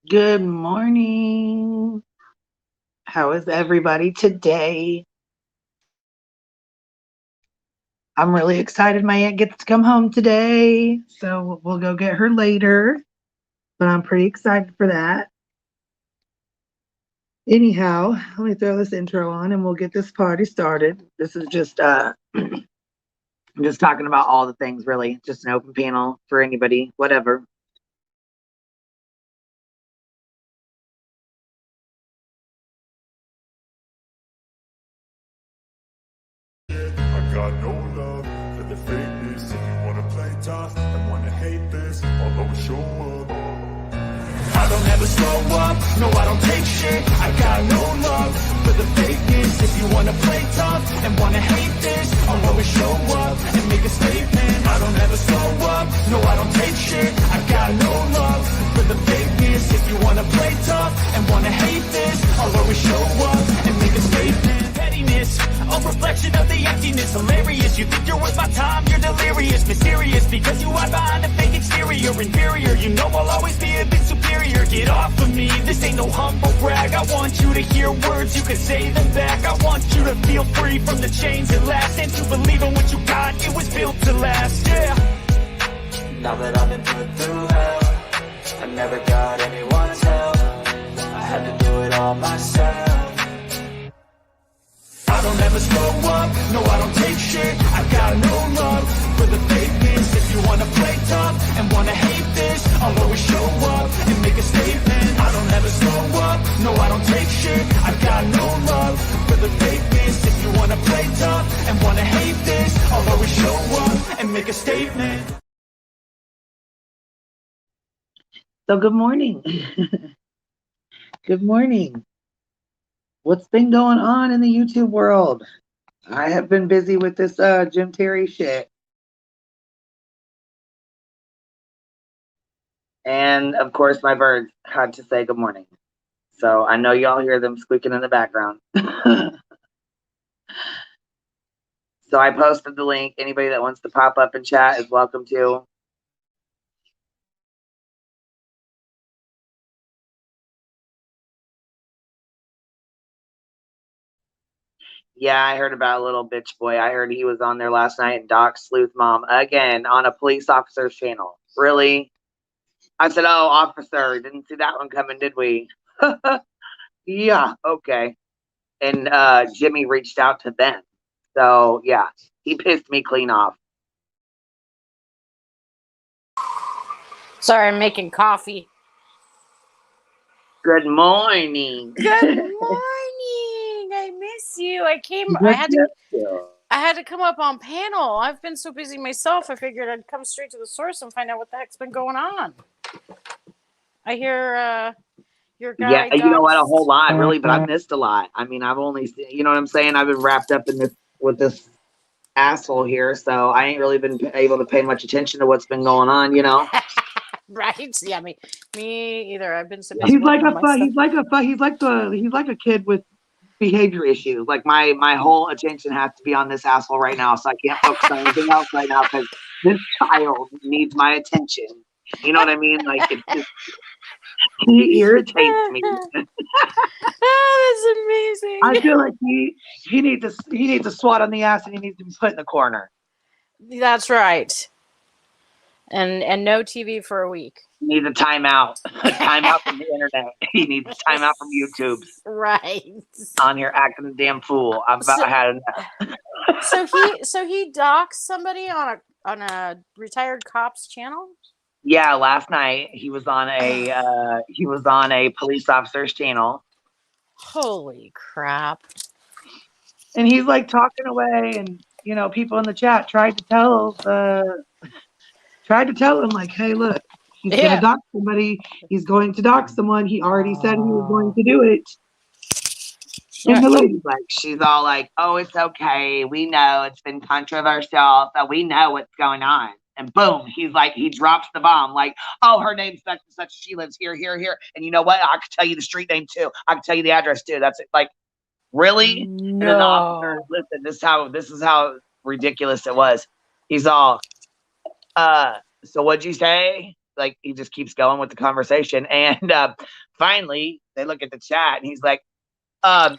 Good morning. How is everybody today? I'm really excited my aunt gets to come home today, so we'll go get her later, but I'm pretty excited for that. Anyhow, let me throw this intro on and we'll get this party started. This is just I'm just talking about all the things really, just an open panel for anybody, whatever. I got no love for the fakeness. If you wanna play tough and wanna hate this, I'll always show up. I don't ever slow up, no I don't take shit. I got no love for the fakeness. If you wanna play tough and wanna hate this, I'll always show up and make a statement. I don't ever slow up, no I don't take shit. I got no love for the fakeness. If you wanna play tough and wanna hate this, I'll always show up and make a statement. Pettiness, a reflection of the emptiness. Hilarious, you think you're worth my time, you're delirious. Mysterious, because you hide behind a fake exterior. Inferior, you know I'll always be a bit superior. Get off of me, this ain't no humble brag. I want you to hear words, you can say them back. I want you to feel free from the chains at last, and to believe in what you got, it was built to last, yeah. Now that I've been put through hell, I never got anyone's help. I had to do it all myself. I don't ever slow up, no I don't take shit. I got no love for the fakeness. If you wanna play tough and wanna hate this, I'll always show up and make a statement. I don't ever slow up, no I don't take shit. I got no love for the fakeness. If you wanna play tough and wanna hate this, I'll always show up and make a statement. So good morning. Good morning. What's been going on in the YouTube world? I have been busy with this Jim Terry shit. And of course my birds had to say good morning. So I know y'all hear them squeaking in the background. So I posted the link. Anybody that wants to pop up and chat is welcome to. Yeah, I heard about a little bitch boy. I heard he was on there last night and Doc Sleuth Mom again on a police officer's channel. Really? I said, oh, officer, didn't see that one coming, did we? Yeah, okay. And Jimmy reached out to Ben. So, yeah, he pissed me clean off. Sorry, I'm making coffee. Good morning. Good morning. I miss you. I had to come up on panel. I've been so busy myself. I figured I'd come straight to the source and find out what the heck's been going on. I hear your guy. Yeah, you know what? A whole lot, really, but I've missed a lot. I mean, I've only seen, you know what I'm saying? I've been wrapped up in this with this asshole here, so I ain't really been able to pay much attention to what's been going on, you know. Right? Yeah, me either. I've been so busy. He's like a kid with behavior issues. Like my whole attention has to be on this asshole right now, so I can't focus on anything else right now because this child needs my attention. You know what I mean? Like it's just he irritates me. Oh, that's amazing. I feel like he needs a swat on the ass and he needs to be put in the corner. That's right. And no TV for a week. He needs a timeout. A timeout from the internet. He needs a timeout from YouTube. Right. On here acting a damn fool. I've about had enough. So he docks somebody on a retired cop's channel? Yeah, last night he was on a police officer's channel. Holy crap. And he's like talking away, and you know, people in the chat tried to tell him like, hey, look, he's gonna dox somebody, he's going to dox someone. He already said he was going to do it. And the lady's like, she's all like, oh, it's okay. We know it's been controversial, so we know what's going on. And boom, he's like, he drops the bomb, like, oh, her name's such and such. She lives here, here, here. And you know what? I could tell you the street name too. I can tell you the address too. That's it. Like, really? No. And then the officer, listen, this is how ridiculous it was. He's all, so what'd you say? like he just keeps going with the conversation. And finally, they look at the chat, and he's like, I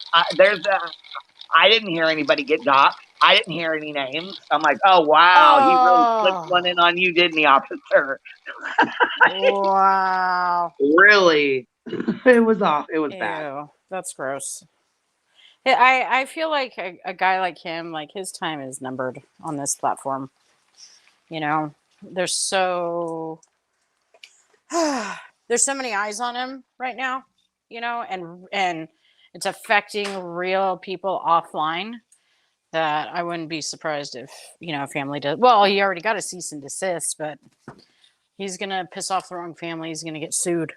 didn't hear anybody get doxxed. I didn't hear any names. I'm like, oh wow, he really slipped one in on you, didn't he, officer? Wow. Really? It was off. It was bad. Ew, that's gross. I feel like a guy like him, like his time is numbered on this platform. You know, there's so there's so many eyes on him right now. You know, and it's affecting real people offline. That I wouldn't be surprised if a family does. Well, he already got a cease and desist, but he's gonna piss off the wrong family. He's gonna get sued.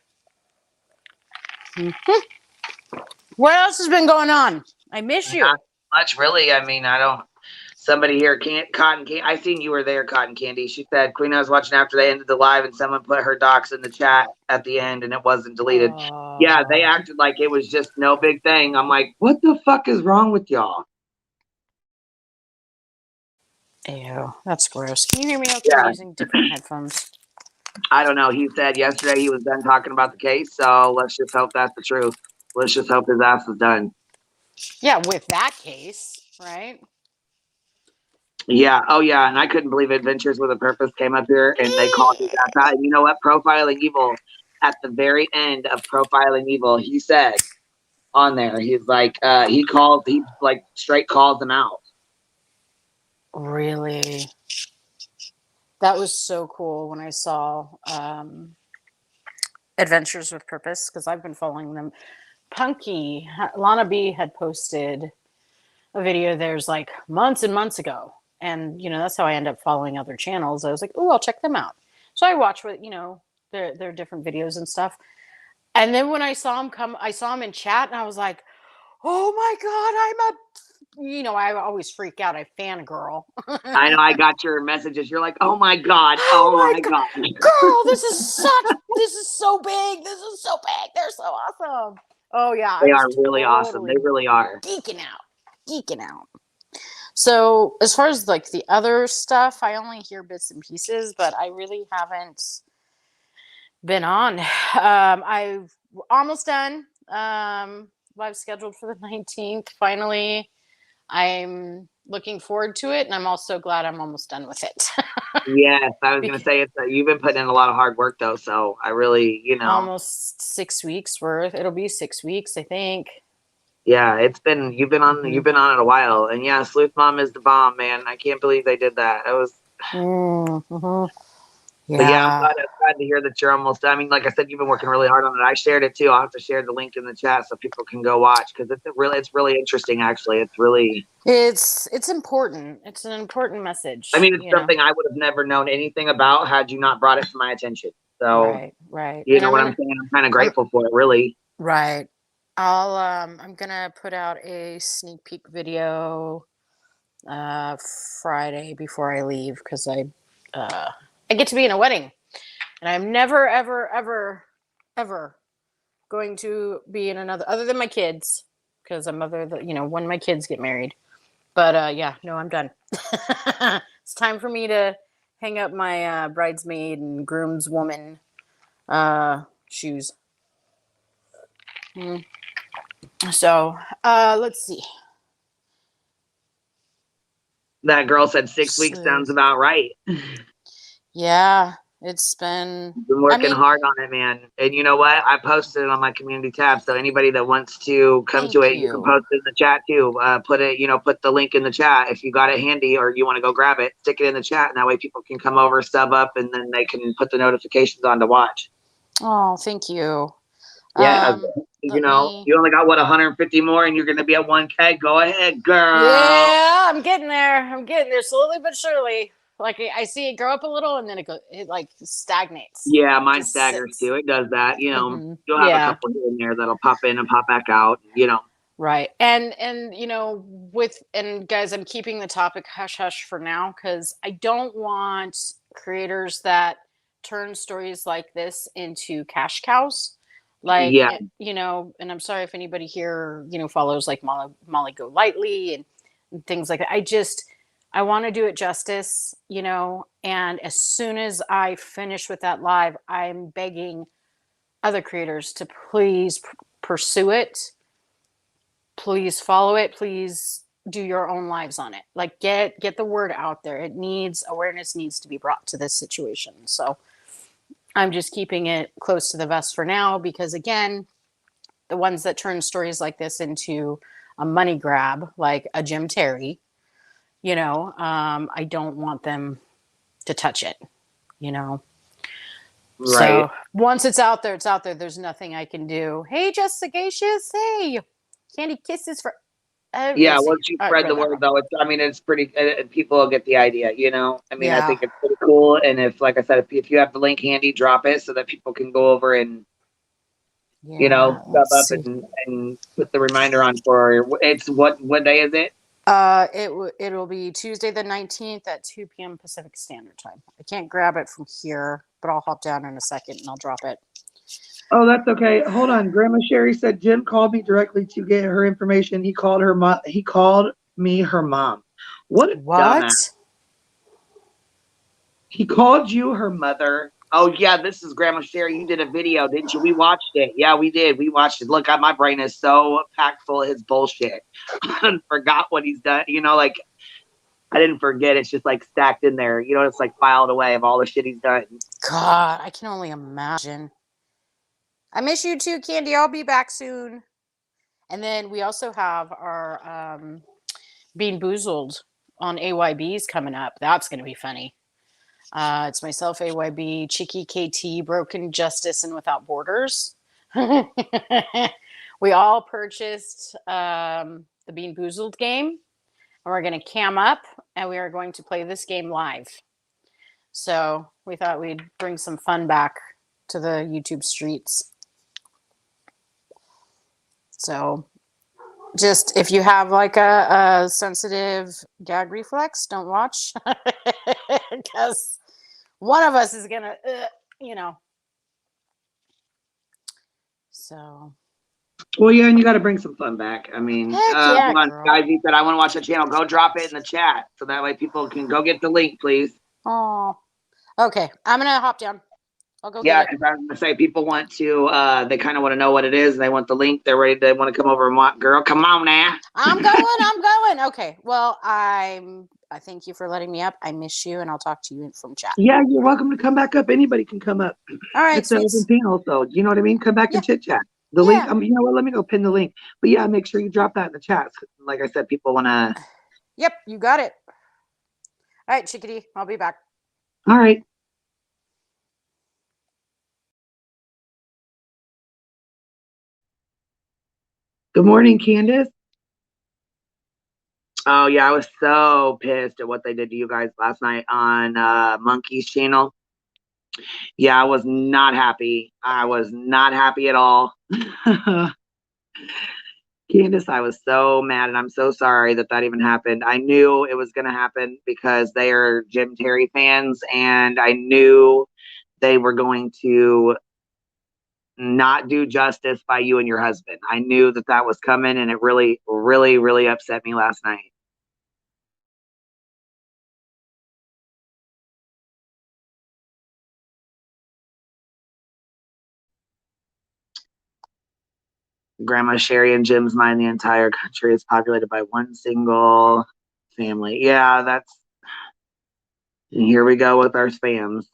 What else has been going on? I miss you. Not much, really. I mean, I don't. Somebody here, Cotton Candy. I seen you were there, Cotton Candy. She said, Queen, I was watching after they ended the live, and someone put her docs in the chat at the end, and it wasn't deleted. Yeah, they acted like it was just no big thing. I'm like, what the fuck is wrong with y'all? Ew, that's gross. Can you hear me okay? Yeah. I'm using different headphones. I don't know. He said yesterday he was done talking about the case, so let's just hope that's the truth. Let's just hope his ass is done. Yeah, with that case, right? Yeah. Oh, yeah. And I couldn't believe Adventures with a Purpose came up here and they called his ass out. And you know what? Profiling Evil, at the very end of Profiling Evil, he said on there, he's like, he like straight calls him out. Really? That was so cool when I saw Adventures with Purpose, because I've been following them. Punky, Lana B had posted a video there's like months and months ago. And, that's how I end up following other channels. I was like, oh, I'll check them out. So I watch what, their different videos and stuff. And then when I saw him in chat, and I was like, oh my God, I always freak out. I fangirl. I know, I got your messages. You're like, oh my God. Oh my God. Girl, this is so big. This is so big. They're so awesome. Oh yeah. They are really awesome. They really are. Geeking out. So as far as like the other stuff, I only hear bits and pieces, but I really haven't been on. I'm almost done. Live scheduled for the 19th. Finally, I'm looking forward to it, and I'm also glad I'm almost done with it. Yes, I was going to say you've been putting in a lot of hard work though, so I really, almost 6 weeks worth. It'll be 6 weeks, I think. Yeah, you've been on it a while, and yeah, Sleuth Mom is the bomb, man. I can't believe they did that. It was. Yeah. But yeah, I'm glad to hear that you're almost done. I mean, like I said, you've been working really hard on it. I shared it too. I'll have to share the link in the chat so people can go watch, because it's really interesting. Actually, it's important. It's an important message. I mean, it's something I would have never known anything about had you not brought it to my attention. So right. You know what I'm saying? I'm kind of grateful for it, really. Right. I'm gonna put out a sneak peek video Friday before I leave, because I get to be in a wedding, and I'm never ever going to be in another, other than my kids, because I'm when my kids get married. But yeah, no, I'm done. It's time for me to hang up my bridesmaid and groomswoman shoes. So let's see. That girl said 6 weeks sounds about right. Yeah, it's been working hard on it, man. And you know what? I posted it on my community tab, so anybody that wants to come to it, you can post it in the chat too. Put the link in the chat if you got it handy, or you want to go grab it. Stick it in the chat, and that way people can come over, sub up, and then they can put the notifications on to watch. Oh, thank you. Yeah, you only got 150 more, and you're going to be at 1K. Go ahead, girl. Yeah, I'm getting there slowly but surely. Like I see it grow up a little, and then it like stagnates. Yeah, mine staggers too. It does that. You'll have a couple here and there that'll pop in and pop back out. Right. And guys, I'm keeping the topic hush hush for now, because I don't want creators that turn stories like this into cash cows. Like, and I'm sorry if anybody here, follows like Molly Go Lightly and things like that. I want to do it justice, you know, and as soon as I finish with that live, I'm begging other creators to please pursue it. Please follow it. Please do your own lives on it. Like get the word out there. It needs awareness needs to be brought to this situation. So I'm just keeping it close to the vest for now because again, the ones that turn stories like this into a money grab, like a Jim Terry, you know, I don't want them to touch it, you know. Right. So once it's out there, it's out there. There's nothing I can do. Hey, Just Sagacious. Hey, candy kisses for. Yeah, Let's see. once you I spread read the that word, wrong. though, I mean, it's pretty. People will get the idea, you know. I mean, I Yeah. think it's pretty cool. And if, like I said, if you have the link handy, drop it so that people can go over and Yeah. sub Let's up see. and put the reminder on for it's what day is it? It'll be Tuesday the 19th at 2 p.m. Pacific Standard Time. I can't grab it from here, but I'll hop down in a second and I'll drop it. Oh, that's okay. Hold on. Grandma Sherry said Jim called me directly to get her information. He called her mom. He called me her mom. What a dumbass. What? He called you her mother. Oh yeah, this is Grandma Sherry. You did a video, didn't you? We watched it. Yeah, we did. We watched it. Look, my brain is so packed full of his bullshit. I forgot what he's done. You know, like I didn't forget. It's just like stacked in there. You know, it's like filed away of all the shit he's done. God, I can only imagine. I miss you too, Candy. I'll be back soon. And then we also have our Bean Boozled on AYBs coming up. That's going to be funny. It's myself, AYB, Chicky KT, Broken Justice, and Without Borders. We all purchased the Bean Boozled game, and we're going to cam up, and we are going to play this game live. So we thought we'd bring some fun back to the YouTube streets. So just if you have like a sensitive gag reflex, don't watch because one of us is gonna, you know. So. Well, yeah, and you got to bring some fun back. I mean, Heck yeah, hold on, girl. guys. You said I want to watch the channel. Go drop it in the chat so that way people can go get the link, please. Oh, okay. I'm gonna hop down. I'll go Yeah, get it. because I was gonna say people want to. They kind of want to know what it is. And they want the link. They're ready. They want to come over and watch. Girl, come on now. I'm going. Okay. Well, I thank you for letting me up. I miss you, and I'll talk to you from chat. Yeah, you're welcome to come back up. Anybody can come up. All right, it's an open panel, so you know what I mean. Come back and chit chat. The link. You know what? Let me go pin the link. But yeah, make sure you drop that in the chat. Like I said, people want to. Yep, you got it. All right, chickadee. I'll be back. All right. Good morning, Candace. Oh yeah, I was so pissed at what they did to you guys last night on Monkey's channel. Yeah, I was not happy. I was not happy at all. Candace, I was so mad, and I'm so sorry that even happened. I knew it was going to happen because they are Jim Terry fans, and I knew they were going to not do justice by you and your husband. I knew that was coming, and it really, really, really upset me last night. Grandma Sherry and Jim's mind, the entire country is populated by one single family. Yeah, and here we go with our spams.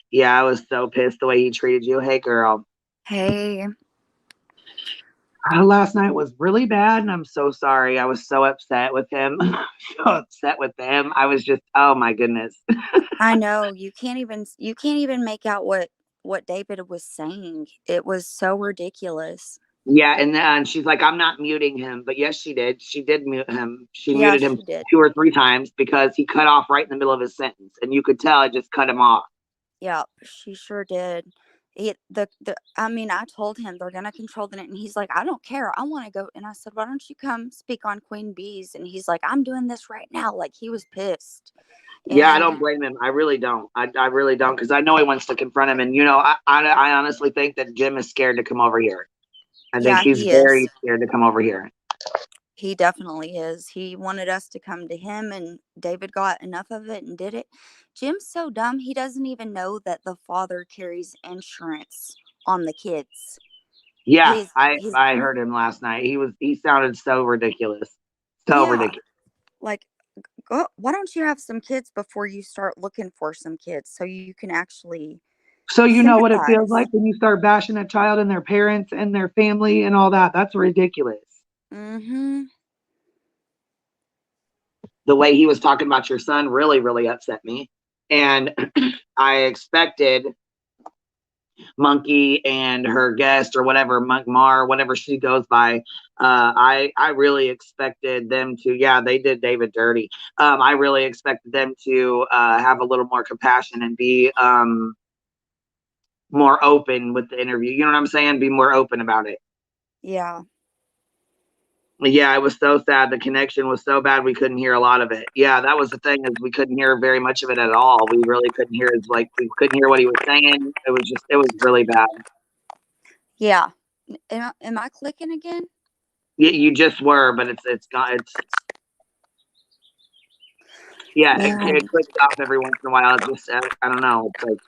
Yeah, I was so pissed the way he treated you. Hey, girl. Hey. Last night was really bad, and I'm so sorry. I was so upset with him. So upset with him. I was just, oh my goodness. I know you can't even make out what David was saying. It was so ridiculous. Yeah, and she's like, I'm not muting him, but yes, she did. She did mute him. She muted him did. 2 or 3 times because he cut off right in the middle of his sentence, and you could tell it just cut him off. Yeah, she sure did. I mean, I told him they're gonna control the net, and he's like, I don't care. I want to go. And I said, why don't you come speak on Queen Bees? And he's like, I'm doing this right now. Like he was pissed. Yeah, I don't blame him. I really don't. I really don't, because I know he wants to confront him, and I honestly think that Jim is scared to come over here. I think Yeah, he's he very is. scared to come over here. He definitely is. He wanted us to come to him, and David got enough of it and did it. Jim's so dumb, he doesn't even know that the father carries insurance on the kids. Yeah, He's, I heard him last night. He sounded so ridiculous. So yeah, ridiculous. like, why don't you have some kids before you start looking for some kids so you can actually So you know what it feels sympathize? like when you start bashing a child and their parents and their family and all that. That's ridiculous. Mm-hmm. The way he was talking about your son really, really upset me. And I expected Monkey and her guest or whatever, Monk Mar, whatever she goes by. I really expected them to, yeah, they did David dirty. I really expected them to have a little more compassion and be more open with the interview. You know what I'm saying? Be more open about it. Yeah. Yeah, it was so sad. The connection was so bad we couldn't hear a lot of it. Yeah, that was the thing, is we couldn't hear very much of it at all. We really couldn't hear his, like, we couldn't hear what he was saying. It was really bad. Yeah. Am I clicking again? You just were, but it's not. Yeah, it clicks off every once in a while. It just I don't know. It's like,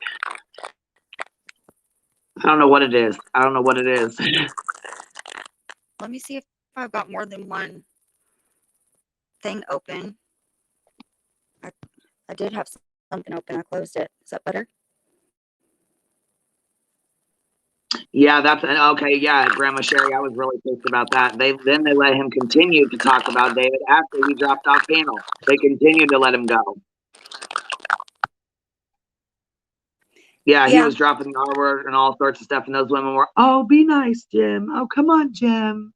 I don't know what it is. I don't know what it is. Let me see if I've got more than one thing open. I did have something open. I closed it. Is that better? Yeah, that's okay. Yeah, Grandma Sherry, I was really pissed about that. They let him continue to talk about David after he dropped off panel. They continued to let him go. Yeah, he was dropping the R word and all sorts of stuff, and those women were, oh, be nice, Jim. Oh, come on, Jim.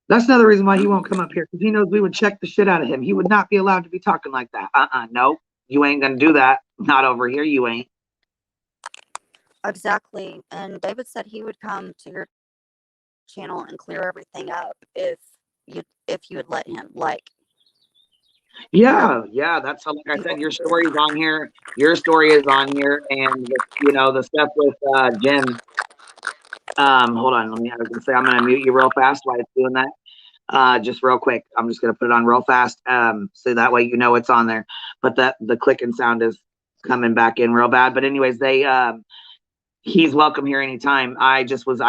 That's another reason why he won't come up here, because he knows we would check the shit out of him. He would not be allowed to be talking like that. No, you ain't gonna do that. Not over here, you ain't. Exactly. And David said he would come to your channel and clear everything up if you would let him. Like, yeah, that's how, like I said, your story's on here. Your story is on here, and the stuff with Jim. Hold on, I was gonna say, I'm gonna mute you real fast while it's doing that. Just real quick. I'm just gonna put it on real fast, so that way you know it's on there. But the clicking sound is coming back in real bad. But anyways, he's welcome here anytime. I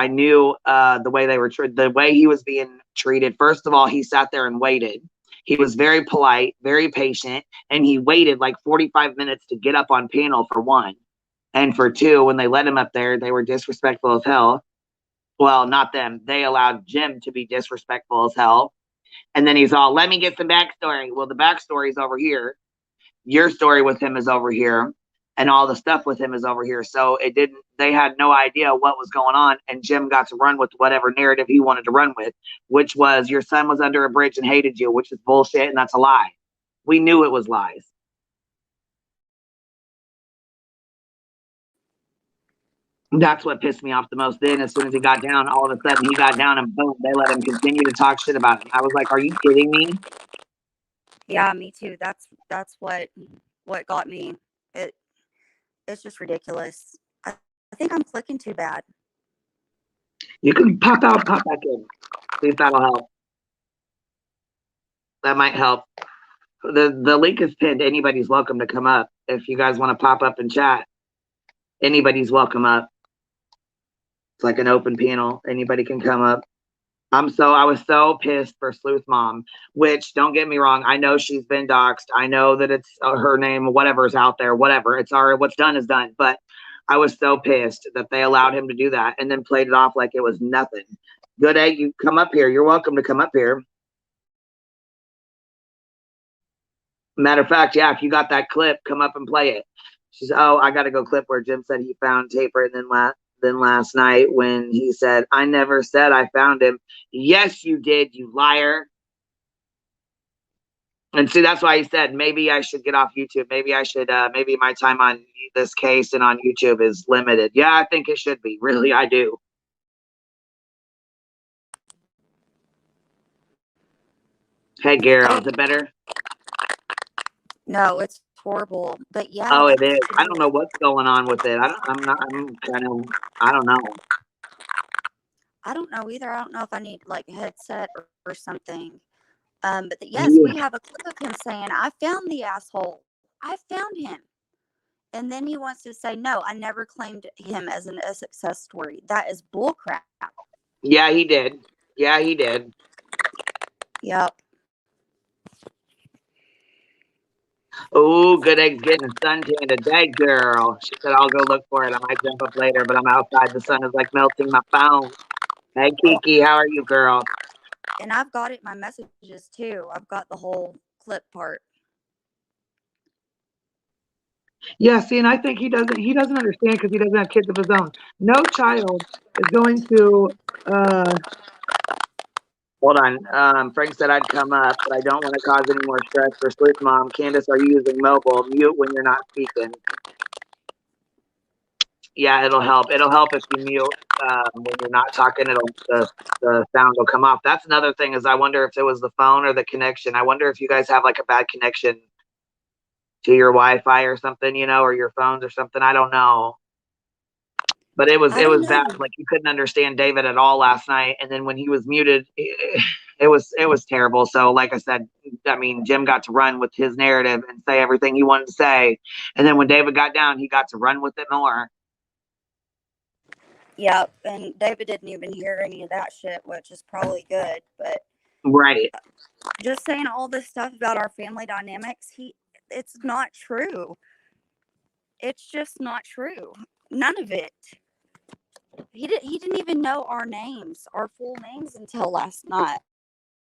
knew the way the way he was being treated. First of all, he sat there and waited. He was very polite, very patient, and he waited like 45 minutes to get up on panel, for one. And for two, when they let him up there, they were disrespectful as hell. Well, not them. They allowed Jim to be disrespectful as hell. And then he's all, let me get some backstory. Well, the backstory is over here. Your story with him is over here. And all the stuff with him is over here. So they had no idea what was going on. And Jim got to run with whatever narrative he wanted to run with, which was your son was under a bridge and hated you, which is bullshit. And that's a lie. We knew it was lies. That's what pissed me off the most. Then as soon as he got down, all of a sudden he got down and boom, they let him continue to talk shit about him. I was like, are you kidding me? yeah, me too. That's what got me. It's just ridiculous. I think I'm clicking too bad. You can pop out, pop back in. See if that'll help. That might help. The link is pinned. Anybody's welcome to come up. If you guys want to pop up and chat, anybody's welcome up. It's like an open panel. Anybody can come up. I was so pissed for Sleuth Mom, which, don't get me wrong, I know she's been doxxed. I know that it's her name, whatever's out there, whatever. It's already, what's done is done. But I was so pissed that they allowed him to do that and then played it off like it was nothing. Good egg, you come up here. You're welcome to come up here. Matter of fact, yeah, if you got that clip, come up and play it. She's, oh, I got to go clip where Jim said he found Taper, and then last night when he said, I never said I found him. Yes, you did, you liar. And see, that's why he said, maybe I should get off YouTube. Maybe I should, maybe my time on this case and on YouTube is limited. Yeah, I think it should be. Really, I do. Hey, Garrett, is it better? No, it's horrible. But yeah. Oh, it is. I don't know what's going on with it. I don't know. I don't know either. I don't know if I need like a headset or something. But yes, we have a clip of him saying, "I found the asshole. I found him." And then he wants to say, "No, I never claimed him as a success story. That is bullcrap." Yeah, he did. Yeah, he did. Yep. Oh, good eggs getting suntan today, girl. She said, I'll go look for it. I might jump up later, but I'm outside. The sun is like melting my phone. Hey, Kiki, how are you, girl? And I've got it in my messages too. I've got the whole clip part. Yeah, see, and I think he doesn't understand because he doesn't have kids of his own. No child is going to hold on. Frank said I'd come up, but I don't want to cause any more stress for Sleuth Mom. Candace, are you using mobile? Mute when you're not speaking. Yeah, it'll help. It'll help if you mute when you're not talking. The sound will come off. That's another thing is I wonder if it was the phone or the connection. I wonder if you guys have like a bad connection to your Wi-Fi or something, you know, or your phones or something. I don't know. But it was bad. Like you couldn't understand David at all last night. And then when he was muted, it was terrible. So like I said, I mean, Jim got to run with his narrative and say everything he wanted to say. And then when David got down, he got to run with it more. Yep. And David didn't even hear any of that shit, which is probably good. But right. Just saying all this stuff about our family dynamics, it's not true. It's just not true. None of it. He didn't even know our names, our full names until last night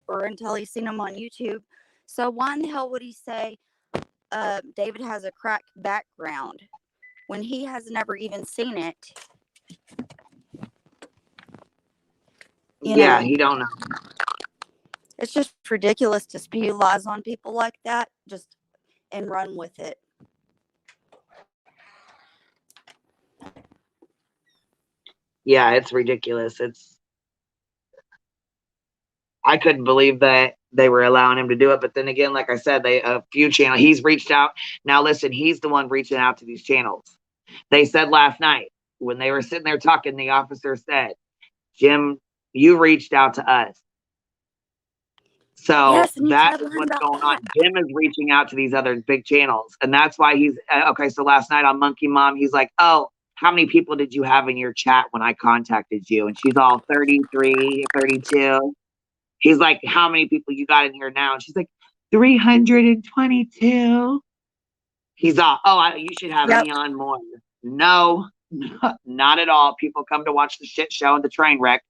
or until he seen them on YouTube. So why in the hell would he say David has a crack background when he has never even seen it? You know, he don't know. it's just ridiculous to spew lies on people like that just and run with it. Yeah, it's ridiculous. I couldn't believe that they were allowing him to do it. But then again, like I said, a few channels, he's reached out. Now listen, he's the one reaching out to these channels. They said last night when they were sitting there talking, the officer said, Jim, you reached out to us. So yes, that is what's going on. Jim is reaching out to these other big channels. And that's why he's okay. So last night on Monkey Mom, he's like, oh, how many people did you have in your chat when I contacted you? And she's all 33, 32. He's like, how many people you got in here now? And she's like, 322. He's all, oh, you should have me on more. No, not at all. People come to watch the shit show and the train wreck.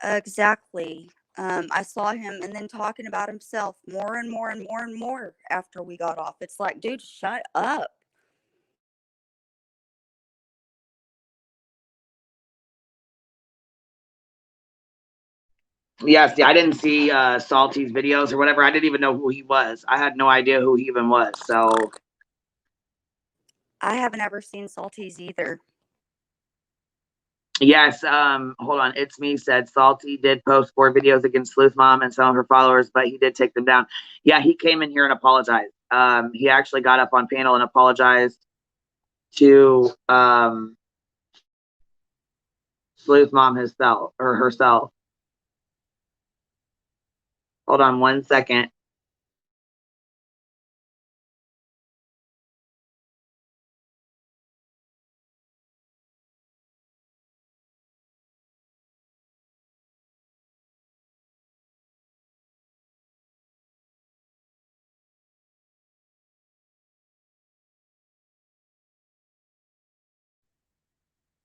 Exactly. I saw him and then talking about himself more and more and more and more after we got off. It's like, dude, shut up. Yes, I didn't see Salty's videos or whatever. I didn't even know who he was. I had no idea who he even was. So I haven't ever seen Salty's either. yes, hold on. It's me said Salty did post 4 videos against Sleuth Mom and some of her followers, but he did take them down. Yeah, he came in here and apologized. He actually got up on panel and apologized to Sleuth Mom herself. Hold on 1 second.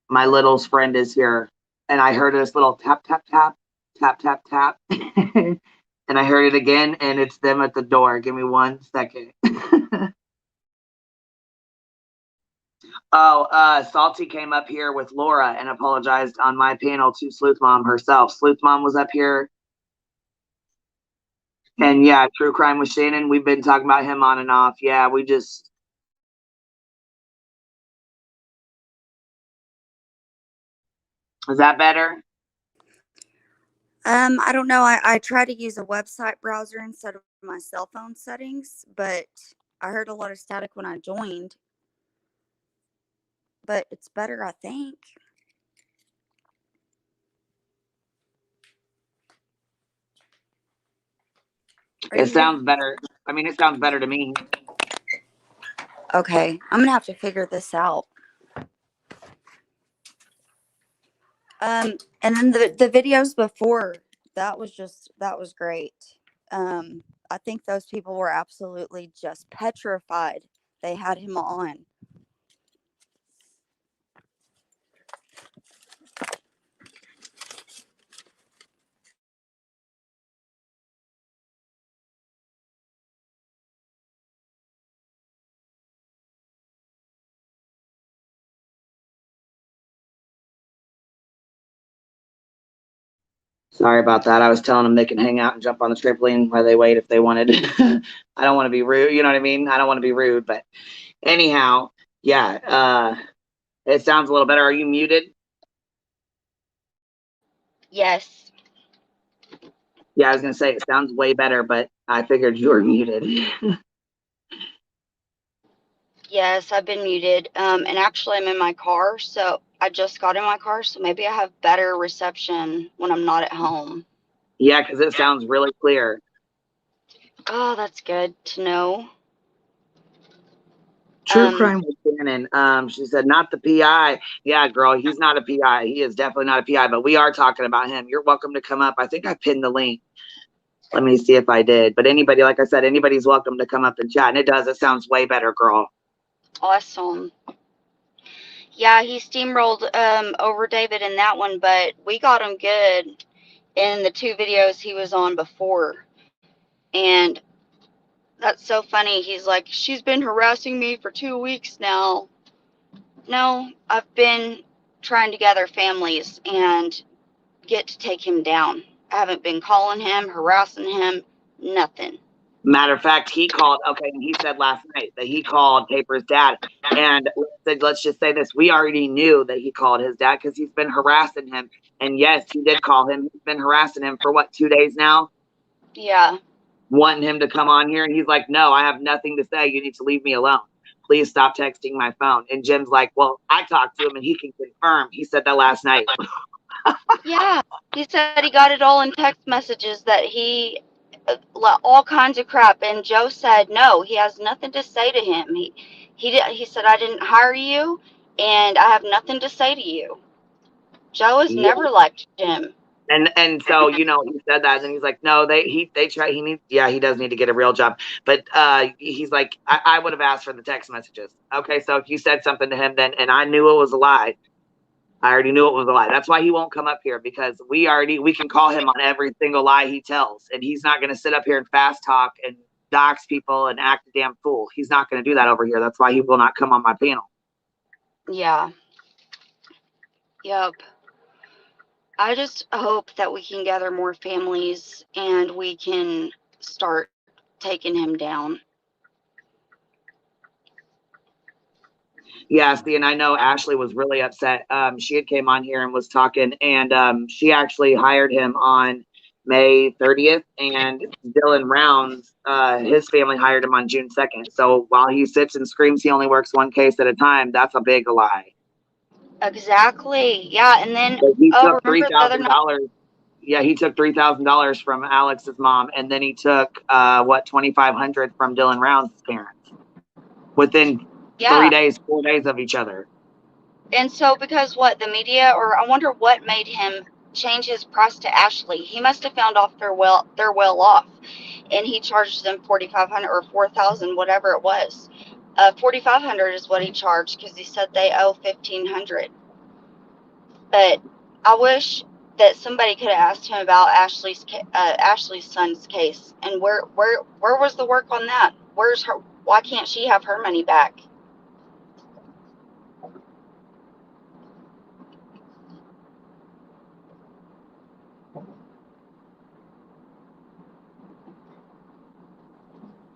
My little friend is here, and I heard this little tap, tap, tap, tap, tap, tap. And I heard it again, and it's them at the door. Give me 1 second. Salty came up here with Laura and apologized on my panel to Sleuth Mom herself. Sleuth Mom was up here. And yeah, True Crime with Shannon. We've been talking about him on and off. Yeah, we just. Is that better? I don't know. I try to use a website browser instead of my cell phone settings, but I heard a lot of static when I joined. But it's better, I think. It sounds better. I mean, it sounds better to me. Okay, I'm gonna have to figure this out. And then the videos before, that was great. I think those people were absolutely just petrified. They had him on. Sorry about that. I was telling them they can hang out and jump on the trampoline while they wait if they wanted. I don't want to be rude. You know what I mean? I don't want to be rude, but anyhow, yeah. It sounds a little better. Are you muted? Yes. Yeah, I was gonna say it sounds way better, but I figured you were muted. Yes, I've been muted. And actually, I'm in my car, so I just got in my car, so maybe I have better reception when I'm not at home. Yeah, because it sounds really clear. Oh, that's good to know. True crime with Shannon. She said, not the PI. Yeah, girl, he's not a PI. He is definitely not a PI, but we are talking about him. You're welcome to come up. I think I pinned the link. Let me see if I did. But anybody, like I said, anybody's welcome to come up and chat. And it sounds way better, girl. Awesome. Yeah, he steamrolled over David in that one, but we got him good in the 2 videos he was on before. And that's so funny. He's like, she's been harassing me for 2 weeks now. No, I've been trying to gather families and get to take him down. I haven't been calling him, harassing him, nothing. Matter of fact, he called. Okay, and he said last night that he called Paper's dad. And let's just say this: we already knew that he called his dad because he's been harassing him. And yes, he did call him. He's been harassing him for what, 2 days now? Yeah. Wanting him to come on here, and he's like, "No, I have nothing to say. You need to leave me alone. Please stop texting my phone." And Jim's like, "Well, I talked to him, and he can confirm." He said that last night. Yeah. He said he got it all in text messages that he all kinds of crap, and Joe said no, he has nothing to say to him. He said, I didn't hire you and I have nothing to say to you. Joe has Yeah. never liked Jim. And so, you know, he said that, and he's like, no, they try. He does need to get a real job. But he's like, I would have asked for the text messages. Okay, so if you said something to him, then, and I knew it was a lie. I already knew it was a lie. That's why he won't come up here, because we can call him on every single lie he tells, and he's not going to sit up here and fast talk and dox people and act a damn fool. He's not going to do that over here. That's why he will not come on my panel. Yeah. Yep. I just hope that we can gather more families and we can start taking him down. Yeah, see, and I know Ashley was really upset. She had came on here and was talking, and she actually hired him on May 30th, and Dylan Rounds, his family hired him on June 2nd. So while he sits and screams he only works one case at a time, that's a big lie. Exactly. Yeah, and then But he took remember the other night? $3,000. Yeah, he took $3,000 from Alex's mom, and then he took $2,500 from Dylan Rounds' parents within 3 days, 4 days of each other. And so because the media, or I wonder what made him change his price to Ashley. He must have found off they're well off, and he charged them $4,500 or $4,000, whatever it was. $4,500 is what he charged because he said they owe $1,500. But I wish that somebody could have asked him about Ashley's son's case, and where was the work on that? Where's her? Why can't she have her money back?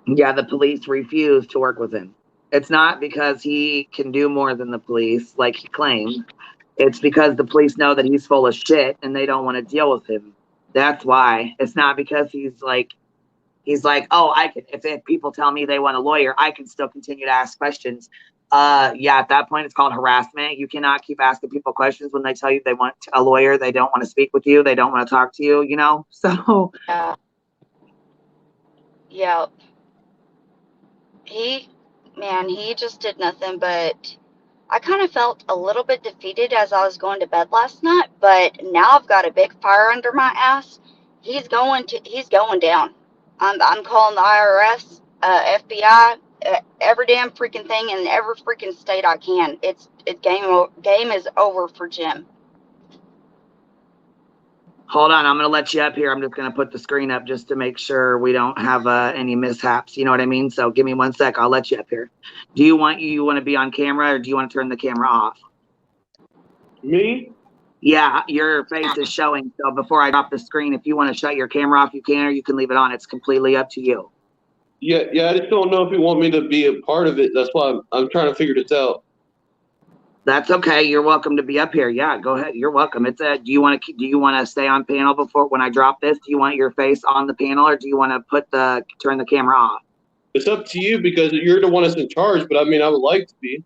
Yeah, the police refuse to work with him. It's not because he can do more than the police, like he claims. It's because the police know that he's full of shit and they don't want to deal with him. That's why. It's not because he's like, oh, I can, if people tell me they want a lawyer, I can still continue to ask questions. Yeah, at that point, it's called harassment. You cannot keep asking people questions when they tell you they want a lawyer. They don't want to speak with you. They don't want to talk to you, you know? So. Yeah. Yeah. He just did nothing but I kind of felt a little bit defeated as I was going to bed last night, but now I've got a big fire under my ass. He's going down. I'm calling the IRS, FBI, every damn freaking thing in every freaking state I can. Game is over for Jim. Hold on, I'm going to let you up here. I'm just going to put the screen up just to make sure we don't have any mishaps. You know what I mean? So give me 1 sec. I'll let you up here. Do you want to be on camera, or do you want to turn the camera off? Me? Yeah, your face is showing. So before I drop the screen, if you want to shut your camera off, you can, or you can leave it on. It's completely up to you. Yeah. I just don't know if you want me to be a part of it. That's why I'm trying to figure this out. That's okay. You're welcome to be up here. Yeah, go ahead. You're welcome. Do you want to stay on panel before when I drop this? Do you want your face on the panel, or do you want to turn the camera off? It's up to you because you're the one that's in charge. But I mean, I would like to be.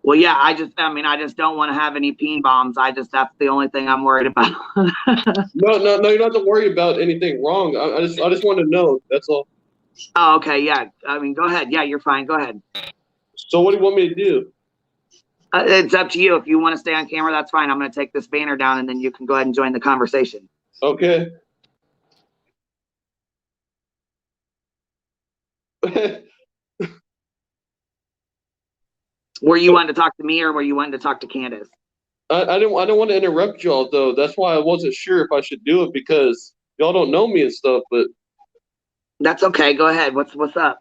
Well, yeah. I just don't want to have any peen bombs. That's the only thing I'm worried about. No. You're not to worry about anything wrong. I just want to know. That's all. Oh, okay. Yeah. Go ahead. Yeah, you're fine. Go ahead. So what do you want me to do? It's up to you. If you want to stay on camera, that's fine. I'm going to take this banner down, and then you can go ahead and join the conversation. Okay. Were you wanting to talk to me, or were you wanting to talk to Candace? I don't want to interrupt y'all though. That's why I wasn't sure if I should do it because y'all don't know me and stuff. But That's okay. Go ahead. What's up?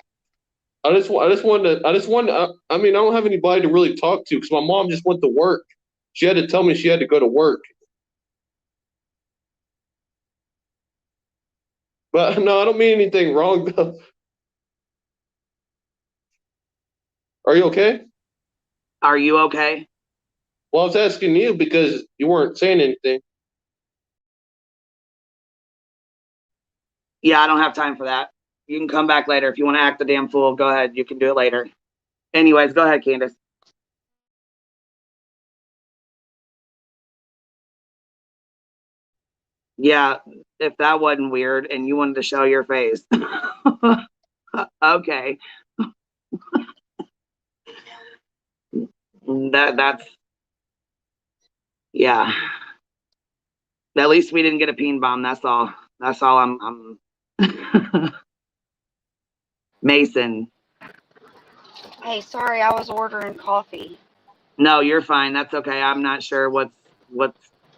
I just wanted. I mean, I don't have anybody to really talk to because my mom just went to work. She had to tell me she had to go to work. But no, I don't mean anything wrong though. Are you okay? Are you okay? Well, I was asking you because you weren't saying anything. Yeah, I don't have time for that. You can come back later. If you want to act the damn fool, go ahead. You can do it later. Anyways, go ahead, Candace. Yeah, if that wasn't weird and you wanted to show your face. Okay. That's yeah. At least we didn't get a peen bomb. That's all. That's all I'm Mason. Hey, sorry, I was ordering coffee. No, you're fine. That's okay. I'm not sure what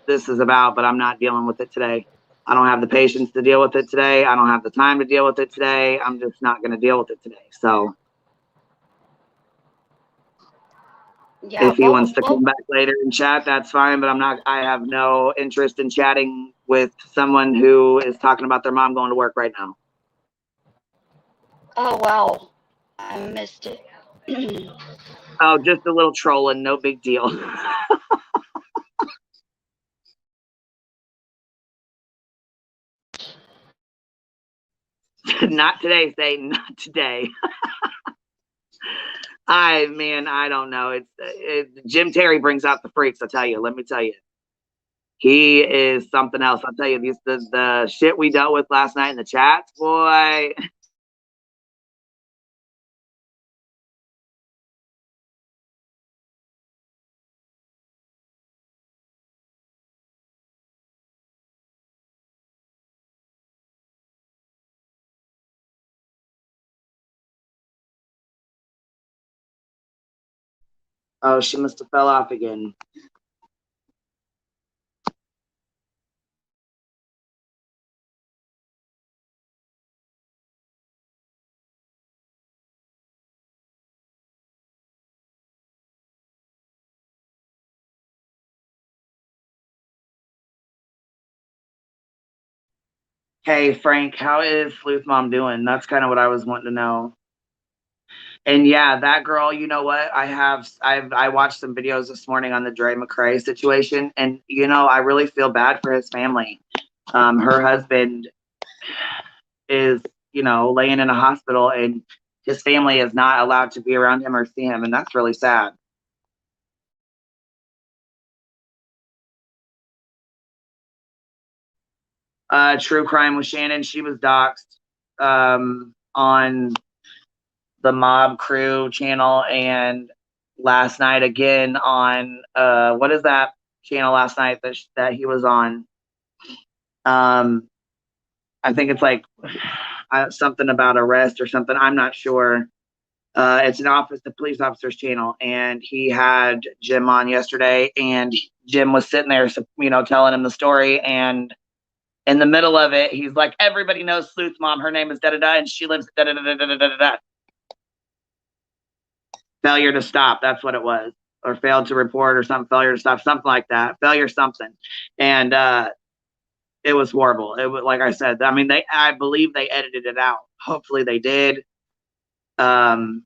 this is about, but I'm not dealing with it today. I don't have the patience to deal with it today. I don't have the time to deal with it today. I'm just not going to deal with it today. So Yeah, if he wants to come back later and chat, that's fine. But I have no interest in chatting with someone who is talking about their mom going to work right now. oh wow, I missed it. Oh, just a little trolling. No big deal. Not today, Satan. Not today. I don't know. Jim Terry brings out the freaks. I tell you. Let me tell you, he is something else. I'll tell you, the shit we dealt with last night in the chats, boy. Oh, she must have fell off again. Hey Frank, how is Sleuth Mom doing? That's kind of what I was wanting to know. And yeah, that girl, you know what? I watched some videos this morning on the Dre McCrae situation, and I really feel bad for his family. Her husband is, laying in a hospital, and his family is not allowed to be around him or see him, and that's really sad. True crime with Shannon, she was doxxed. on the Mob Crew channel, and last night again on what is that channel last night that he was on? I think it's like something about arrest or something. I'm not sure. It's the police officer's channel, and he had Jim on yesterday, and Jim was sitting there, telling him the story, and in the middle of it, he's like, "Everybody knows Sleuth Mom. Her name is da da da, and she lives da da da da da da da." Failure to stop. That's what it was, or failed to report, or something. Failure to stop, something like that. Failure something, and it was horrible. It was, like I said. I mean, I believe they edited it out. Hopefully, they did. I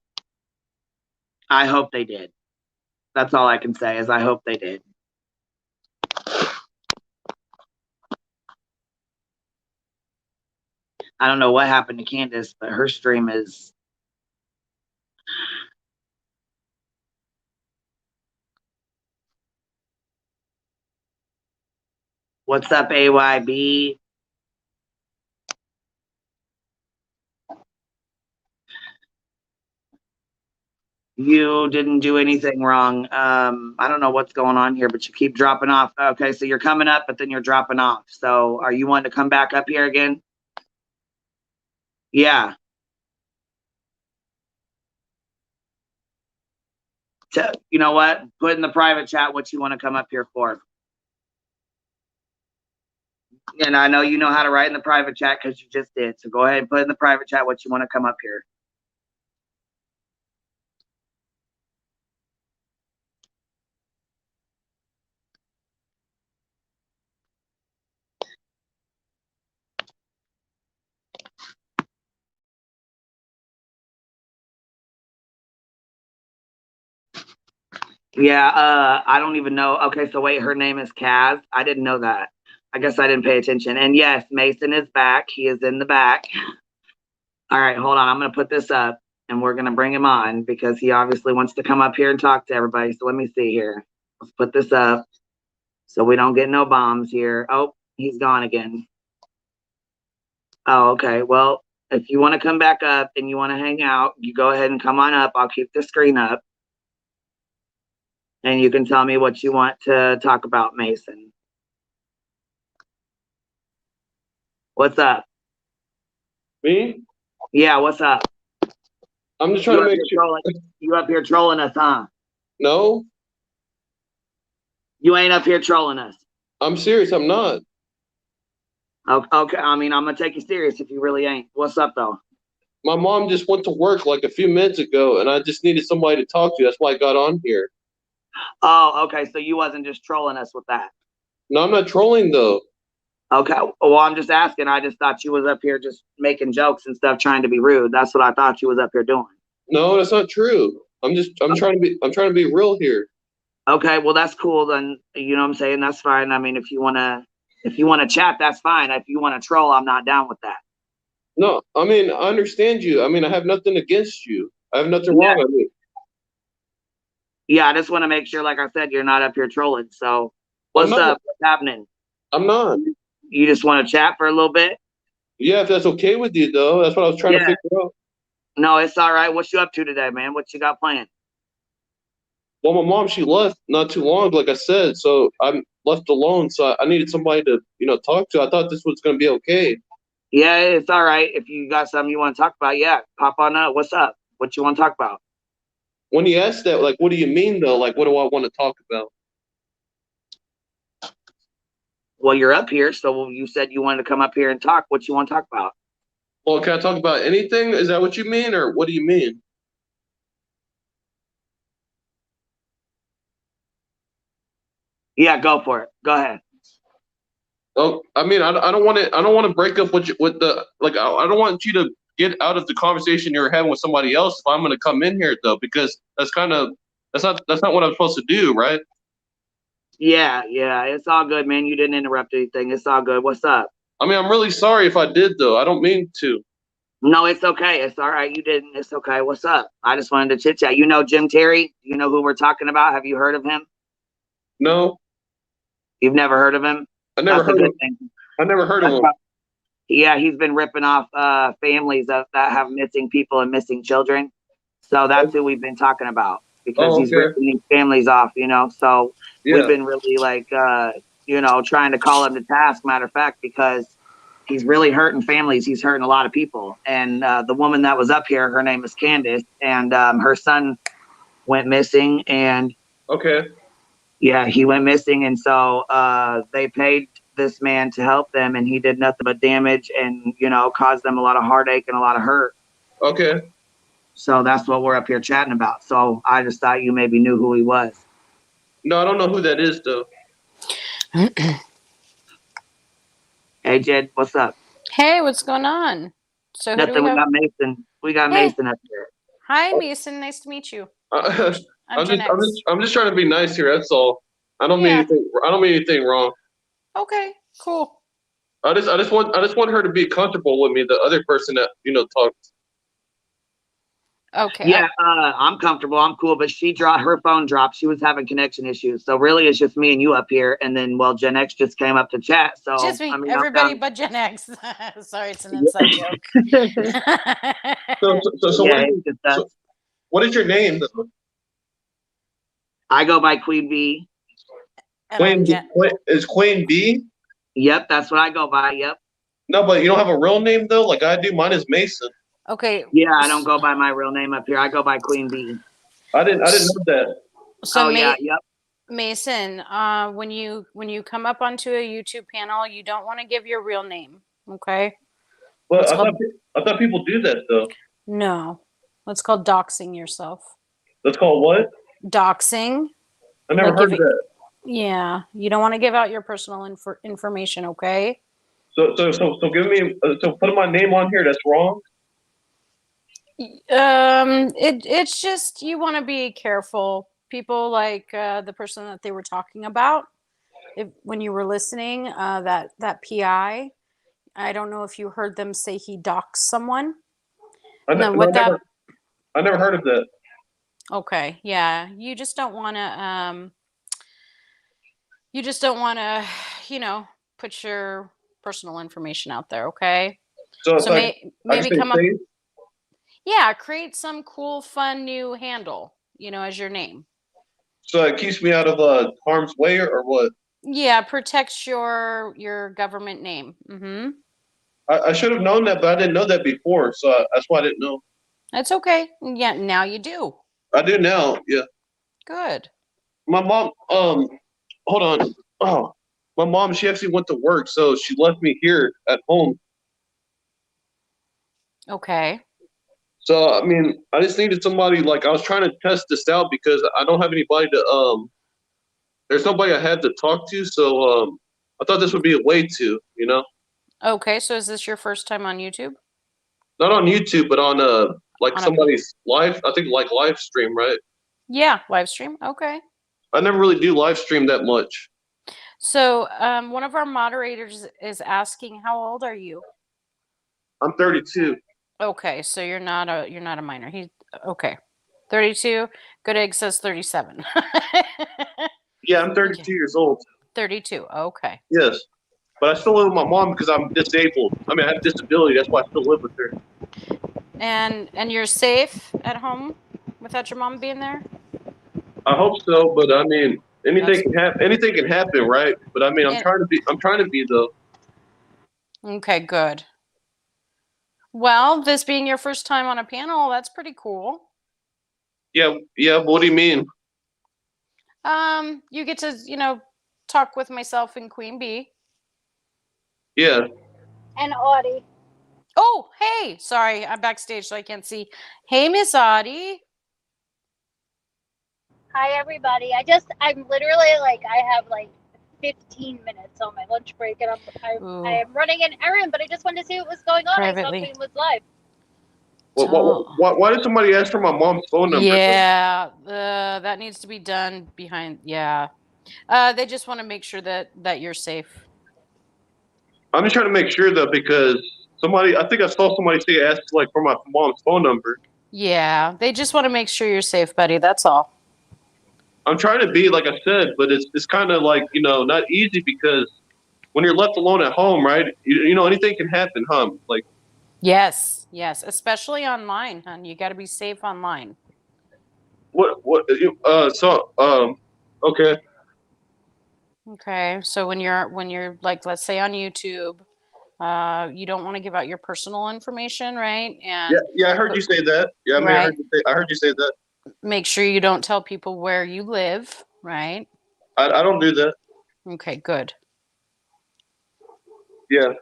hope they did. That's all I can say is I hope they did. I don't know what happened to Candace, but her stream is. What's up, AYB? You didn't do anything wrong. I don't know what's going on here, but you keep dropping off. Okay, so you're coming up, but then you're dropping off. So are you wanting to come back up here again? Yeah. You know what? Put in the private chat what you want to come up here for. And I know you know how to write in the private chat because you just did. So go ahead and put in the private chat what you want to come up here. Yeah, I don't even know. Okay, so wait, her name is Kaz. I didn't know that. I guess I didn't pay attention. And yes, Mason is back. He is in the back. All right, hold on. I'm going to put this up, and we're going to bring him on because he obviously wants to come up here and talk to everybody. So let me see here. Let's put this up so we don't get no bombs here. Oh, he's gone again. Oh, okay. Well, if you want to come back up and you want to hang out, you go ahead and come on up. I'll keep the screen up. And you can tell me what you want to talk about, Mason. What's up? Me? Yeah, what's up? I'm just trying to make sure. You up here trolling us, huh? No. You ain't up here trolling us. I'm serious. I'm not. Okay. I mean, I'm going to take you serious if you really ain't. What's up, though? My mom just went to work like a few minutes ago, and I just needed somebody to talk to. That's why I got on here. Oh, okay. So you wasn't just trolling us with that. No, I'm not trolling, though. Okay. Well, I'm just asking. I just thought you was up here just making jokes and stuff, trying to be rude. That's what I thought you was up here doing. No, that's not true. I'm trying to be real here. Okay. Well, that's cool. Then, you know what I'm saying? That's fine. I mean, if you want to chat, that's fine. If you want to troll, I'm not down with that. No, I mean, I understand you. I mean, I have nothing against you. I have nothing wrong with me. Yeah, I just want to make sure, like I said, you're not up here trolling. So what's up? What's happening? I'm not. You just want to chat for a little bit? Yeah, if that's okay with you, though. That's what I was trying to figure out. No, it's all right. What you up to today, man? What you got planned? Well, my mom, she left not too long, like I said, so I'm left alone. So I needed somebody to, talk to. I thought this was going to be okay. Yeah, it's all right. If you got something you want to talk about, yeah, pop on up. What's up? What you want to talk about? When you ask that, like, what do you mean, though? Like, what do I want to talk about? Well, you're up here, so you said you wanted to come up here and talk. What you want to talk about? Well, can I talk about anything? Is that what you mean, or what do you mean? Yeah, go for it. Go ahead. Oh, I mean, I don't want to. I don't want to break up with the like. I don't want you to get out of the conversation you're having with somebody else if I'm going to come in here, though, because that's not what I'm supposed to do, right? Yeah, it's all good, man. You didn't interrupt anything. It's all good. What's up? I mean, I'm really sorry if I did, though. I don't mean to. No, it's okay. It's all right. You didn't. It's okay. What's up? I just wanted to chit chat. You know Jim Terry? You know who we're talking about? Have you heard of him? No. You've never heard of him? I never heard of him. I never heard of him. Yeah, he's been ripping off families that have missing people and missing children. So that's who we've been talking about because Oh, he's okay. ripping these families off, So we've Yeah. been really like, trying to call him to task. Matter of fact, because he's really hurting families. He's hurting a lot of people. And the woman that was up here, her name is Candace, and her son went missing. And Okay. yeah, he went missing. And so they paid this man to help them, and he did nothing but damage and, caused them a lot of heartache and a lot of hurt. Okay. So that's what we're up here chatting about. So I just thought you maybe knew who he was. No, I don't know who that is though. Hey, Jed, what's up? Hey, what's going on? So who do Nothing. we We have? got Mason. We got Mason up here. Hi, Mason. Nice to meet you. I'm I'm Gen X. just trying to be nice here. That's all. I don't mean anything wrong. Okay, cool. I just want her to be comfortable with me. The other person that talks. Okay. Yeah, I'm comfortable. I'm cool. But her phone dropped. She was having connection issues. So really, it's just me and you up here. And then, Gen X just came up to chat. So just me. I mean, Everybody but Gen X. Sorry, it's an inside joke. So what is your name? I go by Queen B. Is Queen B? Yep, that's what I go by. Yep. No, but you don't have a real name though. Like I do. Mine is Mason. Okay. Yeah, I don't go by my real name up here. I go by Queen B. I didn't know that. So yeah, yep. Mason, when you come up onto a YouTube panel, you don't want to give your real name, okay? Well, I thought people do that though. No, it's called doxing yourself. That's called what? Doxing. I never heard of that. Yeah, you don't want to give out your personal information, okay? So give me putting my name on here. That's wrong. It's just you want to be careful. People like the person that they were talking about, when you were listening, that PI. I don't know if you heard them say he doxed someone. I never heard of that. Okay, yeah, you just don't want to. You just don't want to, put your personal information out there. Okay. So maybe come up. safe? Yeah, create some cool, fun new handle, as your name. So it keeps me out of harm's way, or what? Yeah, protects your government name. Mm-hmm. I should have known that, but I didn't know that before, so that's why I didn't know. That's okay. Yeah, now you do. I do now. Yeah. Good. My mom. Hold on. Oh, my mom. She actually went to work, so she left me here at home. Okay. So I mean, I just needed somebody. Like I was trying to test this out because I don't have anybody to. There's nobody I had to talk to, so I thought this would be a way to, Okay, so is this your first time on YouTube? Not on YouTube, but on somebody's live. I think like live stream, right? Yeah, live stream. Okay. I never really do live stream that much. So one of our moderators is asking, how old are you? I'm 32. Okay, so you're not a minor. He's okay. 32. Good Egg says 37. Yeah, I'm 32 years old. 32. Okay. Yes, but I still live with my mom because I'm disabled. I mean, I have disability. That's why I still live with her. And you're safe at home without your mom being there? I hope so, but I mean, anything can happen. Anything can happen, right? But I mean, I'm trying to be though. Okay, good. Well, this being your first time on a panel, that's pretty cool. Yeah. What do you mean? You get to, talk with myself and Queen B. Yeah. And Audie. Oh, hey. Sorry, I'm backstage, so I can't see. Hey, Miss Audie. Hi, everybody. I'm literally I have 15 minutes on my lunch break, and I am running an errand, but I just wanted to see what was going on. Privately. I saw Queen was live. Why did somebody ask for my mom's phone number? Yeah, that needs to be done behind. Yeah, they just want to make sure that you're safe. I'm just trying to make sure though, because I think I saw somebody say ask for my mom's phone number. Yeah, they just want to make sure you're safe, buddy. That's all. I'm trying to be, like I said, but it's kind of not easy because when you're left alone at home, right? You know, anything can happen, huh? Like, Yes, especially online, hon. You got to be safe online. Okay. Okay, so when you're like, let's say on YouTube, you don't want to give out your personal information, right? Yeah, And yeah, I heard you say that. Yeah, I mean, right, I heard you say that. make sure you don't tell people where you live, right? I don't do that. Okay, good. Yeah.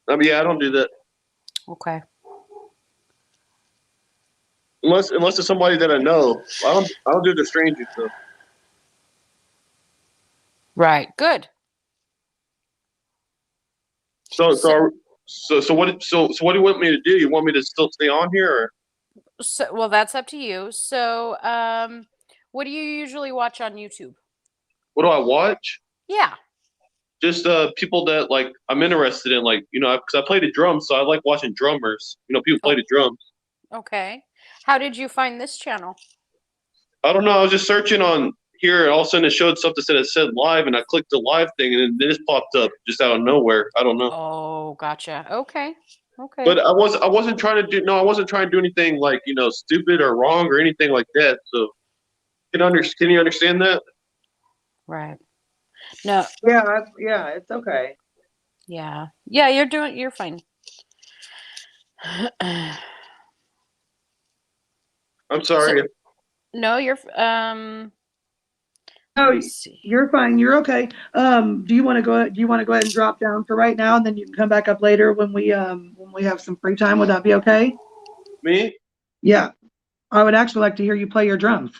I mean, yeah, I don't do that. Okay. Unless it's somebody that I know. I don't do the strangers stuff. Right. Good. So what do you want me to do? You want me to still stay on here, or So, well, that's up to you. So, what do you usually watch on YouTube? what do I watch? Yeah. Just people that like I'm interested in, like, you know, because I play the drums, so I like watching drummers. You know, people play Oh, the drums. okay. How did you find this channel? I don't know. I was just searching on here, and all of a sudden it showed something that said live, and I clicked the live thing, and then this popped up just out of nowhere. I don't know. Oh, gotcha. Okay. Okay. But I wasn't trying to do I wasn't trying to do anything like, you know, stupid or wrong or anything like that. So can you understand that? Right. No. Yeah, it's okay. Yeah. Yeah, you're fine. I'm sorry. So, no, you're Oh, let me see. you're fine. You're okay. Do you want to go? Do you want to go ahead and drop down for right now, and then you can come back up later when we have some free time? Would that be okay? Me? Yeah, I would actually like to hear you play your drums.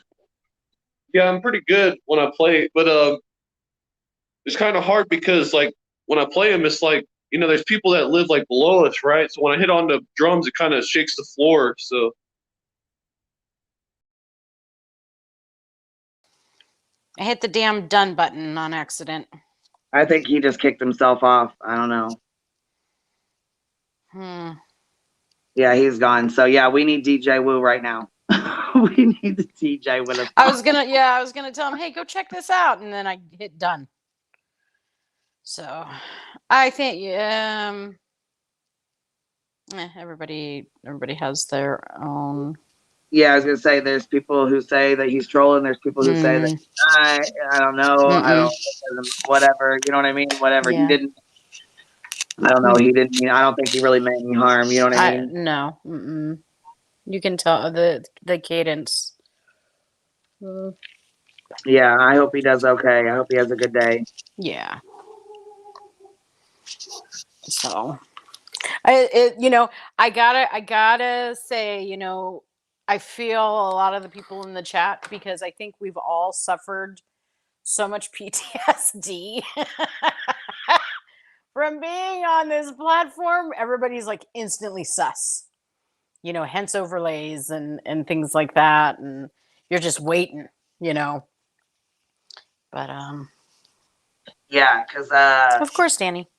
Yeah, I'm pretty good when I play, but it's kind of hard because like when I play them, it's like, you know, there's people that live like below us, right? So when I hit on the drums, it kind of shakes the floor. So I hit the damn done button on accident. I think he just kicked himself off. I don't know. Yeah, he's gone. So yeah, we need DJ Woo right now. We need the DJ with us. I was gonna tell him, hey, go check this out, and then I hit done. So I think everybody has their own. Yeah, I was gonna say there's people who say that he's trolling. There's people who say that I don't know. I don't whatever. You know what I mean? Whatever. Yeah. He didn't. I don't know. He didn't mean. I don't think he really meant any harm. You know what I mean? No. You can tell the cadence. Yeah, I hope he does okay. I hope he has a good day. Yeah. So, I gotta say, I feel a lot of the people in the chat because I think we've all suffered so much PTSD from being on this platform. Everybody's like instantly sus, hence overlays and things like that, and you're just waiting, But Yeah, because of course, Danny.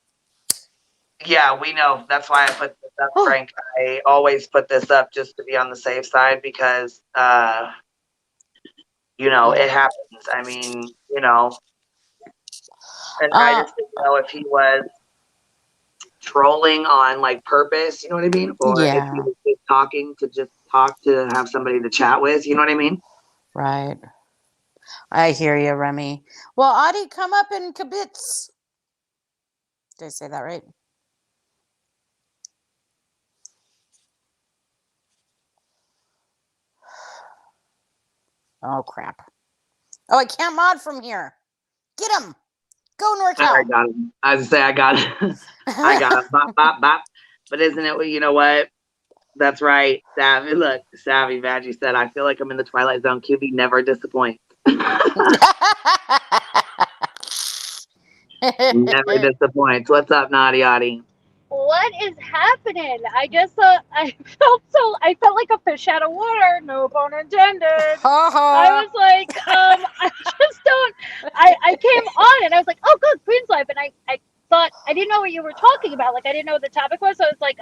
Yeah, we know. That's why I put this up, Frank. I always put this up just to be on the safe side because, it happens. I mean, and I just didn't know if he was trolling on like purpose, you know what I mean? Or if he was just talking to have somebody to chat with, you know what I mean? Right. I hear you, Remy. Well, Audie, come up and kibitz. Did I say that right? Oh, crap. Oh, I can't mod from here. Get him. Go, NorCal. I got him. I was I got him. I got him. Bop, bop, bop. But isn't it, you know what? That's right. Savvy. Look, Savvy Veggie said, I feel like I'm in the Twilight Zone. QB never disappoints. Never disappoints. What's up, Naughty Audie? What is happening? I felt like a fish out of water, no pun intended. I was like, I just don't, I came on and I was like, oh, good, Queen's Life. And I thought, I didn't know what you were talking about. Like, I didn't know what the topic was. So I was like,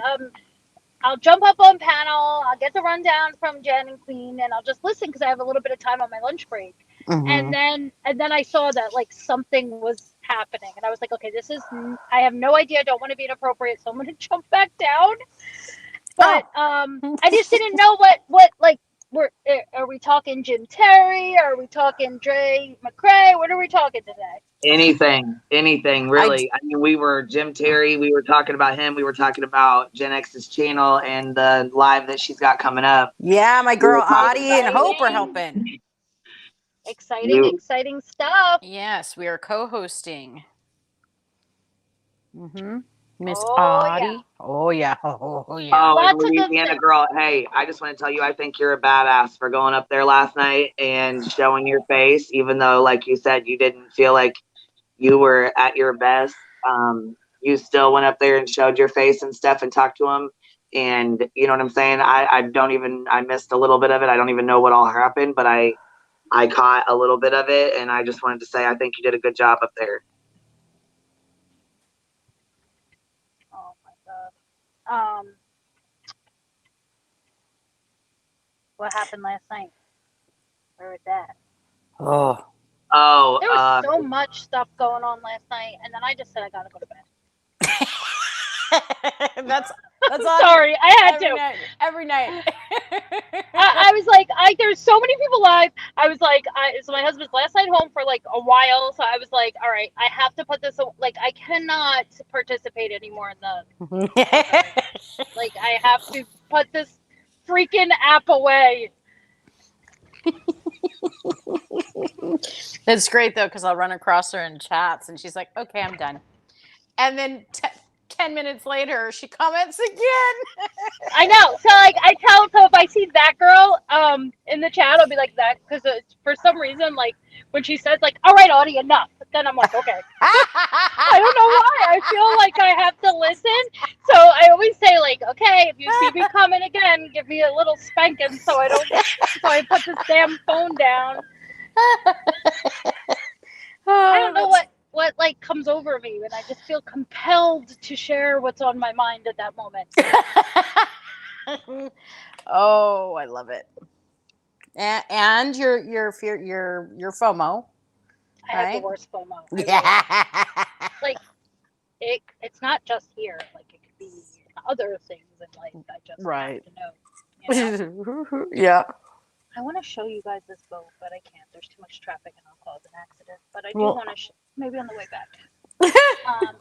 I'll jump up on panel. I'll get the rundown from Jen and Queen, and I'll just listen because I have a little bit of time on my lunch break. And then I saw that like something was happening. And I was like, okay, this is, I have no idea. I don't want to be inappropriate. So I'm going to jump back down. But I just didn't know what like, are we talking Jim Terry? Are we talking Dre McCray? What are we talking today? Anything really. I mean, we were Jim Terry. We were talking about him. We were talking about Gen X's channel and the live that she's got coming up. Yeah, my girl Audie and Hope are helping. Exciting stuff. Yes, we are co-hosting. Miss Oh, Audie. yeah. Oh yeah. Oh yeah. Oh, and Lots of good Louisiana things. Girl. Hey, I just want to tell you, I think you're a badass for going up there last night and showing your face, even though, like you said, you didn't feel like you were at your best. You still went up there and showed your face and stuff and talked to them. And you know what I'm saying? I missed a little bit of it. I don't even know what all happened, but I caught a little bit of it. And I just wanted to say, I think you did a good job up there. Oh my God. What happened last night? Where was that? Oh, there was so much stuff going on last night, and then I just said I gotta go to bed. That's sorry, I had to. Every night. I was like, there's so many people live. I was like, it's my husband's last night home for like a while, so I was like, all right, I have to put this. Like, I cannot participate anymore in the. like, I have to put this freaking app away. It's great though, because I'll run across her in chats and she's like, okay, I'm done. And then 10 minutes later, she comments again. I know. So like, so if I see that girl in the chat, I'll be like that, because for some reason, like when she says like, all right, Audie, enough, then I'm like, okay. I don't know why. I feel like I have to listen. So I always say like, okay, if you see me coming again, give me a little spanking so I put this damn phone down. I don't know what like comes over me when I just feel compelled to share what's on my mind at that moment. Oh, I love it. And your FOMO. I have the worst FOMO. Yeah. Like it's not just here. Like it could be other things in life. I just have to know. You know? Yeah. I want to show you guys this boat, but I can't. There's too much traffic and I'll cause an accident. But I do want to maybe on the way back.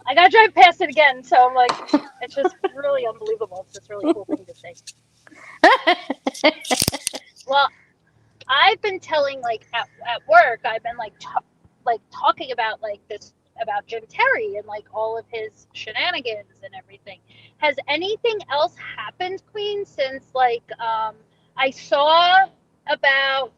I gotta drive past it again, so I'm like, it's just really unbelievable. It's just a really cool thing to say. Well, I've been telling like at work, I've been like talking about like this about Jim Terry and like all of his shenanigans and everything. Has anything else happened, Queen, since like I saw about,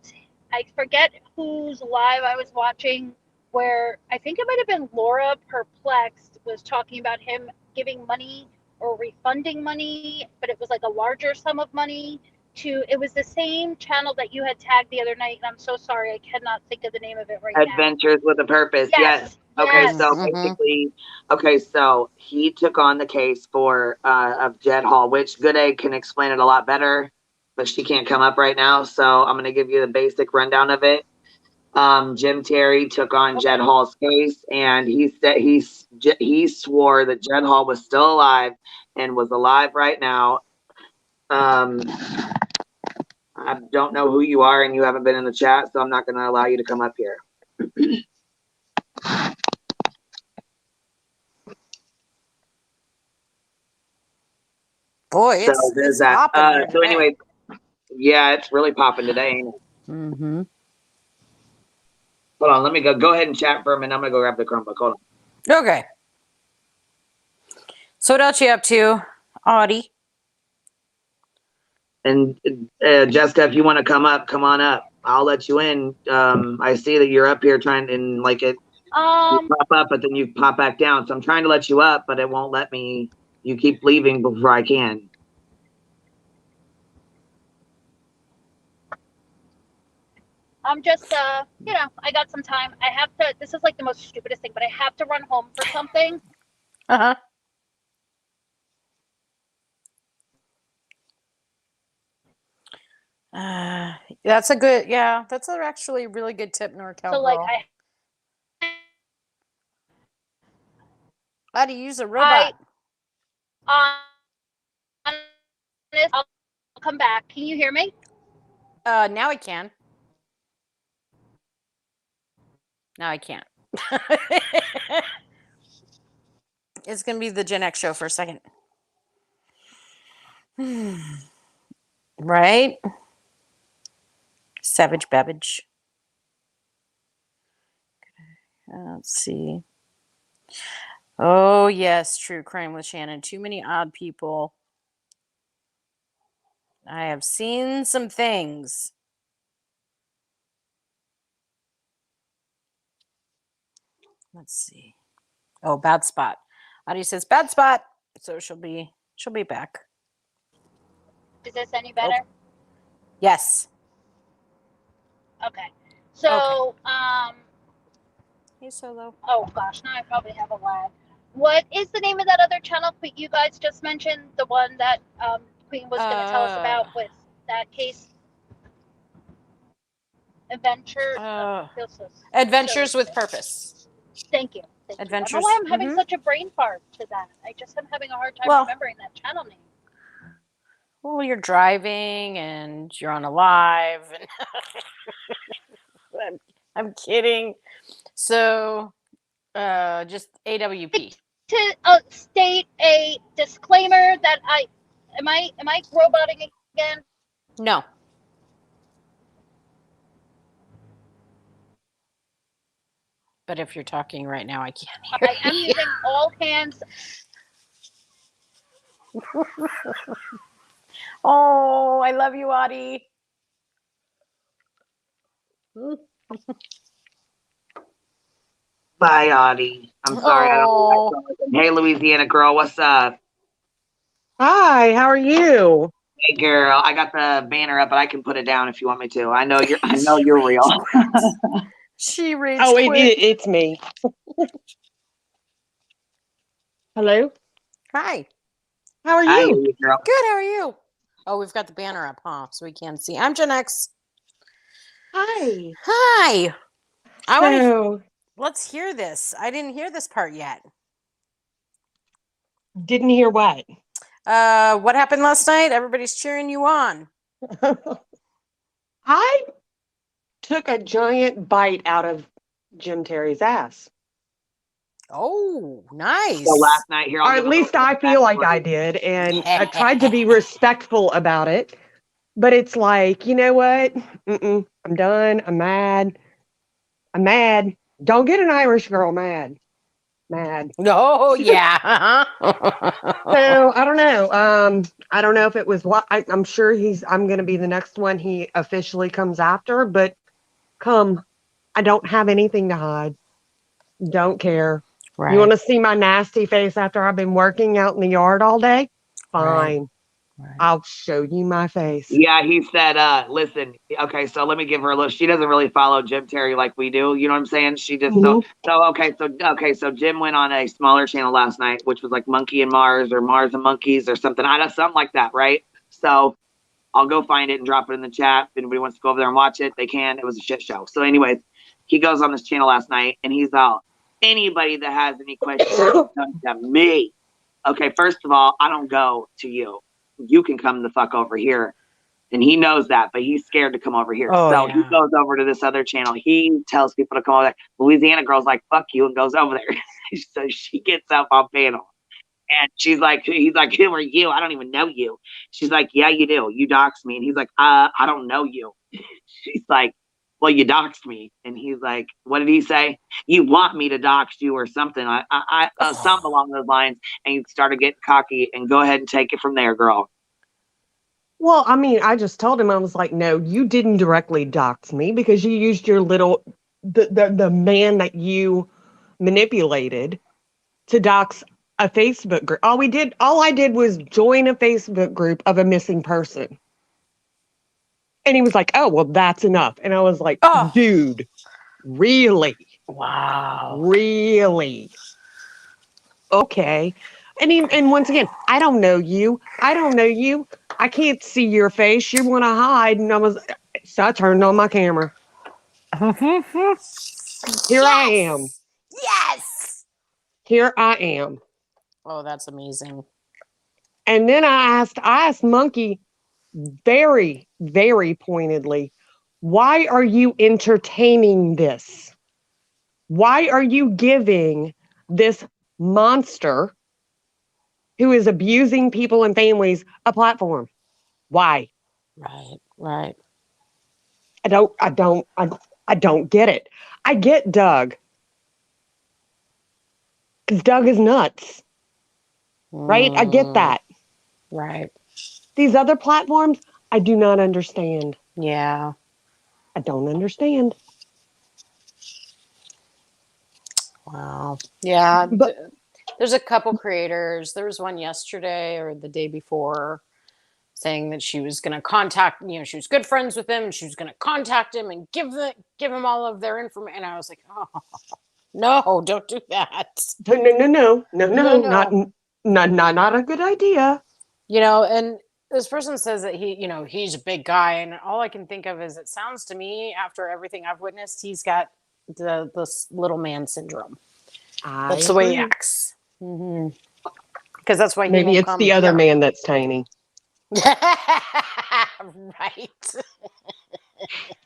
I forget whose live I was watching, where I think it might have been Laura Perplexed was talking about him giving money or refunding money, but it was like a larger sum of money to, it was the same channel that you had tagged the other night, and I'm so sorry, I cannot think of the name of it right now. Adventures with a Purpose. Yes. Okay, so basically, so he took on the case for of Jed Hall, which Good Egg can explain it a lot better, but she can't come up right now. So I'm going to give you the basic rundown of it. Jim Terry took on Jed Hall's case, and he said he swore that Jed Hall was still alive and was alive right now. I don't know who you are, and you haven't been in the chat, so I'm not going to allow you to come up here. Boy, it's popping. So anyway, yeah, it's really popping today, ain't it? Mm-hmm. Hold on, let me go ahead and chat for a minute. I'm going to go grab the Chromebook. Hold on. Okay. So what else you up to, Audie? And Jessica, if you want to come up, come on up. I'll let you in. I see that you're up here trying, and like it, you pop up, but then you pop back down. So I'm trying to let you up, but it won't let me. You keep leaving before I can. I'm just, you know, I got some time. I have to, this is like the most stupidest thing, but I have to run home for something. Uh-huh. That's a good, that's actually a really good tip, NorCal. So like How do you use a robot? I'll come back. Can you hear me? Now I can. Now I can't. It's gonna be the Gen X show for a second. Right? Savage Babbage. Let's see. Oh, yes, true crime with Shannon. Too many odd people. I have seen some things. Let's see. Oh, bad spot. Audie says bad spot. So she'll be back. Is this any better? Oh. Yes. Okay. So, okay. Hey, Solo. Oh gosh, now I probably have a lag. What is the name of that other channel you guys just mentioned? The one that Queen was going to tell us about with that case? Adventures with Purpose. Thank you. Adventures. I don't know why I'm having such a brain fart to that. I just am having a hard time remembering that channel name. Well, you're driving and you're on a live. And I'm kidding. So, just AWP. To state a disclaimer that am I roboting again? No. But if you're talking right now, I can't hear I am using all hands. Oh, I love you, Audie. Bye, Audie. I'm sorry. Oh. Hey, Louisiana Girl, what's up? Hi, how are you? Hey, girl. I got the banner up, but I can put it down if you want me to. I know you're real. She reads. Oh, it's me. Hello. Hi. How are Hi, you? girl. Good. How are you? Oh, we've got the banner up, huh? So we can't see. I'm Gen X. Hi. Hi. So, let's hear this. I didn't hear this part yet. Didn't hear what? What happened last night? Everybody's cheering you on. I took a giant bite out of Jim Terry's ass. Oh, nice. So last night here, or at least I feel like I did, and I tried to be respectful about it. But it's like, you know what? I'm done. I'm mad. Don't get an Irish girl mad. Oh, yeah. So I don't know. I don't know if it was what I'm sure I'm going to be the next one he officially comes after, but I don't have anything to hide. Don't care. Right. You want to see my nasty face after I've been working out in the yard all day? Fine. Right. I'll show you my face. Yeah, he said, listen, okay, so let me give her a look. She doesn't really follow Jim Terry like we do. You know what I'm saying? She just, so Jim went on a smaller channel last night, which was like Monkey and Mars or Mars and Monkeys or something. Something like that, right? So I'll go find it and drop it in the chat. If anybody wants to go over there and watch it, they can. It was a shit show. So anyways, he goes on this channel last night and he's all, anybody that has any questions, come to me. Okay, first of all, I don't go to you. You can come the fuck over here. And he knows that, but he's scared to come over here. He goes over to this other channel. He tells people to come over there. Louisiana Girl's like, fuck you, and goes over there. So she gets up on panel. And he's like, who are you? I don't even know you. She's like, yeah, you do. You doxed me. And he's like, I don't know you. She's like, well, you doxed me. And he's like, what did he say? You want me to dox you or something. Something along those lines. And he started getting cocky and go ahead and take it from there, girl. Well, I mean, I just told him, I was like, no, you didn't directly dox me because you used your the man that you manipulated to dox a Facebook group. All I did was join a Facebook group of a missing person. And he was like, oh, well, that's enough. And I was like, dude, really? Wow. Really? Okay. And once again, I don't know you. I can't see your face. You want to hide. And so I turned on my camera. Here I am. Yes. here I am. Oh, that's amazing. And then I asked Monkey very, very pointedly, why are you entertaining this? Why are you giving this monster who is abusing people and families a platform? Why? Right. I don't get it. I get Doug. Because Doug is nuts. Right? I get that. Right. These other platforms, I do not understand. Yeah. I don't understand. Wow. Yeah. But There's a couple creators. There was one yesterday or the day before saying that she was going to contact, she was good friends with him and she was going to contact him and give him all of their information. And I was like, oh, no, don't do that. no. No. Not a good idea. And this person says that he's a big guy. And all I can think of is it sounds to me, after everything I've witnessed, he's got this little man syndrome. That's the way he acts. Because that's why maybe it's the other man that's tiny. Right.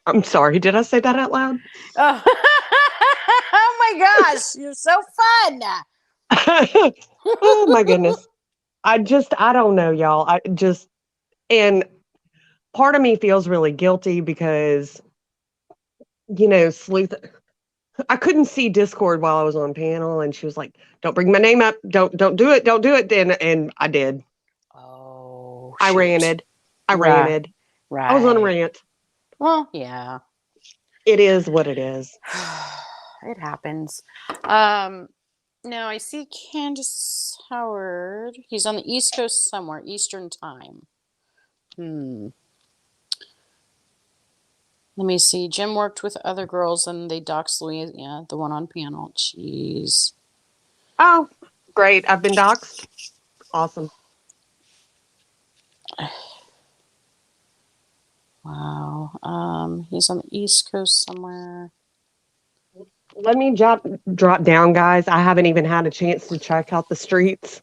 I'm sorry. Did I say that out loud? Oh, oh my gosh, you're so fun. Oh my goodness. I don't know, y'all. And part of me feels really guilty because, Sleuth, I couldn't see Discord while I was on panel, and she was like, "Don't bring my name up. Don't do it. Don't do it." And I did. Oh, I ranted. I ranted. Right. I was on a rant. Well, yeah. It is what it is. It happens. Now I see Candace Howard. He's on the East Coast somewhere, Eastern time. Let me see. Jim worked with other girls and they doxed Louis. Yeah, the one on panel. Jeez. Oh, great. I've been doxxed. Awesome. Wow. He's on the East Coast somewhere. Let me drop down, guys. I haven't even had a chance to check out the streets.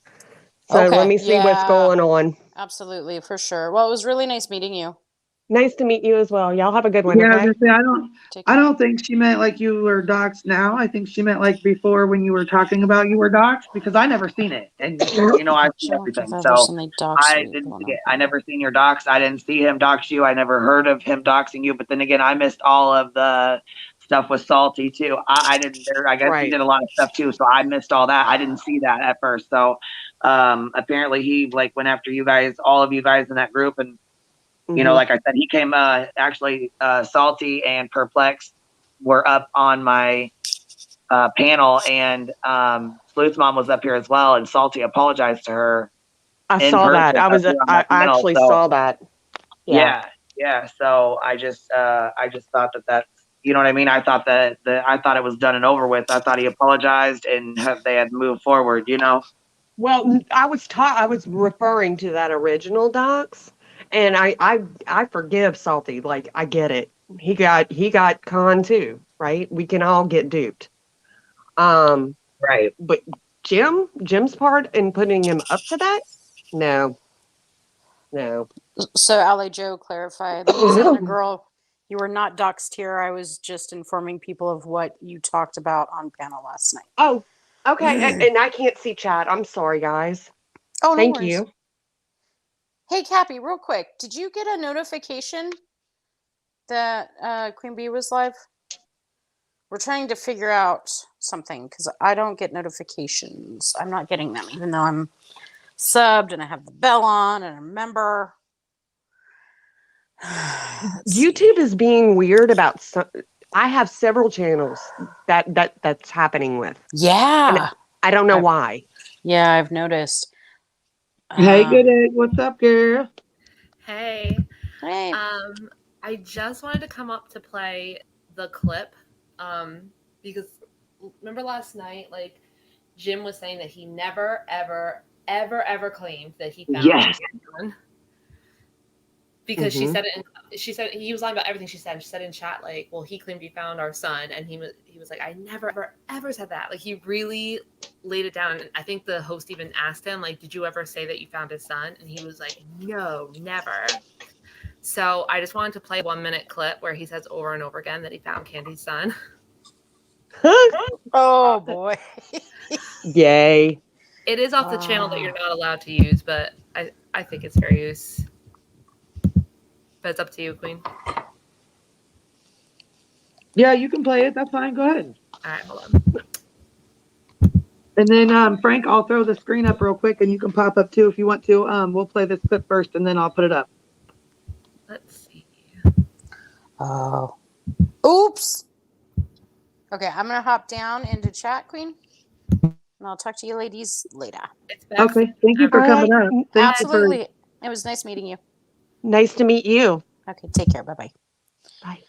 So let me see what's going on. Absolutely, for sure. Well, it was really nice meeting you. Nice to meet you as well. Y'all have a good one, Yeah, I okay? was gonna say, I don't think she meant like you were doxxed now. I think she meant like before when you were talking about you were doxxed, because I never seen it. And I've seen everything. So I didn't see it. I never seen your dox. I didn't see him dox you. I never heard of him doxing you. But then again, I missed all of the stuff with Salty too. I didn't I guess he did a lot of stuff too. So I missed all that. I didn't see that at first. So apparently he like went after you guys, all of you guys in that group, and like I said, he came, actually, Salty and Perplexed were up on my panel, and Sleuth Mom was up here as well, and Salty apologized to her. I saw that. I actually saw that. Yeah. So I just thought that you know what I mean? I thought that I thought it was done and over with. I thought he apologized and they had moved forward, Well, I was referring to that original docs. And I forgive Salty. Like, I get it. He got conned too, right? We can all get duped. Right. But Jim's part in putting him up to that? No. So, Ally Joe, clarify. Louisiana Girl, you were not doxed here. I was just informing people of what you talked about on panel last night. Oh, okay. And I can't see chat. I'm sorry, guys. Oh, no Thank worries. you. Hey, Cappy, real quick. Did you get a notification that Queen Bee was live? We're trying to figure out something because I don't get notifications. I'm not getting them, even though I'm subbed and I have the bell on and I'm a member. YouTube is being weird about I have several channels that's happening with. Yeah. And I don't know why. Yeah, I've noticed. Hey, good Ed. What's up, girl? Hey. I just wanted to come up to play the clip because remember last night, like Jim was saying that he never, ever claimed that he found someone. because she said it. She said he was lying about everything she said. She said in chat like, "Well, he claimed he found our son," and he was like, "I never ever said that." Like he really laid it down. And I think the host even asked him like, "Did you ever say that you found his son?" And he was like, "No, never." So I just wanted to play a 1-minute clip where he says over and over again that he found Candy's son. Oh boy! Yay! It is off the channel that you're not allowed to use, but I think it's fair use. But it's up to you, Queen. Yeah, you can play it. That's fine. Go ahead. All right, hold on. And then Frank, I'll throw the screen up real quick, and you can pop up too if you want to. We'll play this clip first, and then I'll put it up. Let's see. Oh, oops. Okay, I'm gonna hop down into chat, Queen, and I'll talk to you ladies later. Okay, thank you for coming up. Thank Absolutely, you it was nice meeting you. Nice to meet you. Okay, take care. Bye-bye. Bye.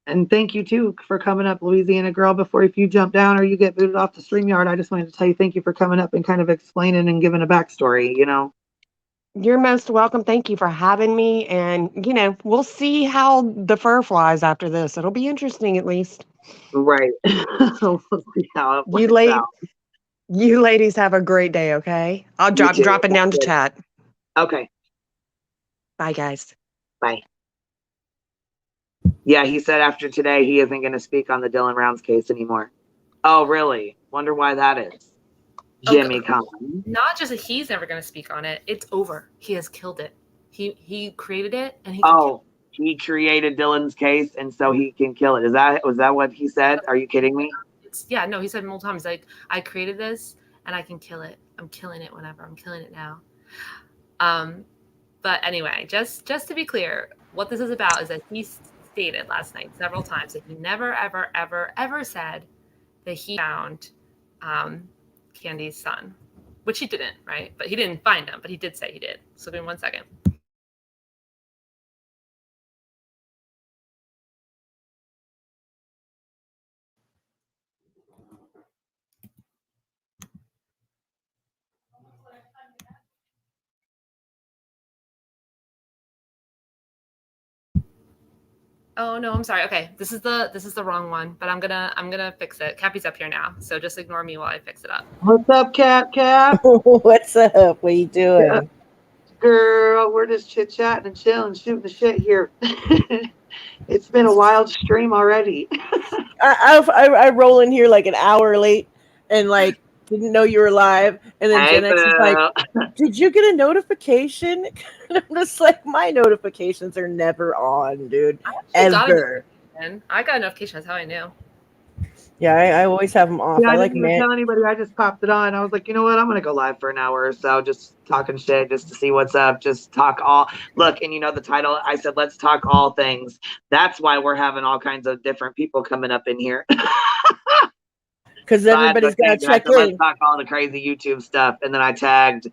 And thank you too for coming up, Louisiana Girl. Before if you jump down or you get booted off the StreamYard, I just wanted to tell you thank you for coming up and kind of explaining and giving a backstory. You're most welcome. Thank you for having me. And, we'll see how the fur flies after this. It'll be interesting, at least. Right. We'll see how it works out. You ladies have a great day, okay? I'll drop it down to chat. Okay. Bye, guys. Bye. Yeah, he said after today he isn't going to speak on the Dylan Rounds case anymore. Oh, really? Wonder why that is. Jimmy Con. Not just that he's never going to speak on it. It's over. He has killed it. He created it, and he. He created Dylan's case, and so he can kill it. Was that what he said? Are you kidding me? No. He said multiple times like, "I created this, and I can kill it. I'm killing it whenever. I'm killing it now." But anyway, just to be clear, what this is about is that he stated last night several times that he never, ever, ever, ever said that he found Candy's son, which he didn't, right? But he didn't find him, but he did say he did. So give me 1 second. Oh no, I'm sorry. Okay, this is the wrong one, but I'm gonna fix it. Cappy's up here now, so just ignore me while I fix it up. What's up, Cap? What's up? What are you doing? Yeah. Girl, we're just chit chatting and chilling, shooting the shit here. It's been a wild stream already. I roll in here like an hour late and like didn't know you were live, and then Gen X is like, "Did you get a notification?" And I'm just like, my notifications are never on, dude. Ever. I got a notification. That's how I knew. Yeah, I always have them off. Yeah, I like didn't even tell anybody. I just popped it on. I was like, you know what? I'm gonna go live for an hour or so, just talking shit, just to see what's up. Just talk all. Look, and the title. I said, let's talk all things. That's why we're having all kinds of different people coming up in here. Because everybody's got to check in. Let's talk all the crazy YouTube stuff, and then I tagged,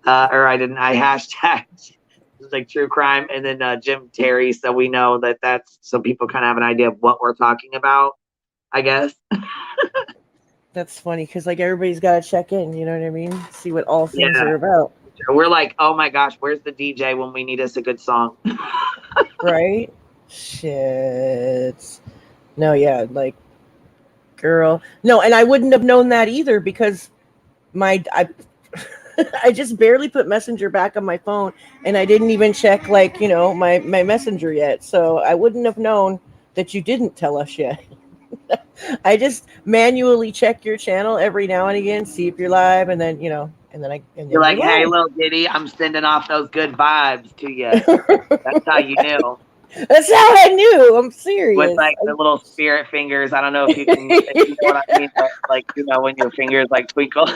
or I didn't. I hashtagged like true crime, and then Jim Terry, so we know that's so people kind of have an idea of what we're talking about. I guess. That's funny because like everybody's got to check in. You know what I mean? See what all things are about. We're like, oh my gosh, where's the DJ when we need us a good song? Right? Shit. No, yeah, like, girl. No, and I wouldn't have known that either because I just barely put Messenger back on my phone, and I didn't even check like my Messenger yet. So I wouldn't have known that you didn't tell us yet. I just manually check your channel every now and again, see if you're live, and then you're like, hey, little Diddy, I'm sending off those good vibes to you. That's how you knew. That's how I knew. I'm serious. With like the little spirit fingers. I don't know if you can, if you know what I mean, but like when your fingers like twinkle.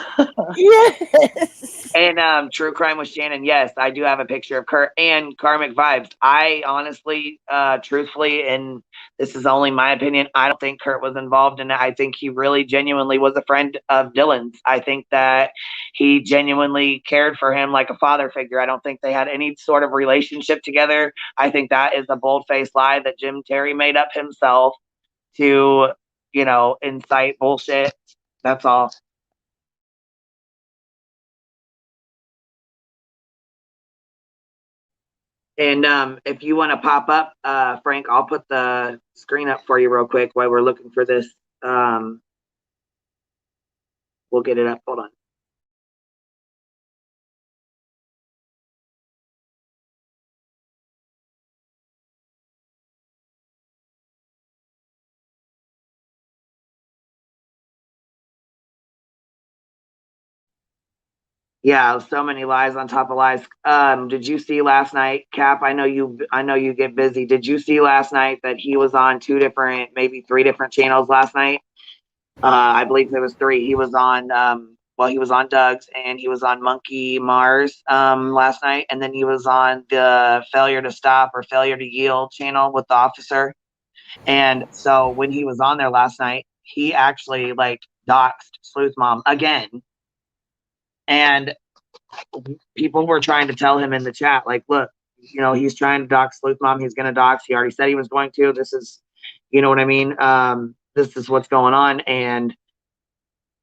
Yes. And True Crime with Shannon. Yes, I do have a picture of Kurt and Karmic Vibes. I honestly, truthfully, and this is only my opinion, I don't think Kurt was involved in it. I think he really genuinely was a friend of Dylan's. I think that he genuinely cared for him like a father figure. I don't think they had any sort of relationship together. I think that is a bold-faced lie that Jim Terry made up himself to, incite bullshit. That's all. And if you want to pop up, Frank, I'll put the screen up for you real quick while we're looking for this. We'll get it up. Hold on. Yeah, so many lies on top of lies. Did you see last night, Cap? I know you get busy. Did you see last night that he was on 2 different, maybe 3 different channels last night? I believe there was 3. He was on he was on Doug's, and he was on Monkey Mars last night, and then he was on the Failure to Stop or Failure to Yield channel with the officer. And so when he was on there last night, he actually like doxed Sleuth Mom again. And people were trying to tell him in the chat, like, look, he's trying to dox Sleuth Mom. He's going to dox. He already said he was going to. This is, you know what I mean? This is what's going on. And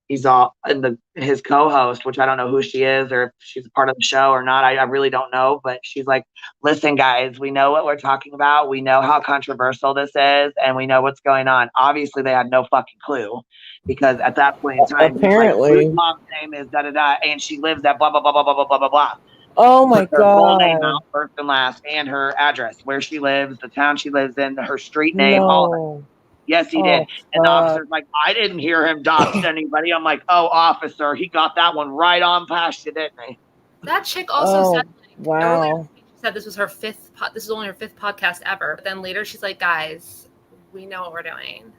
he's all, and his co-host, which I don't know who she is or if she's a part of the show or not. I really don't know, but she's like, listen, guys, we know what we're talking about. We know how controversial this is, and we know what's going on. Obviously, they had no fucking clue, because at that point in time, apparently, like, mom's name is da da da, and she lives at blah blah blah blah blah blah blah blah blah. Oh my Put her full name God. out, first and last, and her address, where she lives, the town she lives in, her street name, all of it. No. Yes, he did. And the officer's like, I didn't hear him dox anybody. I'm like, oh, officer, he got that one right on past you, didn't he? That chick also said, wow. Earlier, she said this was her 5th. This is only her 5th podcast ever. But then later, she's like, guys, we know what we're doing.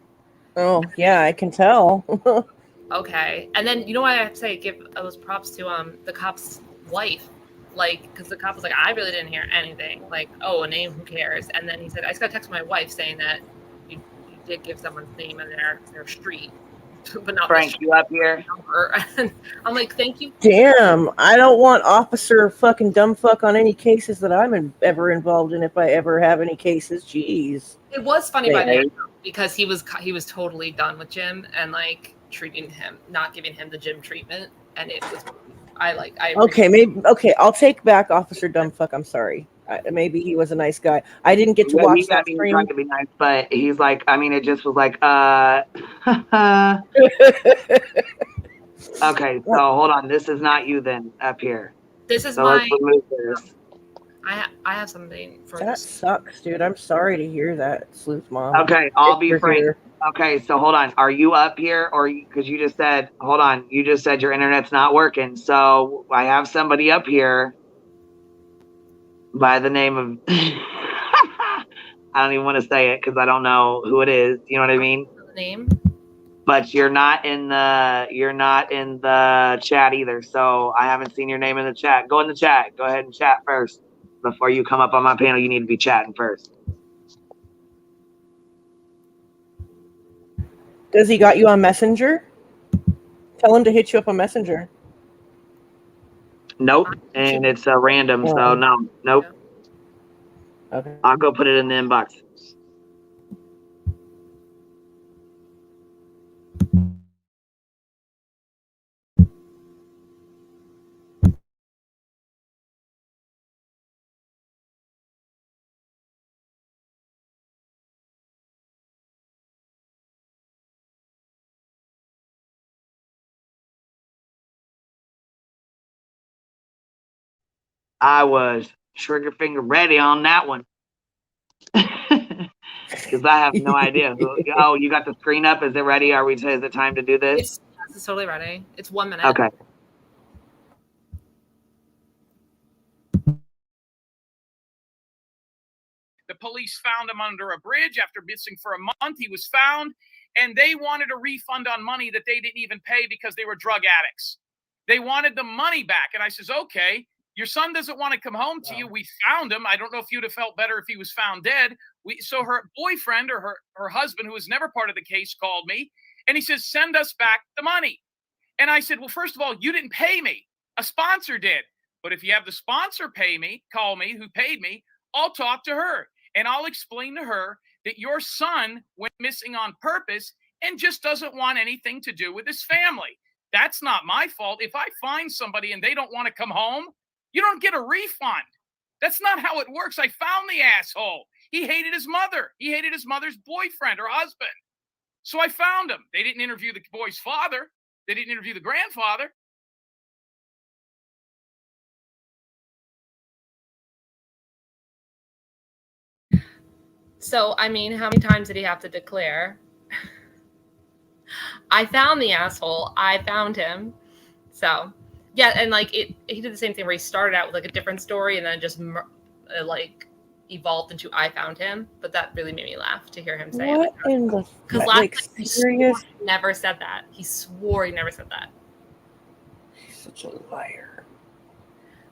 Oh yeah, I can tell. Okay. And then you know what I have to say? Give those props to the cop's wife. Like, because the cop was like, I really didn't hear anything. Like, oh, a name, who cares? And then he said, I just got to text my wife saying that you did give someone's name in their street, but not Frank, you up here? And I'm like, thank you. Damn, I don't want officer fucking dumb fuck on any cases that I'm ever involved in. If I ever have any cases, jeez. It was funny by the end because he was totally done with Jim and like treating him, not giving him the Jim treatment, and it was. Okay, I'll take back Officer Dumbfuck. I'm sorry. Maybe he was a nice guy. I didn't get to watch that stream. He tried to be nice, but he's like, I mean, it just was like, okay, so hold on. This is not you then up here. This is so let's remove this. I have something for that. Sucks, dude. I'm sorry to hear that, Sleuth Mom. Okay, I'll be frank. Okay, so hold on. Are you up here, or because you just said, hold on, you just said your internet's not working. So I have somebody up here by the name of I don't even want to say it because I don't know who it is. You know what I mean? The name. But you're not in the chat either. So I haven't seen your name in the chat. Go in the chat. Go ahead and chat first before you come up on my panel. You need to be chatting first. Does he got you on Messenger? Tell him to hit you up on Messenger. Nope. And it's random, so no. Nope. Okay. I'll go put it in the inbox. I was trigger finger ready on that one. Because I have no idea. Oh, you got the screen up? Is it ready? Is it time to do this? It's totally ready. It's 1 minute. Okay. The police found him under a bridge after missing for a month. He was found, and they wanted a refund on money that they didn't even pay because they were drug addicts. They wanted the money back. And I says, okay, your son doesn't want to come home to you. We found him. I don't know if you'd have felt better if he was found dead. So her boyfriend or her husband, who was never part of the case, called me, and he says, send us back the money. And I said, well, first of all, you didn't pay me. A sponsor did. But if you have the sponsor call me, who paid me, I'll talk to her. And I'll explain to her that your son went missing on purpose and just doesn't want anything to do with his family. That's not my fault. If I find somebody and they don't want to come home, you don't get a refund. That's not how it works. I found the asshole. He hated his mother. He hated his mother's boyfriend or husband. So I found him. They didn't interview the boy's father. They didn't interview the grandfather. So, I mean, how many times did he have to declare? I found the asshole. I found him. So, yeah, and like he did the same thing where he started out with like a different story and then just like evolved into I found him. But that really made me laugh to hear him say what it. in the Because last like night he serious? swore he never said that. He swore he never said that. He's such a liar.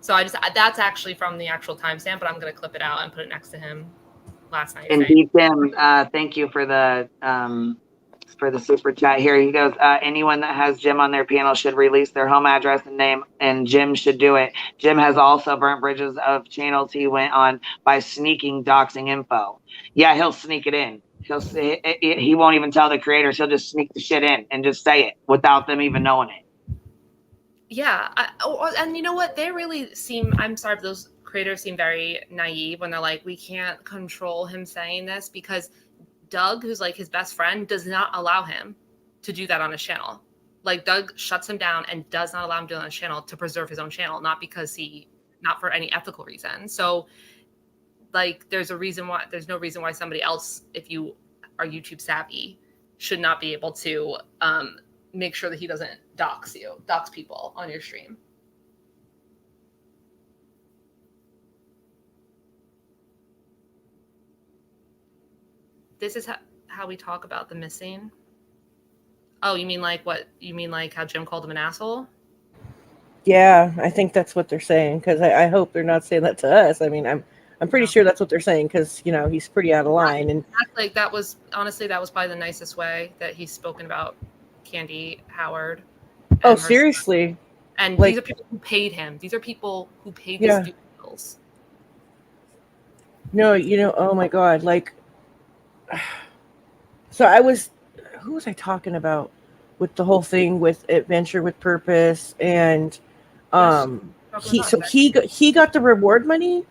So that's actually from the actual timestamp, but I'm gonna clip it out and put it next to him last night. And saying, Tim, thank you for the super chat here. He goes, anyone that has Jim on their panel should release their home address and name, and Jim should do it. Jim has also burnt bridges of channels he went on by sneaking doxing info. Yeah, he'll sneak it in. He won't even tell the creators. He'll just sneak the shit in and just say it without them even knowing it. Yeah, and you know what? They really seem. I'm sorry, but those creators seem very naive when they're like, we can't control him saying this because Doug, who's like his best friend, does not allow him to do that on his channel. Like Doug shuts him down and does not allow him to do it on his channel to preserve his own channel, not for any ethical reason. So like there's no reason why somebody else, if you are YouTube savvy, should not be able to make sure that he doesn't dox people on your stream. This is how we talk about the missing. Oh, you mean like what? You mean like how Jim called him an asshole? Yeah, I think that's what they're saying, because I hope they're not saying that to us. I mean, I'm pretty sure that's what they're saying, because he's pretty out of line. And like that was probably the nicest way that he's spoken about Candy Howard. Oh, seriously. And these are people who paid him. These are people who paid these stupid bills. No, oh my God. Like, so who was I talking about with the whole thing with Adventure with Purpose? And he got the reward money,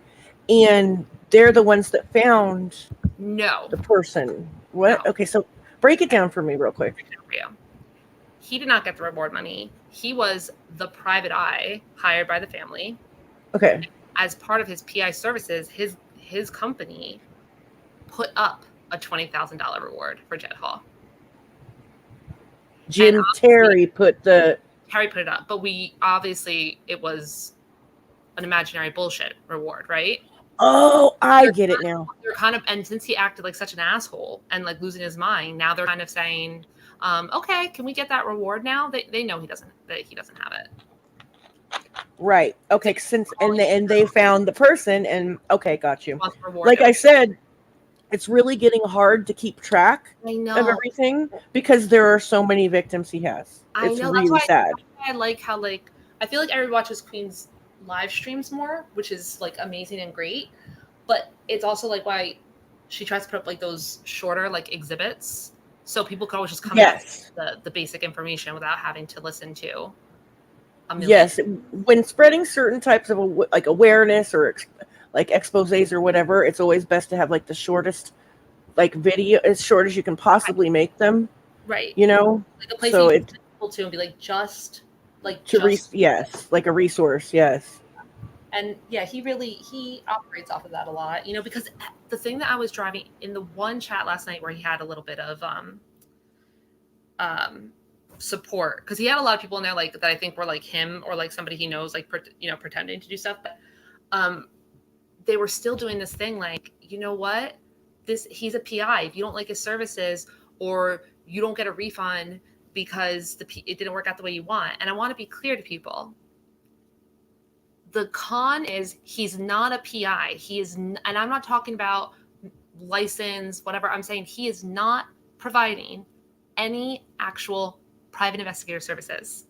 and they're the ones that found the person. What? No. Okay, so break it down for me real quick. He did not get the reward money. He was the private eye hired by the family. Okay. As part of his PI services, his company put up a $20,000 reward for Jed Hall. Terry put it up, but it was an imaginary bullshit reward, right? Oh, I get it now. They're kind of, and since he acted like such an asshole and like losing his mind, now they're kind of saying, okay, can we get that reward now? They know he doesn't have it. Right. Okay. And they found the person, and okay, got you. Like I said, it's really getting hard to keep track of everything because there are so many victims he has. It's really sad. I like how I feel like everybody watches Queen's live streams more, which is like amazing and great, but it's also like why she tries to put up like those shorter like exhibits so people can always just come back to the basic information without having to listen to a million. Yes, when spreading certain types of like awareness or like exposés or whatever, it's always best to have like the shortest like video, as short as you can possibly make them, right? Like a place so you can people to and be like like a resource, yes. And yeah, he operates off of that a lot, because the thing that I was driving in the one chat last night where he had a little bit of support, because he had a lot of people in there like that I think were like him or like somebody he knows, like pretending to do stuff, but they were still doing this thing like, you know what, he's a PI. If you don't like his services or you don't get a refund because it didn't work out the way you want. And I want to be clear to people. The con is he's not a PI. He is, and I'm not talking about license, whatever. I'm saying he is not providing any actual private investigator services.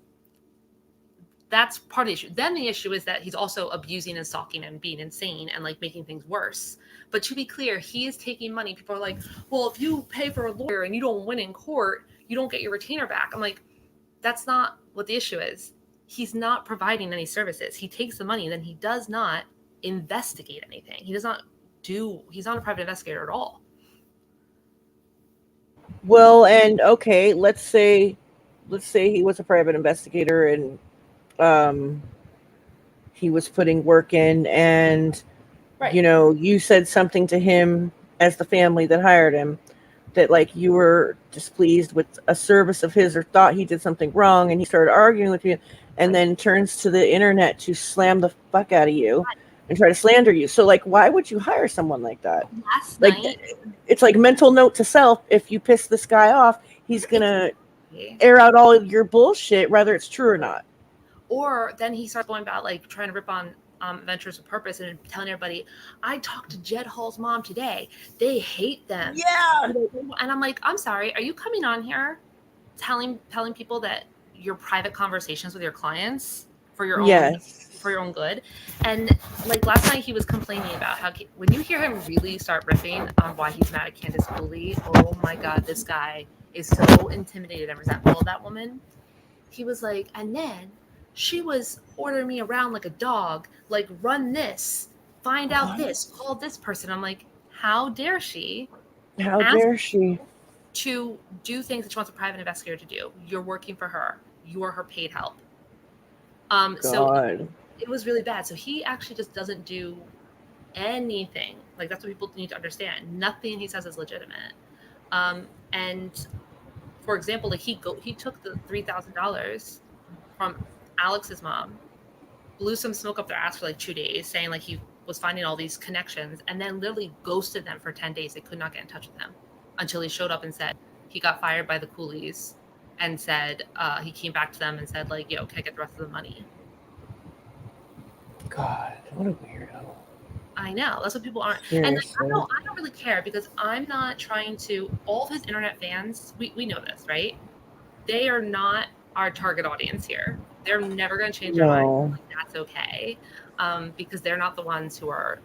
That's part of the issue. Then the issue is that he's also abusing and stalking and being insane and like making things worse. But to be clear, he is taking money. People are like, well, if you pay for a lawyer and you don't win in court, you don't get your retainer back. I'm like, that's not what the issue is. He's not providing any services. He takes the money, then he does not investigate anything. He's not a private investigator at all. Well, and okay, let's say he was a private investigator and he was putting work in, and Right. you said something to him as the family that hired him that like you were displeased with a service of his or thought he did something wrong, and he started arguing with you and then turns to the internet to slam the fuck out of you and try to slander you. So like, why would you hire someone like that? Last Like, night, it's like mental note to self: if you piss this guy off, he's gonna air out all of your bullshit, whether it's true or not. Or then he starts going about like trying to rip on Adventures with Purpose and telling everybody, I talked to Jed Hall's mom today. They hate them. Yeah. And I'm like, I'm sorry, are you coming on here telling people that your private conversations with your clients for your own good? And like last night he was complaining about how when you hear him really start riffing on why he's mad at Candace Cooley, oh my God, this guy is so intimidated and resentful of that woman. He was like, and then she was ordering me around like a dog, like run this, find out this, call this person. I'm like, how dare she? How dare she? To do things that she wants a private investigator to do. You're working for her. You are her paid help. So it was really bad. So he actually just doesn't do anything. Like that's what people need to understand. Nothing he says is legitimate. And for example, like he took the $3,000 from Alex's mom, blew some smoke up their ass for like 2 days, saying like he was finding all these connections, and then literally ghosted them for 10 days. They could not get in touch with him until he showed up and said he got fired by the Coolies, and said he came back to them and said like, yo, can I get the rest of the money? God, what a weirdo. I know, that's what people aren't. Seriously. And I don't really care, because I'm not trying to. All of his internet fans, we know this, right? They are not our target audience here. They're never going to change their mind. Like, that's okay, because they're not the ones who are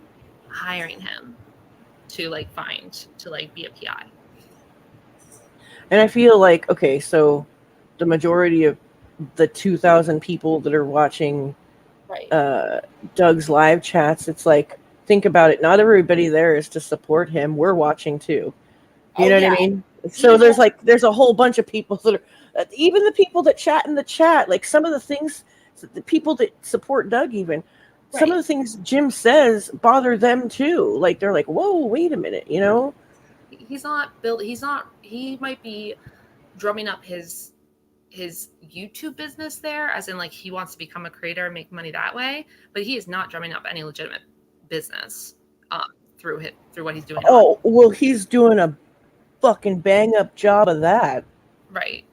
hiring him to like be a PI. And I feel like, okay, so the majority of the 2,000 people that are watching Doug's live chats, it's like, think about it. Not everybody there is to support him. We're watching too. You know what I mean? So there's a whole bunch of people that are, even the people that chat in the chat, like some of the things, the people that support Doug even, some of the things Jim says bother them too. Like they're like, whoa, wait a minute, you know? He might be drumming up his YouTube business there, as in like he wants to become a creator and make money that way, but he is not drumming up any legitimate business through what he's doing. Oh, well, he's doing a fucking bang up job of that. Right.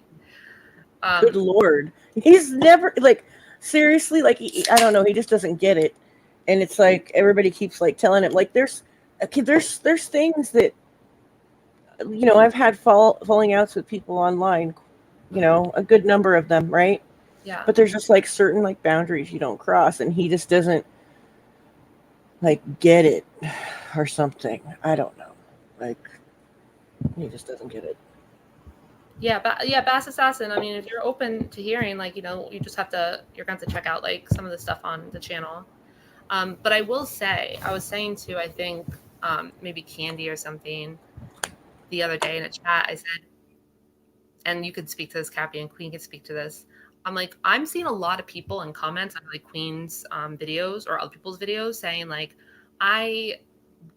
Good Lord. He's never, like, seriously, like, I don't know, he just doesn't get it. And it's like, everybody keeps, like, telling him, like, there's things that, you know, I've had falling outs with people online, you know, a good number of them, right? Yeah. But there's just, like, certain, like, boundaries you don't cross, and he just doesn't, like, get it or something. I don't know. Like, he just doesn't get it. Yeah, Bass Assassin. I mean, if you're open to hearing, like, you know, you're going to have to check out like some of the stuff on the channel. But I will say, I was saying to, I think maybe Candy or something the other day in a chat, I said, and you could speak to this, Cappy, and Queen could speak to this. I'm like, I'm seeing a lot of people in comments on like Queen's videos or other people's videos saying like, I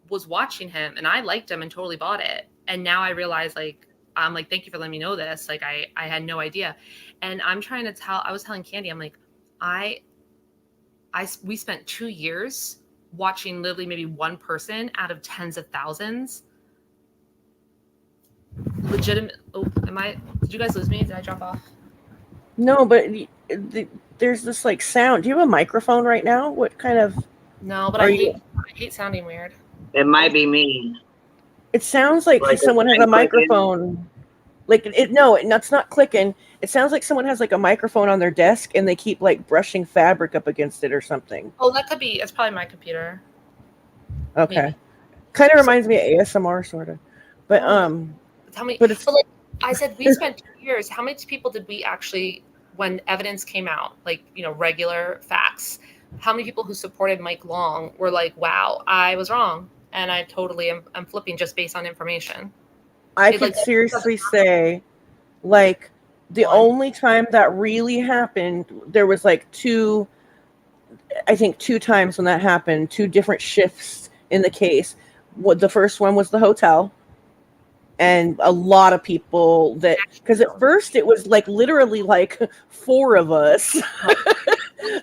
was watching him and I liked him and totally bought it. And now I realize like, I'm like, thank you for letting me know this. Like I had no idea. And I was telling Candy, I'm like, we spent 2 years watching literally maybe one person out of tens of thousands. Legitimate. Oh, did you guys lose me? Did I drop off? No, but there's this like sound. Do you have a microphone right now? What kind of? No, but I hate sounding weird. It might be me. It sounds like someone has a microphone. Like it's not clicking. It sounds like someone has like a microphone on their desk and they keep like brushing fabric up against it or something. Oh, that could be. It's probably my computer. Okay. Kind of reminds me of ASMR sort of. But tell me. But like I said, we spent 2 years. How many people did we actually, when evidence came out, like, you know, regular facts, how many people who supported Mike Long were like, wow, I was wrong. And I totally I'm flipping just based on information. I could seriously say, like, the only time that really happened, there was like two times when that happened, two different shifts in the case. What the first one was the hotel, and a lot of people that, because at first it was like literally like 4 of us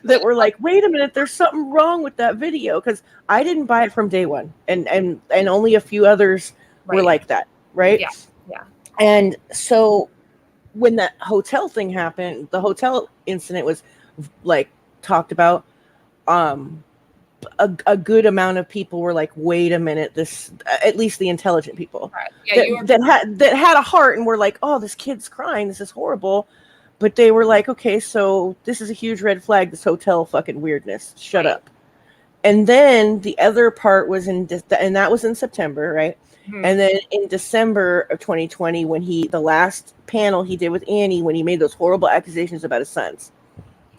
that were like, wait a minute, there's something wrong with that video, because I didn't buy it from day one, and only a few others were like that, right? Yeah. And so when that hotel thing happened, the hotel incident was like talked about, a good amount of people were like, wait a minute, this, at least the intelligent people, that had a heart and were like, oh, this kid's crying, this is horrible. But they were like, okay, so this is a huge red flag, this hotel fucking weirdness, shut up. And then the other part was and that was in September, right? And then in December of 2020, when the last panel he did with Annie, when he made those horrible accusations about his sons,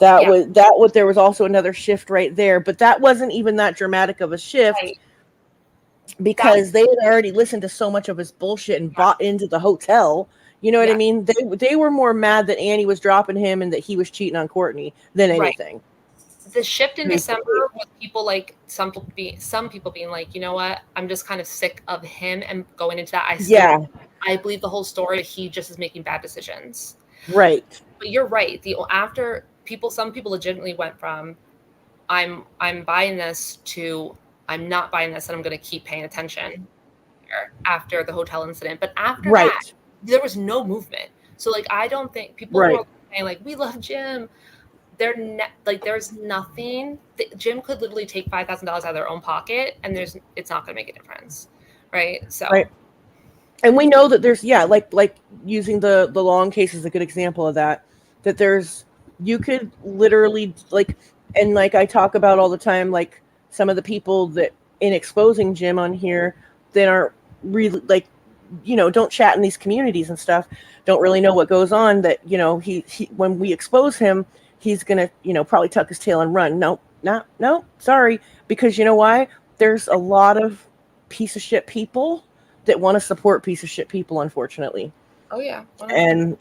there was also another shift right there, but that wasn't even that dramatic of a shift, because they had already listened to so much of his bullshit and bought into the hotel. You know what I mean? They were more mad that Annie was dropping him and that he was cheating on Courtney than anything. The shift in December was people like some people being like, you know what, I'm just kind of sick of him, and going into that, I believe the whole story. He just is making bad decisions. Right. But you're right. Some people legitimately went from I'm buying this to I'm not buying this, and I'm going to keep paying attention after the hotel incident. But after that, there was no movement. So like, I don't think people were saying like, we love Jim. There's nothing. Jim could literally take $5,000 out of their own pocket, and it's not going to make a difference, right? So, and we know that there's like using the Long case is a good example of that. That there's, you could literally and like I talk about all the time, like some of the people that in exposing Jim on here that aren't really don't chat in these communities and stuff, don't really know what goes on. That he when we expose him, he's gonna, probably tuck his tail and run. No, sorry. Because you know why? There's a lot of piece of shit people that want to support piece of shit people, unfortunately. Oh yeah. And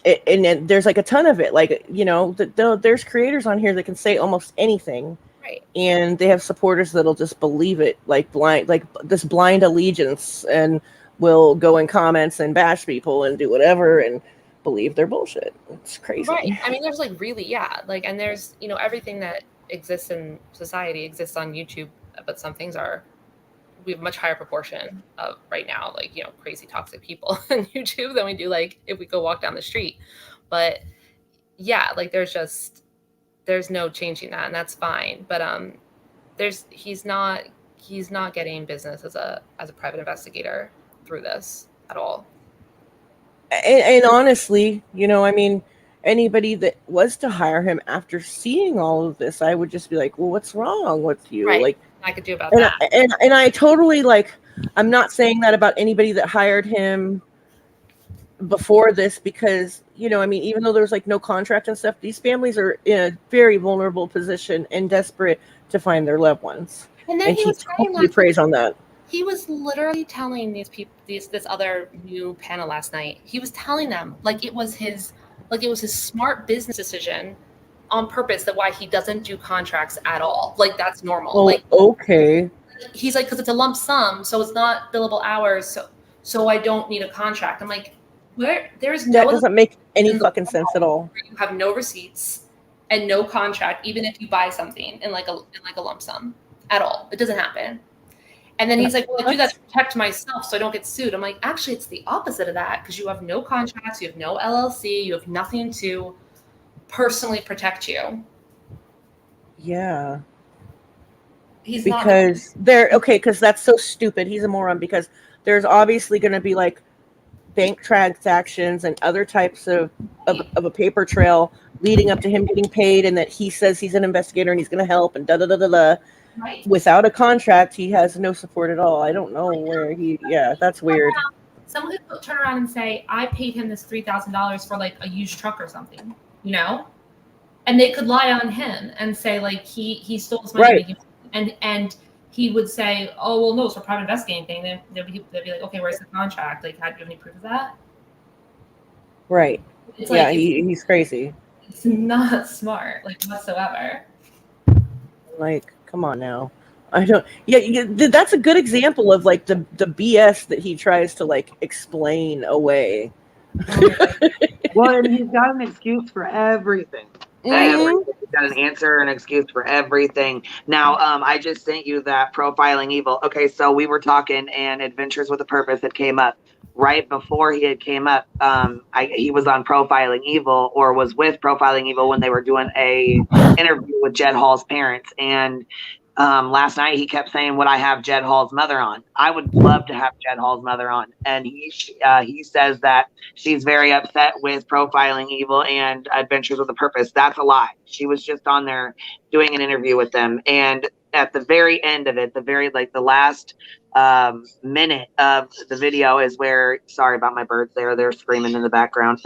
there's like a ton of it. Like, there's creators on here that can say almost anything. Right. And they have supporters that'll just believe it, like this blind allegiance, and will go in comments and bash people and do whatever and believe their bullshit. It's crazy. Right. I mean, there's and there's, everything that exists in society exists on YouTube, but some things we have a much higher proportion of right now, crazy toxic people on YouTube than we do if we go walk down the street. But yeah, there's no changing that, and that's fine. But he's not getting business as a private investigator through this at all. And honestly, I mean, anybody that was to hire him after seeing all of this, I would just be like, well, what's wrong with you? Right. Like, I could do about that. And I totally, I'm not saying that about anybody that hired him before this, because, I mean, even though there's no contract and stuff, these families are in a very vulnerable position and desperate to find their loved ones. And then he was totally prays on that. He was literally telling these people, this other new panel last night, he was telling them it was his smart business decision on purpose, that why he doesn't do contracts at all. That's normal. Okay. He's like, because it's a lump sum, so it's not billable hours, so I don't need a contract. I'm like, there's no, that doesn't make any fucking sense at all. You have no receipts and no contract, even if you buy something in a lump sum at all. It doesn't happen. And then he's like, well, I do that to protect myself so I don't get sued. I'm like, actually, it's the opposite of that, because you have no contracts, you have no LLC, you have nothing to personally protect you. Yeah. Because that's so stupid. He's a moron, because there's obviously going to be bank transactions and other types of a paper trail leading up to him getting paid, and that he says he's an investigator and he's going to help and da-da-da-da-da. Right. Without a contract, he has no support at all. I don't know where that's weird. Someone could turn around and say, I paid him this $3,000 for a used truck or something, and they could lie on him and say like he stole his money, Right. and he would say, oh well, no, it's for private investigating thing. Then they'd be like, okay, where's the contract? Like, do you have any proof of that? Right. It's Yeah, like he's crazy. It's not smart, like whatsoever. Like, come on now. I don't. Yeah, that's a good example of like the BS that he tries to like explain away. Well, and he's got an excuse for everything. Everything. He's got an answer, an excuse for everything. Now, I just sent you that Profiling Evil. Okay, so we were talking, and Adventures with a Purpose had came up right before he had came up. He was on Profiling Evil, or was with Profiling Evil when they were doing a interview with Jed Hall's parents, and last night he kept saying, would I have Jed Hall's mother on? I would love to have Jed Hall's mother on. And he says that she's very upset with Profiling Evil and Adventures with a Purpose. That's a lie. She was just on there doing an interview with them. And at the very end of it, the last minute of the video is where, sorry about my birds there, they're screaming in the background.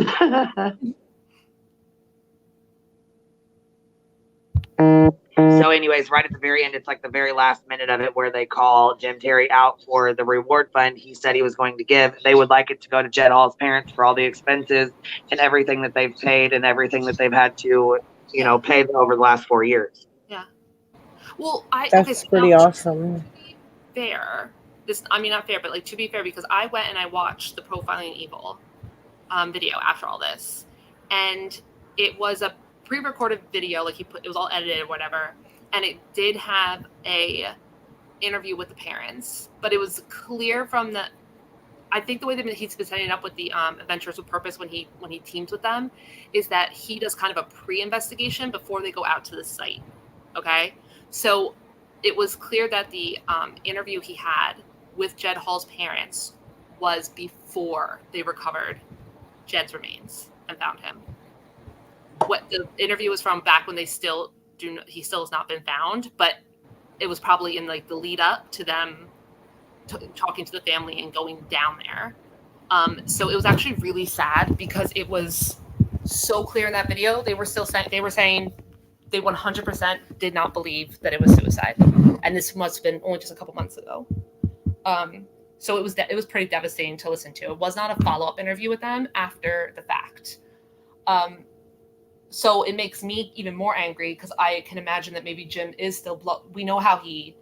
So anyways, right at the very end, it's like the very last minute of it where they call Jim Terry out for the reward fund he said he was going to give. They would like it to go to Jed Hall's parents for all the expenses and everything that they've paid and everything that they've had to, pay over the last 4 years. Yeah. Well, that's pretty awesome. To be fair, not fair, but like to be fair, because I went and I watched the Profiling Evil video after all this, and it was a pre-recorded video, like it was all edited or whatever, and it did have a interview with the parents, but it was clear from I think the way that he's been setting it up with the Adventures with Purpose when he teams with them is that he does kind of a pre-investigation before they go out to the site. Okay, so it was clear that the interview he had with Jed Hall's parents was before they recovered Jed's remains and found him. What the interview was from back when he still has not been found, but it was probably in like the lead up to them talking to the family and going down there. So it was actually really sad because it was so clear in that video. They were saying they 100% did not believe that it was suicide, and this must have been only just a couple months ago. So it was pretty devastating to listen to. It was not a follow-up interview with them after the fact. So it makes me even more angry because I can imagine that maybe Jim is still we know how he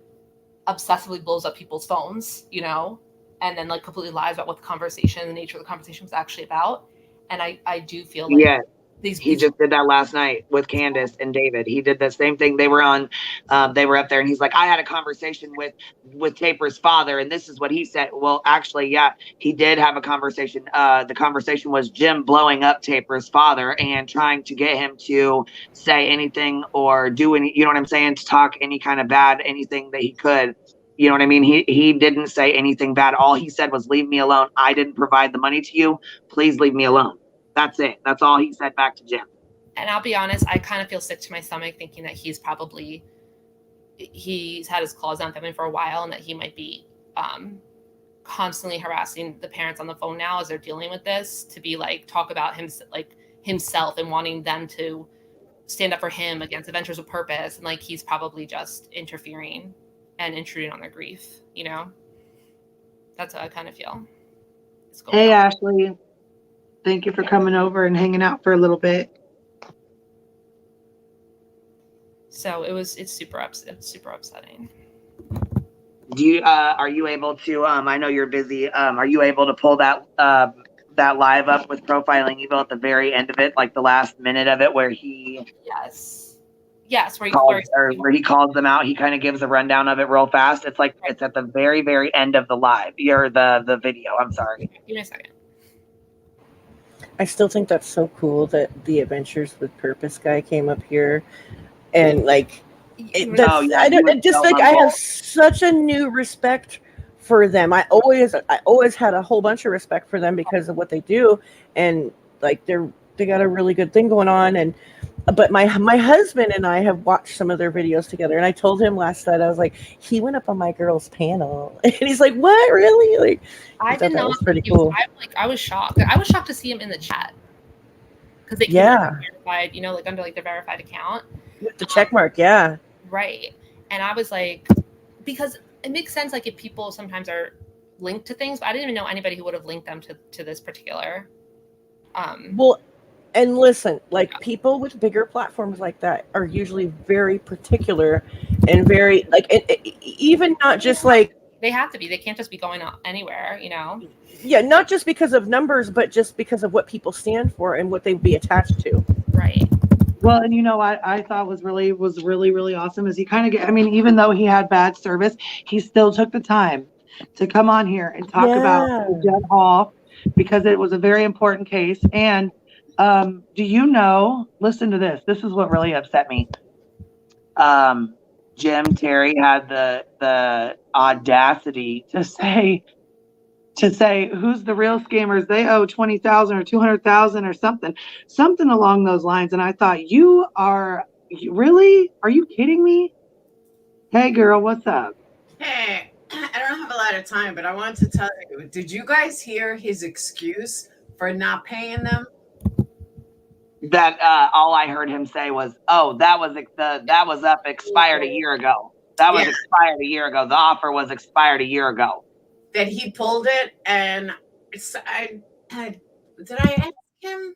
obsessively blows up people's phones, and then like completely lies about what the nature of the conversation was actually about. And I do feel like he just did that last night with Candace and David. He did the same thing. They were up there, and he's like, I had a conversation with Taper's father, and this is what he said. Well, actually, yeah, he did have a conversation. The conversation was Jim blowing up Taper's father and trying to get him to say anything or do any, you know what I'm saying, to talk any kind of bad, anything that he could. You know what I mean? He didn't say anything bad. All he said was, leave me alone. I didn't provide the money to you. Please leave me alone. That's it. That's all he said back to Jim. And I'll be honest, I kind of feel sick to my stomach thinking that he's had his claws on family for a while, and that he might be constantly harassing the parents on the phone now as they're dealing with this, to be like, talk about himself and wanting them to stand up for him against Adventures with Purpose. And like, he's probably just interfering and intruding on their grief, That's how I kind of feel. Hey, Ashley. Thank you for coming over and hanging out for a little bit. So it's super upsetting. Do you are you able to I know you're busy. Are you able to pull that live up with Profiling Evil at the very end of it, like the last minute of it, where he where he calls them out? He kind of gives a rundown of it real fast. It's like it's at the very, very end of the live, or the video. I'm sorry. Give me a second. I still think that's so cool that the Adventures with Purpose guy came up here, and like, I have such a new respect for them. I always had a whole bunch of respect for them because of what they do, and like they got a really good thing going on. But my husband and I have watched some of their videos together, and I told him last night, I was like, he went up on my girl's panel, and he's like, what, really? Like, I thought that was pretty cool. I was shocked. I was shocked to see him in the chat because they keep verified, you know, like under like the verified account. The check mark, yeah. Right. And I was like, because it makes sense, like if people sometimes are linked to things, but I didn't even know anybody who would have linked them to this particular. Well, and listen, like people with bigger platforms like that are usually very particular and very like, even not just like they have to be. They can't just be going anywhere, you know. Yeah, not just because of numbers, but just because of what people stand for and what they'd be attached to. Right. Well, and you know what I thought was really awesome is he kind of I mean, even though he had bad service, he still took the time to come on here and talk about the Jed Hall, because it was a very important case. And do you know, listen to this. This is what really upset me. Jim Terry had the audacity to say who's the real scammers, they owe 20,000 or 200,000 or something along those lines. And I thought, really? Are you kidding me? Hey girl, what's up? Hey, I don't have a lot of time, but I wanted to tell you, did you guys hear his excuse for not paying them? That all I heard him say was, "Oh, that was expired a year ago. That was expired a year ago. The offer was expired a year ago." That he pulled it, and did I ask him?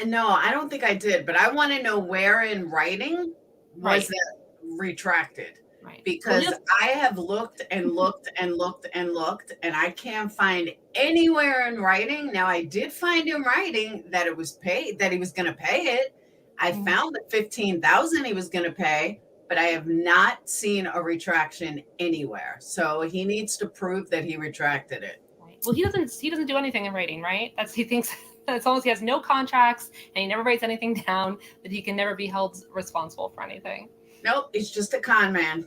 No, I don't think I did, but I want to know where in writing was that retracted. Right. Because I have looked and looked and looked and looked, and I can't find anywhere in writing. Now, I did find in writing that it was paid, that he was going to pay it. I found that 15,000 he was going to pay, but I have not seen a retraction anywhere. So he needs to prove that he retracted it. Right. Well, he doesn't do anything in writing, right? He thinks as long as he has no contracts and he never writes anything down, that he can never be held responsible for anything. Nope, he's just a con man.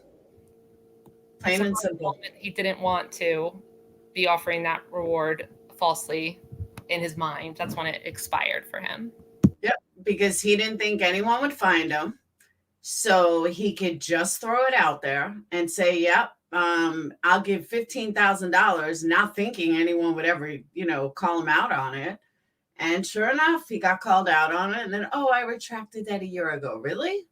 Plain and simple. He didn't want to be offering that reward falsely in his mind. That's when it expired for him. Yep, because he didn't think anyone would find him. So he could just throw it out there and say, yep, I'll give $15,000, not thinking anyone would ever, call him out on it. And sure enough, he got called out on it. And then, I retracted that a year ago. Really?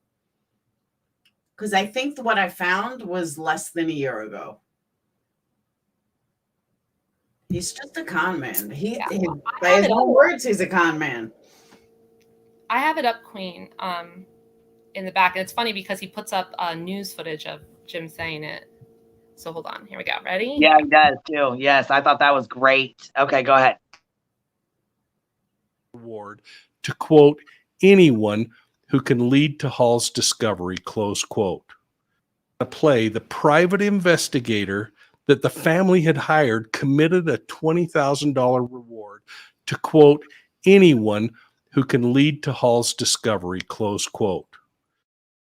Because I think what I found was less than a year ago. He's just a con man. By his own words, he's a con man. I have it up, Queen, in the back. And it's funny because he puts up news footage of Jim saying it. So hold on. Here we go. Ready? Yeah, he does too. Yes, I thought that was great. Okay, go ahead. Reward to quote anyone who can lead to Hall's discovery, close quote. To play, the private investigator that the family had hired committed a $20,000 reward to quote anyone who can lead to Hall's discovery, close quote.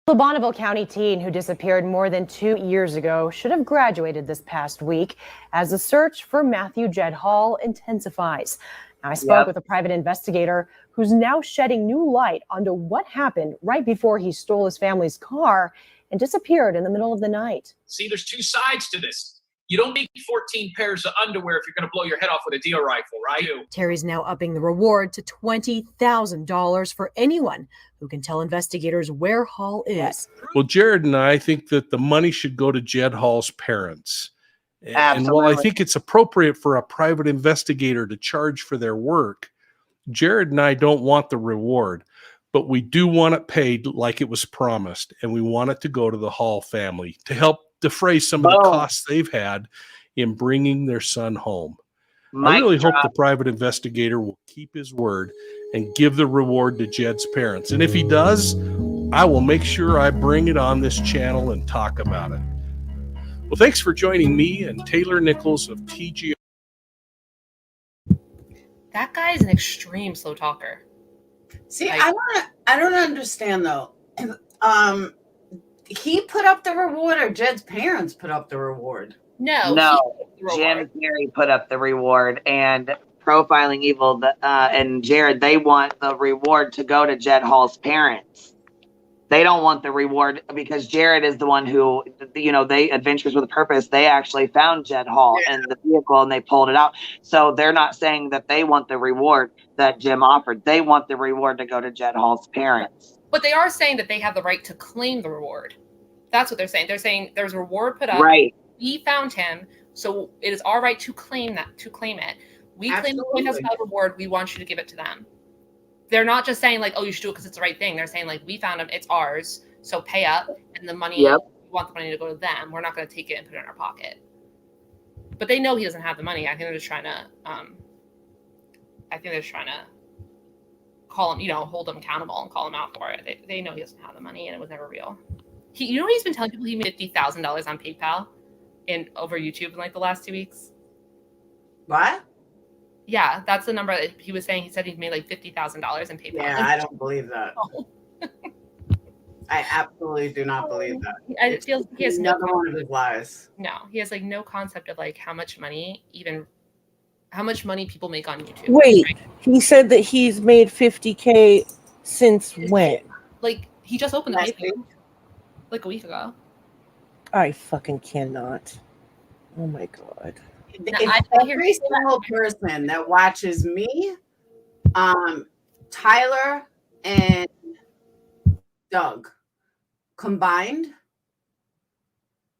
The Bonneville County teen who disappeared more than 2 years ago should have graduated this past week as the search for Matthew Jed Hall intensifies. Now, I spoke with a private investigator who's now shedding new light onto what happened right before he stole his family's car and disappeared in the middle of the night. See, there's two sides to this. You don't need 14 pairs of underwear if you're going to blow your head off with a deer rifle, right? Terry's now upping the reward to $20,000 for anyone who can tell investigators where Hall is. Well, Jared and I think that the money should go to Jed Hall's parents. And while I think it's appropriate for a private investigator to charge for their work, Jared and I don't want the reward, but we do want it paid like it was promised, and we want it to go to the Hall family to help defray some of the costs they've had in bringing their son home. I really hope the private investigator will keep his word and give the reward to Jed's parents. And if he does, I will make sure I bring it on this channel and talk about it. Well, thanks for joining me and Taylor Nichols of TG. That guy is an extreme slow talker. See, I don't understand though. He put up the reward, or Jed's parents put up the reward? No. Jim Terry put up the reward, and Profiling Evil and Jared, they want the reward to go to Jed Hall's parents. They don't want the reward because Jared is the one who, they Adventures with a Purpose. They actually found Jed Hall in the vehicle and they pulled it out. So they're not saying that they want the reward that Jim offered. They want the reward to go to Jed Hall's parents. But they are saying that they have the right to claim the reward. That's what they're saying. They're saying there's a reward put up. Right. We found him, so it is our right to claim it. We claim the $20,000 reward. We want you to give it to them. They're not just saying like, oh, you should do it because it's the right thing. They're saying like, we found him, it's ours, so pay up, and the money, we want the money to go to them. We're not going to take it and put it in our pocket. But they know he doesn't have the money. I think they're just trying to, call him, hold him accountable and call him out for it. They know he doesn't have the money and it was never real. He's been telling people he made $50,000 on PayPal over YouTube in like the last 2 weeks. What? Yeah, that's the number that he was saying. He said he made like $50,000 in PayPal. Yeah, I don't believe that. I absolutely do not believe that. It feels he has another one of his lies. No, he has like no concept of like how much money people make on YouTube. Wait, he said that he's made $50K since when? Like he just opened the PayPal like a week ago. I fucking cannot. Oh my god. If every single person that watches me, Tyler and Doug combined,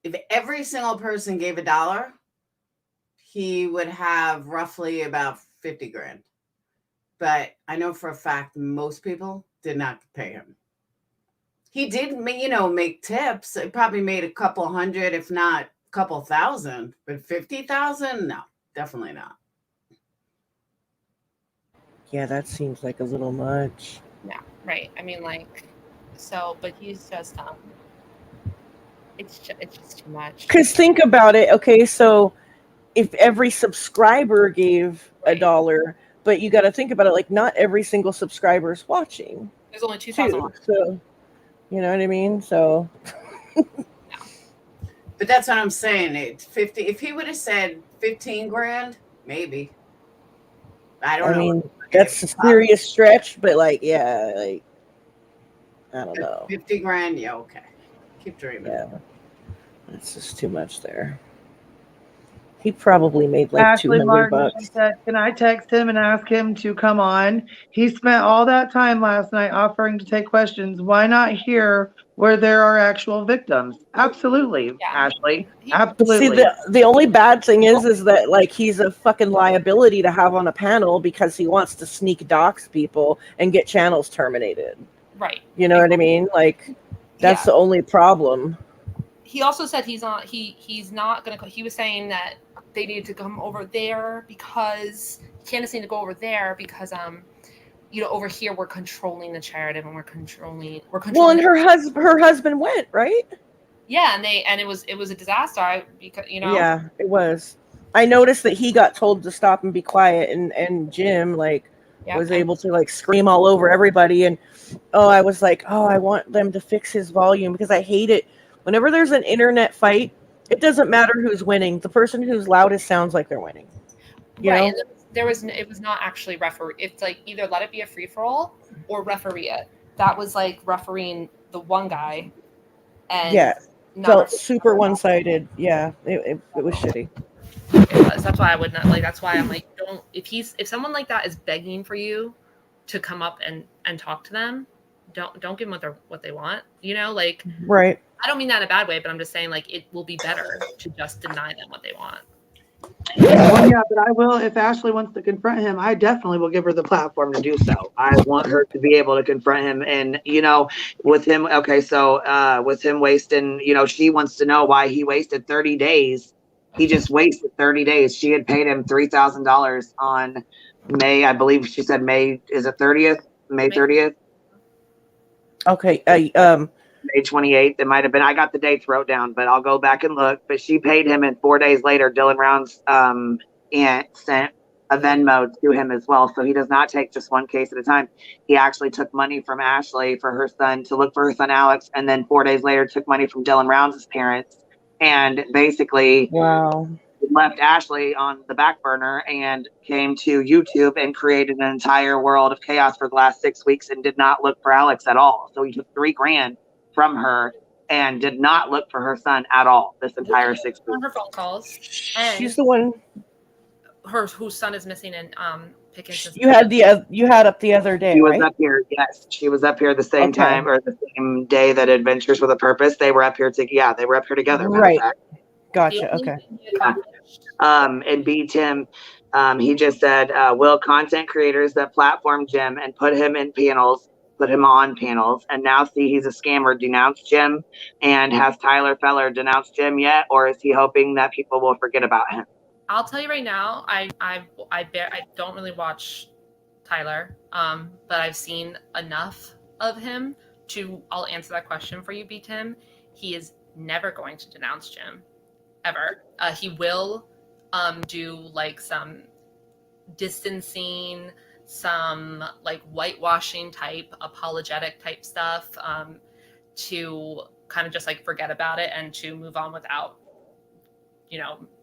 if every single person gave $1, he would have roughly about 50 grand. But I know for a fact most people did not pay him. He did, make tips. It probably made a couple hundred, if not couple thousand, but 50,000? No, definitely not. Yeah, that seems like a little much. Yeah, right. I mean, but he's just it's just too much. Because think about it. Okay, so if every subscriber gave $1, but you got to think about it, like not every single subscriber is watching. There's only 2,000. So, you know what I mean? So. But that's what I'm saying. 50. If he would have said 15 grand, maybe. I don't know. Mean, that's a serious stretch, but I don't know. 50 grand, yeah, okay. Keep dreaming. Yeah, that's just too much there. He probably made like Ashley $200. Martin, she said, can I text him and ask him to come on? He spent all that time last night offering to take questions. Why not here where there are actual victims? Absolutely, Ashley. Absolutely. See, the only bad thing is that like he's a fucking liability to have on a panel because he wants to sneak dox people and get channels terminated. Right. You know what I mean? Like that's the only problem. He also said he's not gonna. He was saying that they needed to come over there because Candace needed to go over there because over here we're controlling the charity and we're controlling. Well, and her husband went, right? Yeah, and it was a disaster because Yeah, it was. I noticed that he got told to stop and be quiet, and Jim was able to scream all over everybody. And I was like, I want them to fix his volume because I hate it. Whenever there's an internet fight, it doesn't matter who's winning. The person who's loudest sounds like they're winning. You know? It was not actually referee. It's like either let it be a free for all or referee it. That was like refereeing the one guy, and felt super one-sided. Yeah, it was shitty. It was. That's why I would not like. That's why I'm like, don't. If someone like that is begging for you to come up and talk to them, don't give them what they want. Right. I don't mean that in a bad way, but I'm just saying it will be better to just deny them what they want. Well, yeah, but I will. If Ashley wants to confront him, I definitely will give her the platform to do so. I want her to be able to confront him. And, with him, with him wasting, she wants to know why he wasted 30 days. He just wasted 30 days. She had paid him $3,000 on May, I believe she said May, is it 30th? May 30th? Okay. May 28th. It might have been. I got the dates wrote down, but I'll go back and look. But she paid him, and 4 days later, Dylan Round's aunt sent a Venmo to him as well. So he does not take just one case at a time. He actually took money from Ashley for her son to look for her son Alex, and then 4 days later took money from Dylan Round's parents, and basically left Ashley on the back burner and came to YouTube and created an entire world of chaos for the last 6 weeks and did not look for Alex at all. So he took $3,000 from her and did not look for her son at all this entire 6 weeks. On her phone calls. And She's the one. Whose son is missing in Pickens. You had up the other day, She was right? up here. Yes, she was up here the same time or the same day that Adventures with a Purpose. They were up here they were up here together. Right. Gotcha. Okay. Yeah. And B Tim, he just said, will content creators that platform Jim and put him on panels, and now see he's a scammer denounce Jim? And has Tyler Feller denounced Jim yet, or is he hoping that people will forget about him? I'll tell you right now, I don't really watch Tyler, but I've seen enough of him I'll answer that question for you, B Tim. He is never going to denounce Jim, ever. He will do like some distancing, some like whitewashing type, apologetic type stuff, to kind of just like forget about it and to move on without,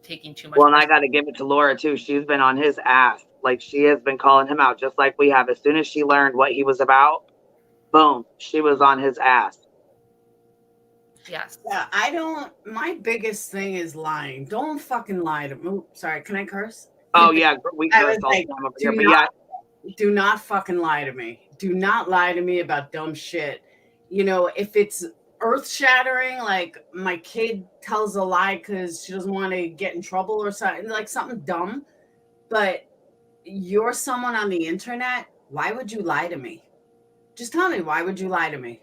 taking too much. Well, and I got to give it to Laura too. She's been on his ass. Like, she has been calling him out just like we have. As soon as she learned what he was about, boom, she was on his ass. Yes. Yeah, my biggest thing is lying. Don't fucking lie to me. Oh, sorry, can I curse? Oh yeah, we curse all the time over here. But yeah, do not fucking lie to me. Do not lie to me about dumb shit. If it's earth-shattering, like my kid tells a lie because she doesn't want to get in trouble or something, like something dumb, but you're someone on the internet, why would you lie to me? Just tell me, why would you lie to me?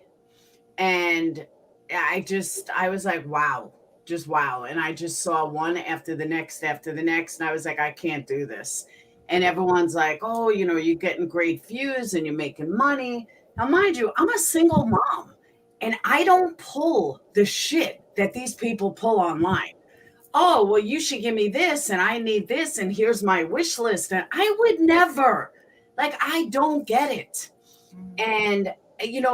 And I was like, wow, just wow. And I just saw one after the next, and I was like, I can't do this. And everyone's like, oh, you're getting great views and you're making money. Now, mind you, I'm a single mom and I don't pull the shit that these people pull online. Oh, well, you should give me this and I need this and here's my wish list. And I would never, I don't get it. And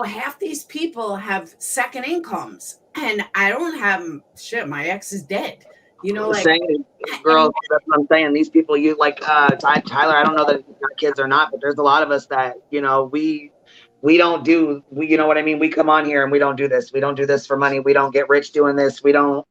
half these people have second incomes and I don't have shit. My ex is dead. Girls, that's what I'm saying. These people, you like Tyler, I don't know that he's got kids or not, but there's a lot of us that, we don't do, you know what I mean? We come on here and we don't do this. We don't do this for money. We don't get rich doing this. We don't,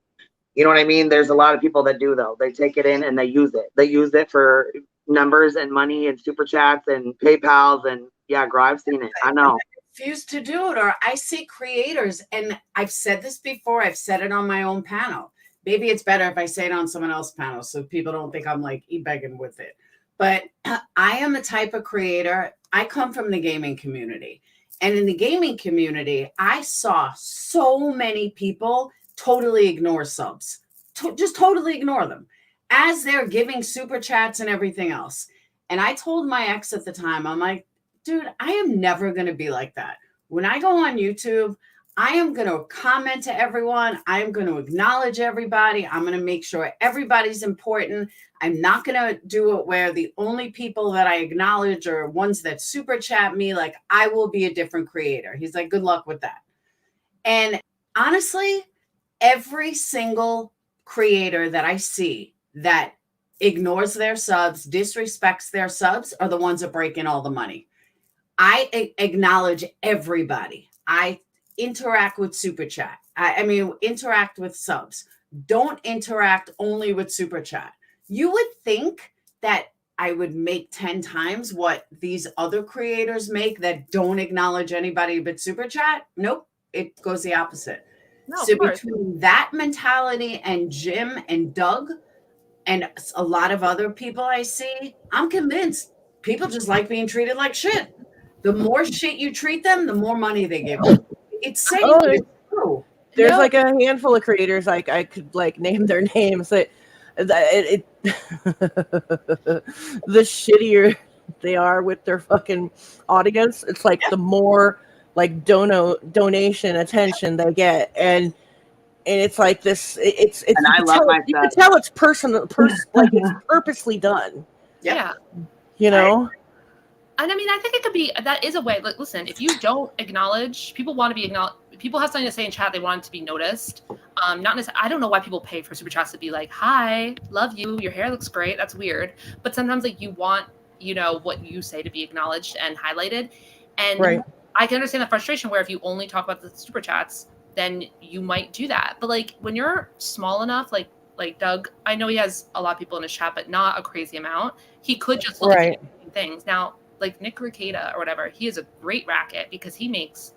you know what I mean? There's a lot of people that do, though. They take it in and they use it. They use it for numbers and money and super chats and PayPals. And yeah, girl, I've seen it. I know. Refuse to do it. Or I see creators, and I've said this before. I've said it on my own panel. Maybe it's better if I say it on someone else's panel so people don't think I'm like e-begging with it. But I am a type of creator. I come from the gaming community. And in the gaming community, I saw so many people totally ignore subs. Just totally ignore them as they're giving super chats and everything else. And I told my ex at the time, I'm like, dude, I am never going to be like that. When I go on YouTube, I am going to comment to everyone. I am going to acknowledge everybody. I'm going to make sure everybody's important. I'm not going to do it where the only people that I acknowledge are ones that super chat me. Like, I will be a different creator. He's like, good luck with that. And honestly, every single creator that I see that ignores their subs, disrespects their subs, are the ones that break in all the money. I acknowledge everybody. I interact with super chat. I mean, interact with subs. Don't interact only with super chat. You would think that I would make 10 times what these other creators make that don't acknowledge anybody but super chat. Nope. It goes the opposite. No, so between that mentality and Jim and Doug and a lot of other people I see, I'm convinced people just like being treated like shit. The more shit you treat them, the more money they give you. It's safe. It's true. There's like a handful of creators, like I could like name their names. The shittier they are with their fucking audience, it's like the more like donation attention they get, and it's like this. It's and I love myself. You can tell it's personal, like it's purposely done. Yeah. You know. And I mean, I think it could be, that is a way. Like, listen, if you don't acknowledge, people want to be acknowledged. People have something to say in chat. They want it to be noticed. Not necessarily. I don't know why people pay for super chats to be like, "Hi, love you. Your hair looks great." That's weird. But sometimes, like, you want, what you say to be acknowledged and highlighted. And I can understand the frustration where if you only talk about the super chats, then you might do that. But like when you're small enough, like Doug, I know he has a lot of people in his chat, but not a crazy amount. He could just look at things. Now, like Nick Ricada or whatever, he is a great racket because he makes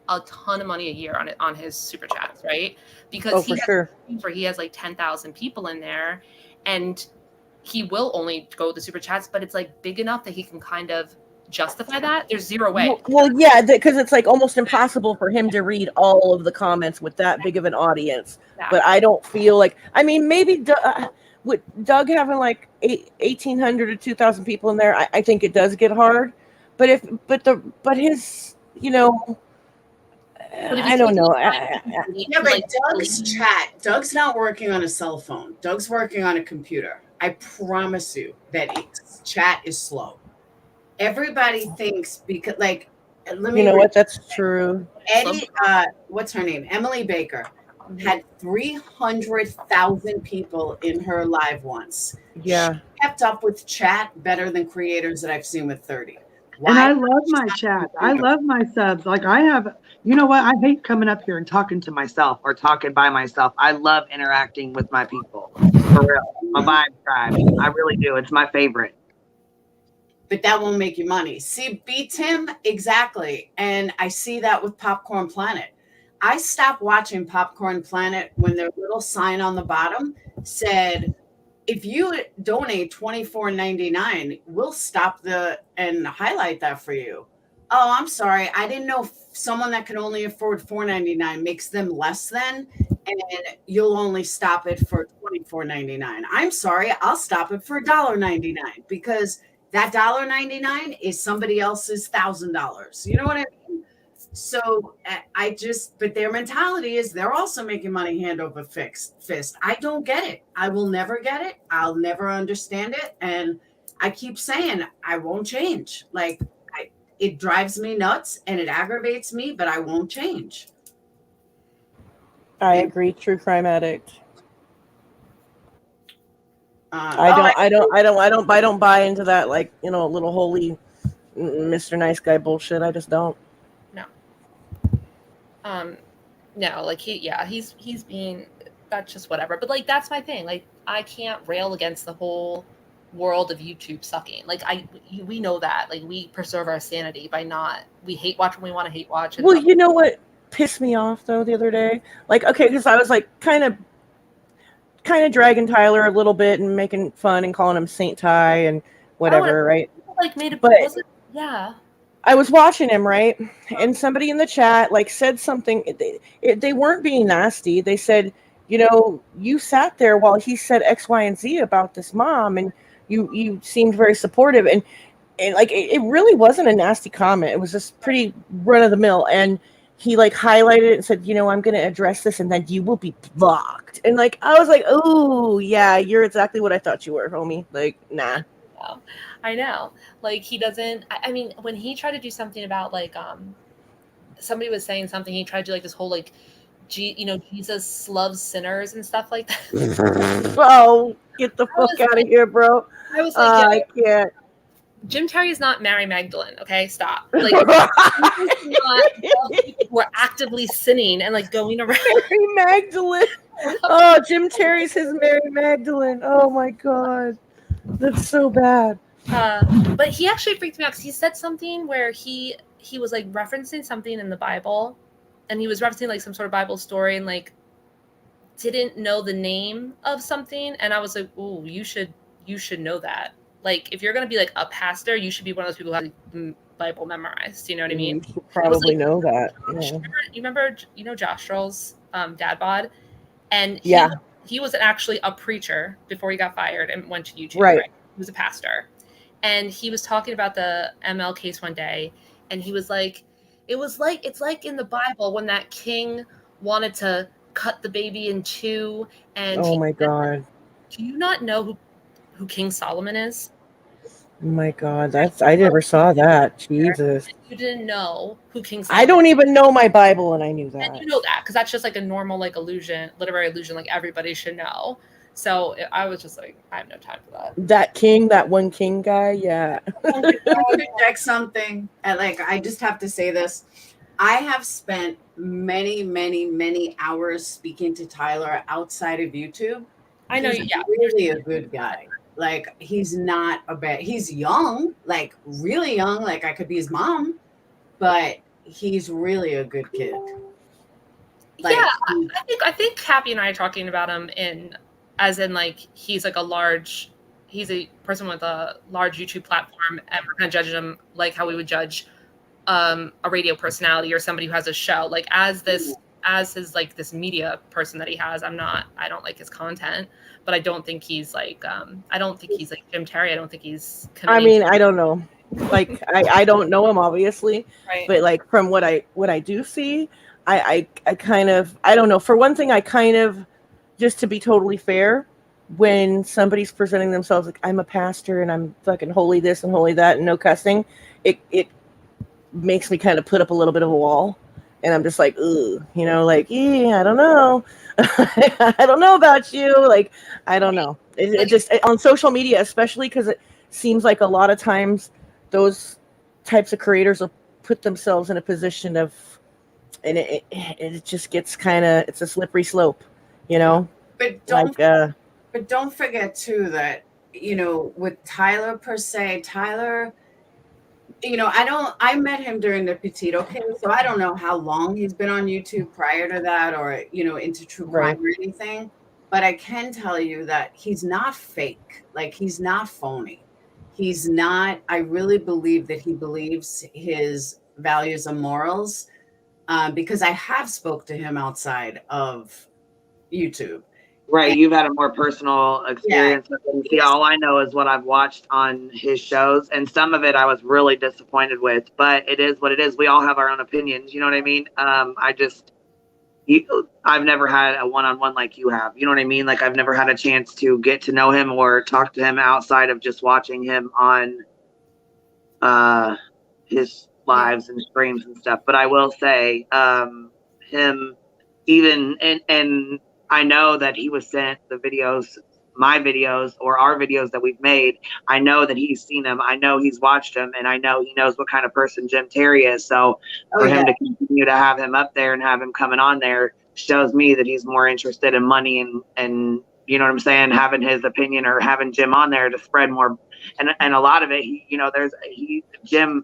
a ton of money a year on his super chats, right? Because he has like 10,000 people in there, and he will only go with the super chats, but it's like big enough that he can kind of justify that. There's zero way. Well, yeah, because it's like almost impossible for him to read all of the comments with that big of an audience. But I don't feel like, I mean, maybe with Doug having like 1,800 or 2,000 people in there, I think it does get hard. But his, you know, I don't know. Yeah, but Doug's not working on a cell phone. Doug's working on a computer. I promise you that chat is slow. Everybody thinks because, like, let me. You know what? That's true. Eddie, what's her name? Emily Baker had 300,000 people in her live once. Yeah, she kept up with chat better than creators that I've seen with 30. Why? And I love my chat. I love my subs. Like I have, you know what? I hate coming up here and talking to myself or talking by myself. I love interacting with my people. For real. My vibe tribe. I really do. It's my favorite. But that won't make you money. See, beat him exactly. And I see that with Popcorn Planet. I stopped watching Popcorn Planet when their little sign on the bottom said, if you donate $24.99, we'll stop and highlight that for you. Oh, I'm sorry. I didn't know someone that can only afford $4.99 makes them less than, and you'll only stop it for $24.99. I'm sorry. I'll stop it for $1.99 because that $1.99 is somebody else's $1,000. You know what I mean? So but their mentality is they're also making money hand over fist. I don't get it. I will never get it. I'll never understand it. And I keep saying I won't change. Like it drives me nuts and it aggravates me, but I won't change. I agree. True crime addict. I don't buy into that, like, you know, little holy Mr. Nice Guy bullshit. I just don't. No, like he's being, that's just whatever. But like that's my thing. Like I can't rail against the whole world of YouTube sucking. Like we know that. Like we preserve our sanity by not. We hate watch when we want to hate watch. Well, you know what pissed me off though the other day? Like, okay, because I was like kind of dragging Tyler a little bit and making fun and calling him Saint Ty and whatever, right? Like made it, but yeah. I was watching him, right? And somebody in the chat like said something. They weren't being nasty. They said, you know, you sat there while he said X, Y, and Z about this mom, and you seemed very supportive. And like it really wasn't a nasty comment. It was just pretty run of the mill. And he like highlighted it and said, you know, I'm going to address this, and then you will be blocked. And like I was like, oh yeah, you're exactly what I thought you were, homie. Like, nah. I know. Like he doesn't. I mean, when he tried to do something about like somebody was saying something, he tried to do like this whole like, Jesus loves sinners and stuff like that. Oh, get the fuck out of here, bro. I was like, I can't. Jim Terry is not Mary Magdalene. Okay, stop. Like, he's not people who are actively sinning and like going around. Mary Magdalene. Oh, Jim Terry's his Mary Magdalene. Oh my god, that's so bad. But he actually freaked me out because he said something where he was like referencing something in the Bible, and he was referencing like some sort of Bible story and like didn't know the name of something, and I was like, "Ooh, you should know that." Like, if you're going to be like a pastor, you should be one of those people who has the Bible memorized. You know what I mean? You should probably know that. Yeah. You remember Josh Stroll's dad bod? And he was actually a preacher before he got fired and went to YouTube. Right. He was a pastor. And he was talking about the ML case one day. And he was like, it's like in the Bible when that king wanted to cut the baby in two. And oh my God. Do you not know who King Solomon is? Oh my God, I never saw that. Jesus. You didn't know who King Solomon I don't even know my Bible, and I knew that. And you know that because that's just like a normal like literary illusion, like everybody should know. So I was just like, I have no time for that. That one king guy, yeah. I want to check something. And like, I just have to say this. I have spent many, many, many hours speaking to Tyler outside of YouTube. I know, He's yeah. really a good guy. Like, he's not a bad, he's young, like really young, like I could be his mom, but he's really a good kid. Like, yeah, I think Happy and I are talking about him as in like he's like he's a person with a large YouTube platform, and we're kind of judging him like how we would judge a radio personality or somebody who has a show. Like as his like this media person that he has, I don't like his content, but I don't think he's like Jim Terry. I don't think he's I mean, I don't know. Like I don't know him obviously, right. But like from what I do see, I kind of, I don't know. For one thing, I kind of, just to be totally fair, when somebody's presenting themselves like I'm a pastor and I'm fucking holy this and holy that and no cussing, it makes me kind of put up a little bit of a wall. And I'm just like, ooh, you know, like, yeah, I don't know. I don't know about you. Like, I don't know. It just, on social media, especially because it seems like a lot of times those types of creators will put themselves in a position of, and it just gets kind of, it's a slippery slope, you know? But don't forget too that, you know, with Tyler per se, Tyler, you know, I met him during the Petito case, so I don't know how long he's been on YouTube prior to that, or, you know, into true crime or anything. But I can tell you that he's not fake. Like, he's not phony. He's not, I really believe that he believes his values and morals, because I have spoke to him outside of YouTube. Right, you've had a more personal experience with him. See, all I know is what I've watched on his shows, and some of it I was really disappointed with. But it is what it is. We all have our own opinions. You know what I mean? I've never had a one-on-one like you have. You know what I mean? Like, I've never had a chance to get to know him or talk to him outside of just watching him on his lives and streams and stuff. But I will say, him even and I know that he was sent the videos, my videos or our videos that we've made. I know that he's seen them. I know he's watched them, and I know he knows what kind of person Jim Terry is. So for him to continue to have him up there and have him coming on there shows me that he's more interested in money and you know what I'm saying, having his opinion or having Jim on there to spread more. And a lot of it, Jim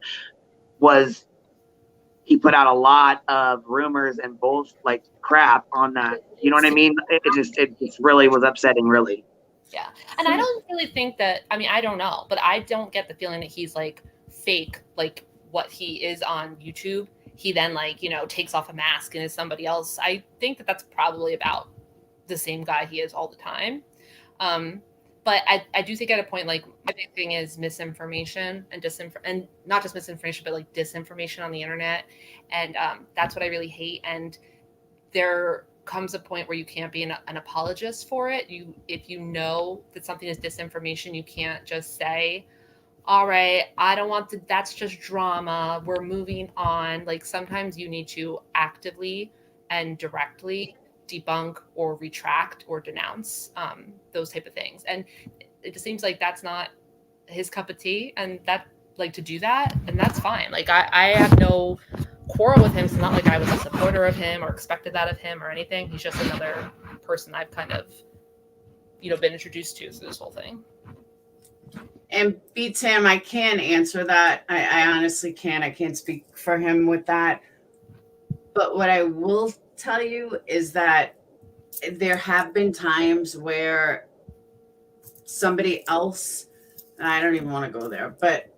he put out a lot of rumors and like crap on that. You know what I mean? It just really was upsetting, really. Yeah. And I don't really think that, I mean, I don't know, but I don't get the feeling that he's like fake, like what he is on YouTube. He then, like, you know, takes off a mask and is somebody else. I think that that's probably about the same guy he is all the time. But I do think at a point, like, my big thing is misinformation and and not just misinformation, but like disinformation on the internet. And that's what I really hate. And there comes a point where you can't be an apologist for it. If you know that something is disinformation, you can't just say, all right, I don't want to, that's just drama, we're moving on. Like, sometimes you need to actively and directly debunk or retract or denounce those type of things. And it just seems like that's not his cup of tea, and that, like, to do that, and that's fine. Like, I have no quarrel with him. It's not like I was a supporter of him or expected that of him or anything. He's just another person I've kind of, you know, been introduced to through this whole thing. And Tim, I can't answer that. I honestly can't. I can't speak for him with that. But what I will tell you is that there have been times where somebody else, I don't even want to go there, but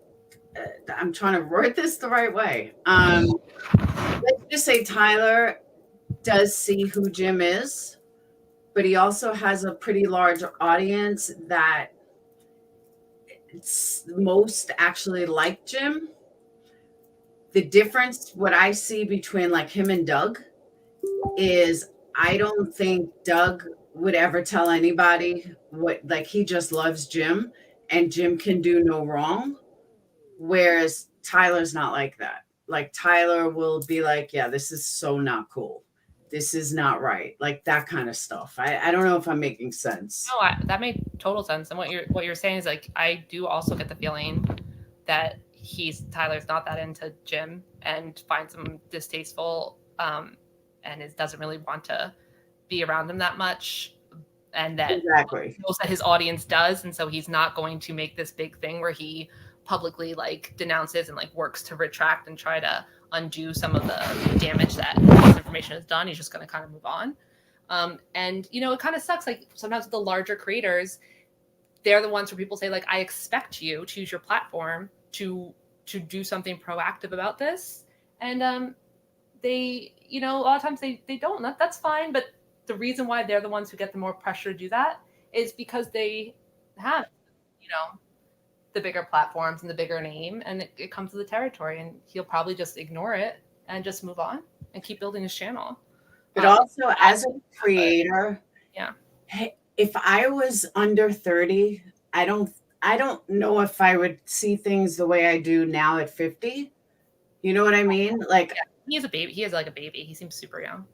I'm trying to word this the right way. Let's just say Tyler does see who Jim is, but he also has a pretty large audience that most actually like Jim. The difference, what I see between like him and Doug, is I don't think Doug would ever tell anybody what, like, he just loves Jim and Jim can do no wrong. Whereas Tyler's not like that. Like, Tyler will be like, yeah, this is so not cool. This is not right. Like, that kind of stuff. I don't know if I'm making sense. No, that made total sense. And what you're saying is, like, I do also get the feeling that Tyler's not that into Jim and finds him distasteful, and doesn't really want to be around him that much, and that knows that his audience does, and so he's not going to make this big thing where he publicly like denounces and like works to retract and try to undo some of the damage that misinformation has done. He's just going to kind of move on. And it kind of sucks. Like sometimes with the larger creators, they're the ones where people say like, I expect you to use your platform to do something proactive about this. And they, a lot of times they don't. That's fine. But the reason why they're the ones who get the more pressure to do that is because they have, the bigger platforms and the bigger name, and it comes to the territory, and he'll probably just ignore it and just move on and keep building his channel. But also as a creator, yeah, if I was under 30, I don't know if I would see things the way I do now at 50. You know what I mean? Like he is a baby. He is like a baby. He seems super young.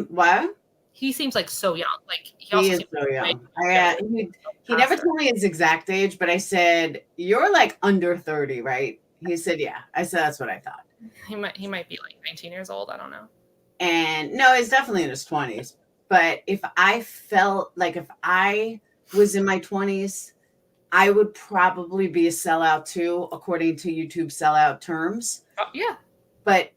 What? He seems like so young. Like he is so young. He never told me his exact age, but I said, "You're like under 30, right?" He said, "Yeah." I said, "That's what I thought." He might be like 19 years old. I don't know. And no, he's definitely in his 20s. But if I felt like if I was in my 20s, I would probably be a sellout too, according to YouTube sellout terms. Yeah. But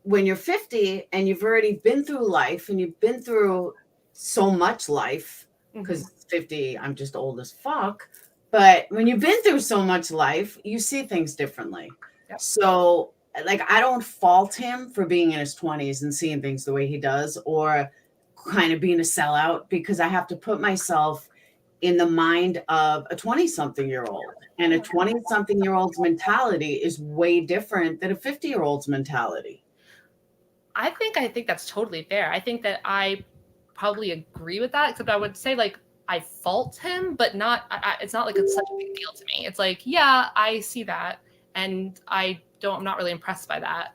when you're 50 and you've already been through life and you've been through so much life, because 50, I'm just old as fuck. But when you've been through so much life, you see things differently. Yep. So like, I don't fault him for being in his 20s and seeing things the way he does, or kind of being a sellout, because I have to put myself in the mind of a 20-something-year-old. And a 20-something-year-old's mentality is way different than a 50-year-old's mentality. I think that's totally fair. I think that I probably agree with that, except I would say like I fault him, but not. It's not like it's such a big deal to me. It's like, yeah, I see that, and I'm not really impressed by that.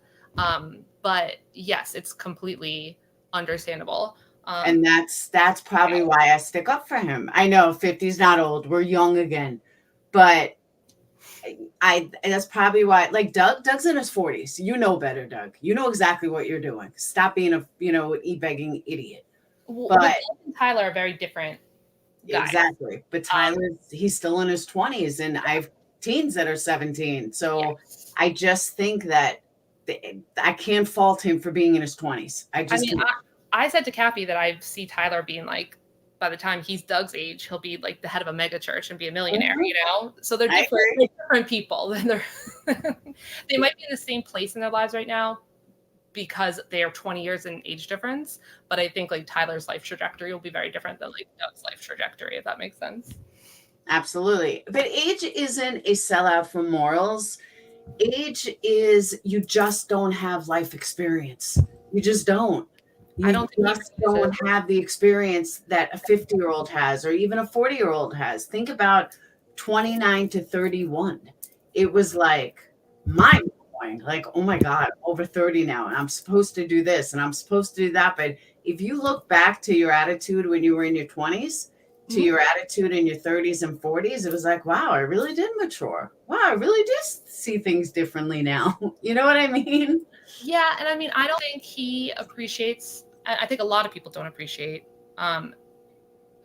But yes, it's completely understandable. And that's probably why I stick up for him. I know 50's not old. We're young again, but that's probably why, like Doug's in his 40s. You know better, Doug. You know exactly what you're doing. Stop being a e-begging idiot. But Doug and Tyler are very different guys. Exactly. But he's still in his 20s, and I have teens that are 17. So I just think that I can't fault him for being in his 20s. I said to Kathy that I see Tyler being like, by the time he's Doug's age, he'll be like the head of a mega church and be a millionaire, So they're different people. They might be in the same place in their lives right now because they are 20 years in age difference. But I think like Tyler's life trajectory will be very different than like Doug's life trajectory, if that makes sense. Absolutely. But age isn't a sellout for morals. Age is you just don't have life experience. You just don't. You don't have the experience that a 50-year-old has, or even a 40-year-old has. Think about 29 to 31. It was like mind-blowing. Like, oh my God, I'm over 30 now, and I'm supposed to do this, and I'm supposed to do that. But if you look back to your attitude when you were in your 20s, to your attitude in your 30s and 40s, it was like, wow, I really did mature. Wow, I really did see things differently now. You know what I mean? Yeah, and I mean, I don't think he appreciates. I think a lot of people don't appreciate,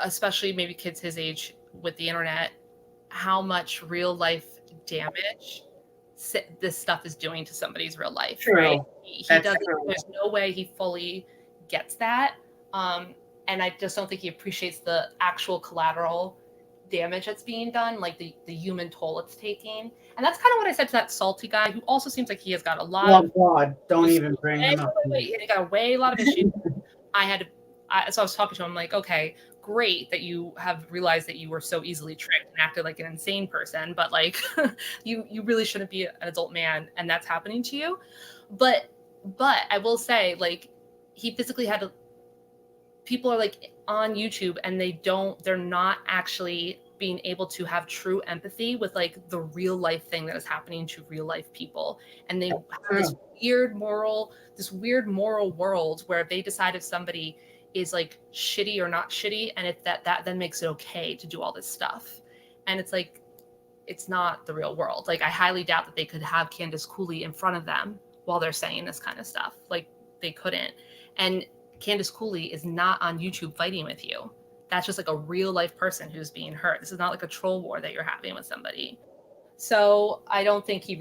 especially maybe kids his age with the internet, how much real life damage this stuff is doing to somebody's real life. True. Right? He doesn't. There's no way he fully gets that, and I just don't think he appreciates the actual collateral damage that's being done, like the human toll it's taking. And that's kind of what I said to that salty guy, who also seems like he has got a lot of. Oh God, don't even bring him up. He got a lot of issues. So I was talking to him like, okay, great that you have realized that you were so easily tricked and acted like an insane person, but like you really shouldn't be an adult man, and that's happening to you. But I will say, like, he physically had to. People are like on YouTube and they're not actually being able to have true empathy with like the real life thing that is happening to real life people. And they have this weird moral world where they decide if somebody is like shitty or not shitty. And if that then makes it okay to do all this stuff. And it's like, it's not the real world. Like, I highly doubt that they could have Candace Cooley in front of them while they're saying this kind of stuff. Like, they couldn't. And Candace Cooley is not on YouTube fighting with you. That's just like a real life person who's being hurt. This is not like a troll war that you're having with somebody. So I don't think he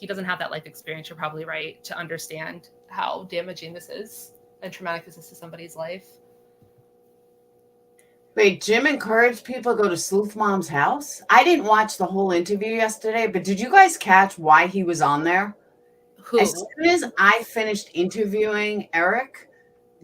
doesn't have that life experience. You're probably right to understand how damaging this is and traumatic this is to somebody's life. Wait, Jim encouraged people to go to Sleuth Mom's house? I didn't watch the whole interview yesterday, but did you guys catch why he was on there? Who? As soon as I finished interviewing Eric,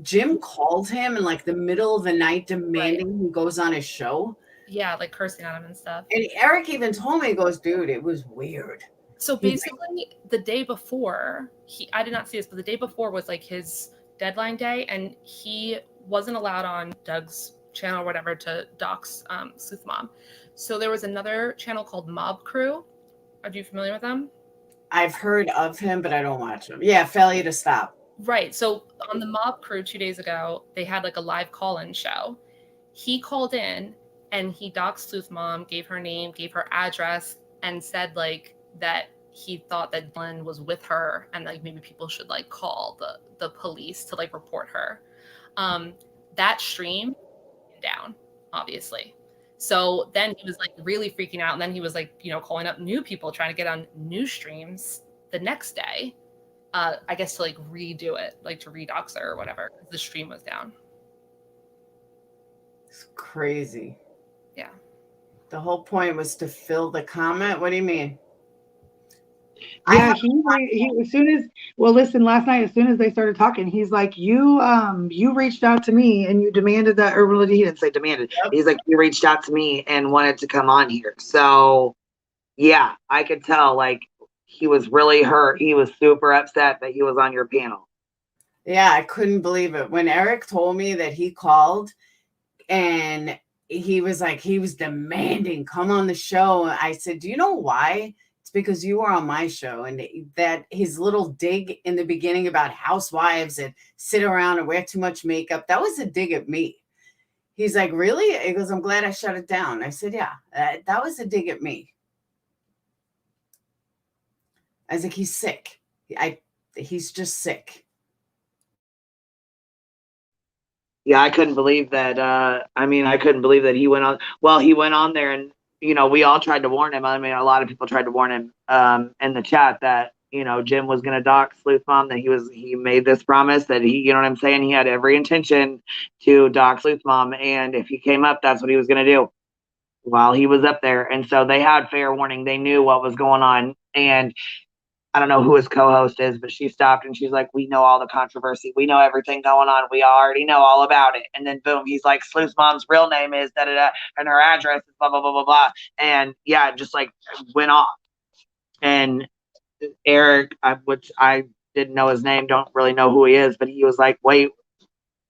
Jim called him in like the middle of the night demanding he goes on his show. Yeah, like cursing at him and stuff. And Eric even told me, he goes, dude, it was weird. So basically, the day before, I did not see this, but the day before was like his deadline day, and he wasn't allowed on Doug's channel or whatever to dox Sleuth Mom. So there was another channel called Mob Crew. Are you familiar with them? I've heard of him, but I don't watch him. Yeah, failure to stop. Right. So on the Mob Crew 2 days ago, they had like a live call-in show. He called in and he doxed Sleuth Mom, gave her name, gave her address, and said like that he thought that Glenn was with her and like maybe people should like call the police to like report her. That stream down, obviously. So then he was like really freaking out, and then he was like, you know, calling up new people trying to get on new streams the next day, I guess to like redo it, like to redox her or whatever, because the stream was down. It's crazy. Yeah. The whole point was to fill the comment. What do you mean? Yeah, he as soon as last night, as soon as they started talking, he's like, you reached out to me and you demanded that, or he didn't say demanded. Yep. He's like, you reached out to me and wanted to come on here. So yeah, I could tell like he was really hurt. He was super upset that he was on your panel. Yeah, I couldn't believe it. When Eric told me that he called and he was like, he was demanding come on the show. I said, do you know why? Because you were on my show, and that his little dig in the beginning about housewives and sit around and wear too much makeup, that was a dig at me. He's like, really? He goes, I'm glad I shut it down. I said, yeah, that was a dig at me. I was like, he's sick. He's just sick. Yeah, I couldn't believe that. I couldn't believe that he went on. Well, he went on there and, you know, we all tried to warn him. I mean, a lot of people tried to warn him in the chat that, you know, Jim was going to dox Sleuth Mom, that he made this promise that he, you know what I'm saying? He had every intention to dox Sleuth Mom. And if he came up, that's what he was going to do while he was up there. And so they had fair warning. They knew what was going on. And I don't know who his co-host is, but she stopped and she's like, we know all the controversy. We know everything going on. We already know all about it. And then boom, he's like, Sleuth Mom's real name is da-da-da, and her address is blah, blah, blah, blah, blah. And yeah, just like went off. And Eric, which I didn't know his name, don't really know who he is, but he was like, wait,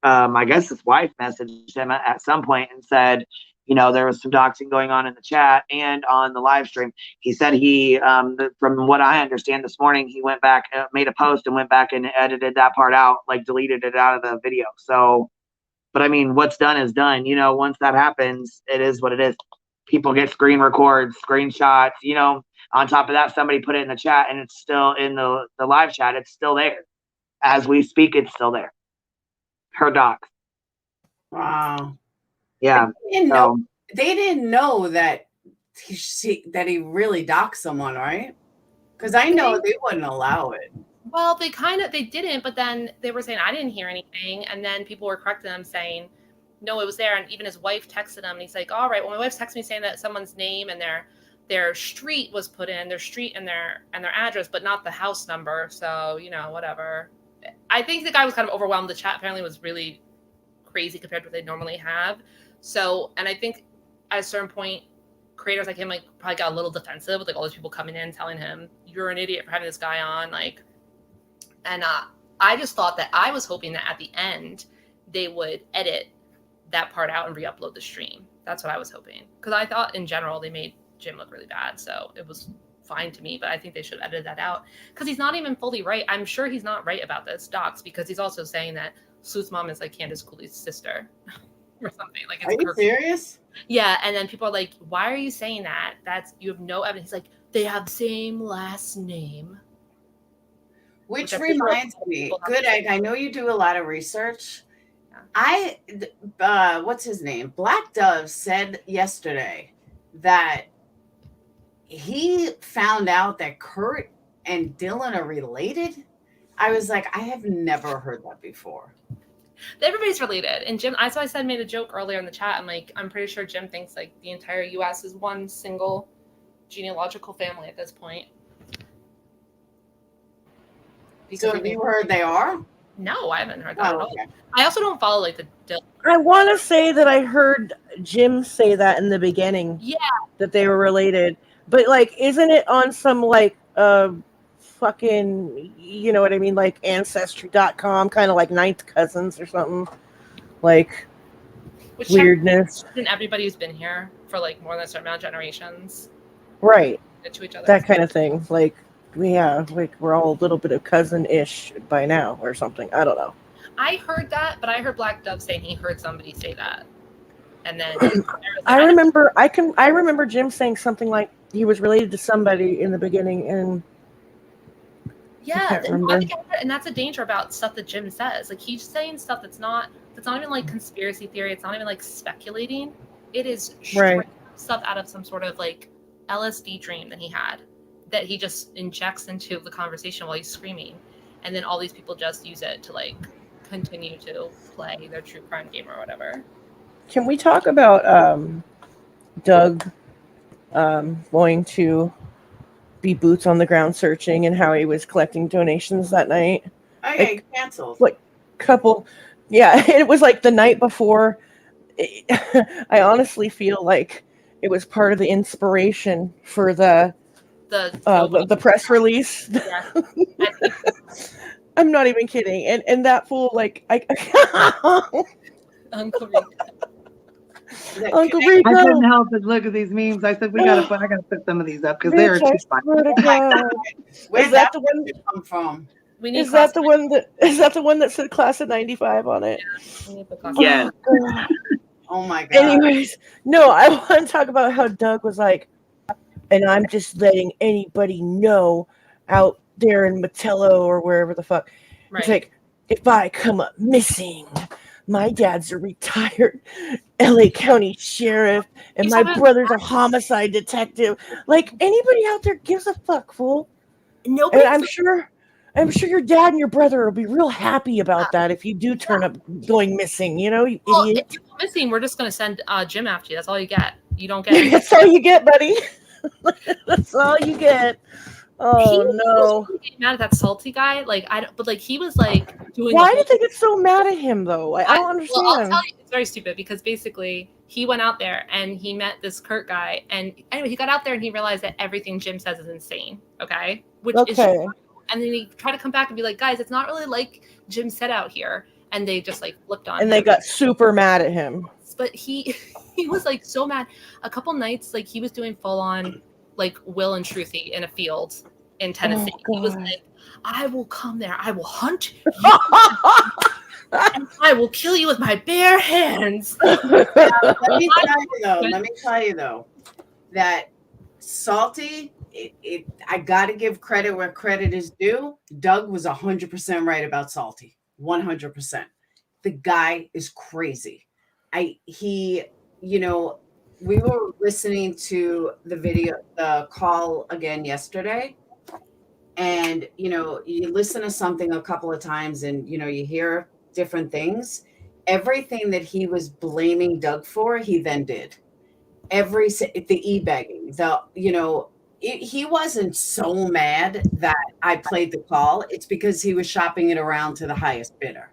I guess his wife messaged him at some point and said, you know, there was some doxing going on in the chat and on the live stream. He said from what I understand this morning, he went back, made a post and went back and edited that part out, like deleted it out of the video. So, but I mean, what's done is done. You know, once that happens, it is what it is. People get screen records, screenshots, you know, on top of that, somebody put it in the chat and it's still in the live chat. It's still there. As we speak, it's still there. Her docs. Wow. Yeah. They didn't know that he really doxed someone, right? Because I know they wouldn't allow it. Well, they didn't, but then they were saying, I didn't hear anything. And then people were correcting them saying, no, it was there. And even his wife texted him and he's like, all right, well, my wife texted me saying that someone's name and their street was put in, their street and their address, but not the house number. So, you know, whatever. I think the guy was kind of overwhelmed. The chat apparently was really crazy compared to what they normally have. So, and I think at a certain point, creators like him like probably got a little defensive with like all these people coming in telling him you're an idiot for having this guy on, like. And I just thought that I was hoping that at the end they would edit that part out and re-upload the stream. That's what I was hoping, because I thought in general they made Jim look really bad, so it was fine to me. But I think they should have edited that out because he's not even fully right. I'm sure he's not right about this docs, because he's also saying that Sleuth Mom is like Candace Cooley's sister. Or something like. Are you serious? Yeah, and then people are like, "Why are you saying that? You have no evidence." He's like, "They have the same last name." Which reminds me, good egg. I know you do a lot of research. What's his name? Black Dove said yesterday that he found out that Kurt and Dylan are related. I was like, I have never heard that before. Everybody's related, and Jim. That's why I said made a joke earlier in the chat. I'm like, I'm pretty sure Jim thinks like the entire U.S. is one single genealogical family at this point. So have you heard they are? No, I haven't heard that at all. I also don't follow like the. I want to say that I heard Jim say that in the beginning. Yeah. That they were related, but like, isn't it on some like fucking, you know what I mean, like Ancestry.com, kind of like ninth cousins or something, like weirdness. And everybody who's been here for like more than a certain amount of generations, right? To each other. That kind of thing. Like, yeah, like we're all a little bit of cousin-ish by now or something. I don't know. I heard that, but I heard Black Dove saying he heard somebody say that, and then I remember Jim saying something like he was related to somebody in the beginning, and yeah, and that's a danger about stuff that Jim says. Like he's saying stuff that's not even like conspiracy theory. It's not even like speculating. It is straight stuff out of some sort of like LSD dream that he had, that he just injects into the conversation while he's screaming, and then all these people just use it to like continue to play their true crime game or whatever. Can we talk about Doug going to be boots on the ground searching and how he was collecting donations that night? Okay, canceled. Like couple, yeah, it was like the night before. I honestly feel like it was part of the inspiration for the press release. Yeah. I'm not even kidding, and that fool, like, Uncle Rico. Uncle Rico. I couldn't help but look at these memes. I said, I gotta put some of these up because they're too funny. Where's that the one that come from? Is that the one that said class of 95 on it? Yeah. Oh my god. Anyways, no, I want to talk about how Doug was like, and I'm just letting anybody know out there in Matello or wherever the fuck. He's like, if I come up missing, my dad's a retired LA County sheriff, and my brother's a homicide detective. Like, anybody out there gives a fuck, fool. Nobody. And I'm sure your dad and your brother will be real happy about that if you do turn up going missing, you know, you idiot. If you go missing, we're just gonna send Jim after you. That's all you get. You don't get. That's all you get, buddy. That's all you get. Oh no! He was mad at that salty guy. Like but like he was like doing. Why did they get so mad at him though? I don't understand. Well, I'll tell you, it's very stupid because basically he went out there and he met this Kurt guy, and anyway he got out there and he realized that everything Jim says is insane. Okay, which is true. And then he tried to come back and be like, guys, it's not really like Jim said out here, and they just like flipped on him. And they got super mad at him. But he was like so mad. A couple nights, like he was doing full on like Will and Truthy in a field in Tennessee. He was like, I will come there. I will hunt you. And I will kill you with my bare hands. Let me tell you though, that Salty, I got to give credit where credit is due. Doug was 100% right about Salty. 100%. The guy is crazy. We were listening to the call again yesterday, and you listen to something a couple of times and you hear different things. Everything that he was blaming Doug for, he then did. The e-begging, he wasn't so mad that I played the call. It's because he was shopping it around to the highest bidder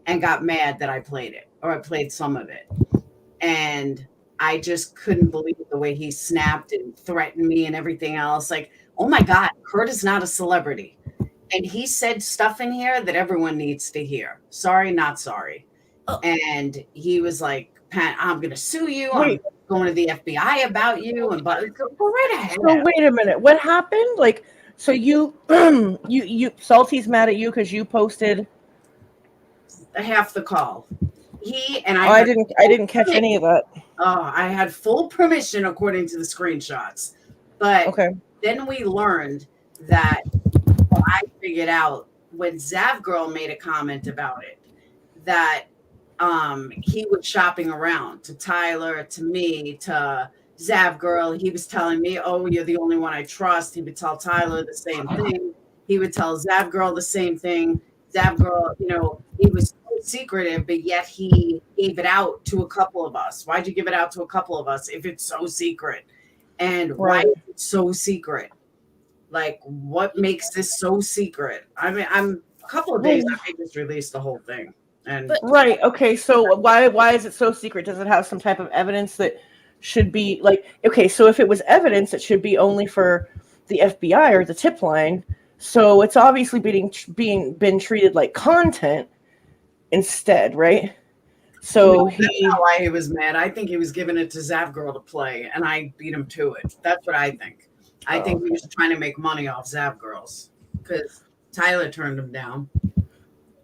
and got mad that I played it, or I played some of it. And I just couldn't believe the way he snapped and threatened me and everything else. Like, oh my God, Kurt is not a celebrity. And he said stuff in here that everyone needs to hear. Sorry, not sorry. Oh. And he was like, Pat, I'm going to sue you. I'm going to the FBI about you. And go right ahead. So wait a minute. What happened? Like, so you Salty's mad at you because you posted half the call. I didn't catch any of that. I had full permission according to the screenshots. But then we learned that I figured out when Zav Girl made a comment about it, that he was shopping around to Tyler, to me, to Zav Girl. He was telling me, oh, you're the only one I trust. He would tell Tyler the same thing. He would tell Zav Girl the same thing. Zav Girl, he was so secretive, but yet he gave it out to a couple of us. Why'd you give it out to a couple of us if it's so secret? And why is it so secret? Like, what makes this so secret? I mean, I'm a couple of days I just released the whole thing. And Okay, so why is it so secret? Does it have some type of evidence that should be like, okay, so if it was evidence, it should be only for the FBI or the tip line. So it's obviously been treated like content instead, right? So that's not why he was mad. I think he was giving it to Zav Girl to play, and I beat him to it. That's what I think. I think he was trying to make money off Zav Girls because Tyler turned him down.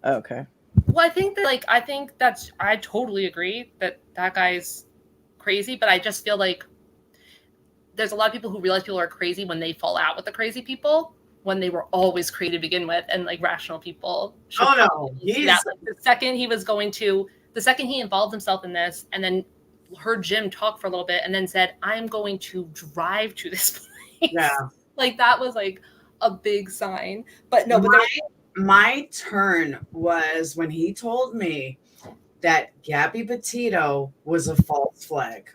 Okay. Well, I think that I totally agree that guy's crazy, but I just feel like there's a lot of people who realize people are crazy when they fall out with the crazy people, when they were always crazy to begin with, and like rational people. The second he involved himself in this and then heard Jim talk for a little bit and then said, I'm going to drive to this place. Yeah. Like that was like a big sign. But no, my turn was when he told me that Gabby Petito was a false flag.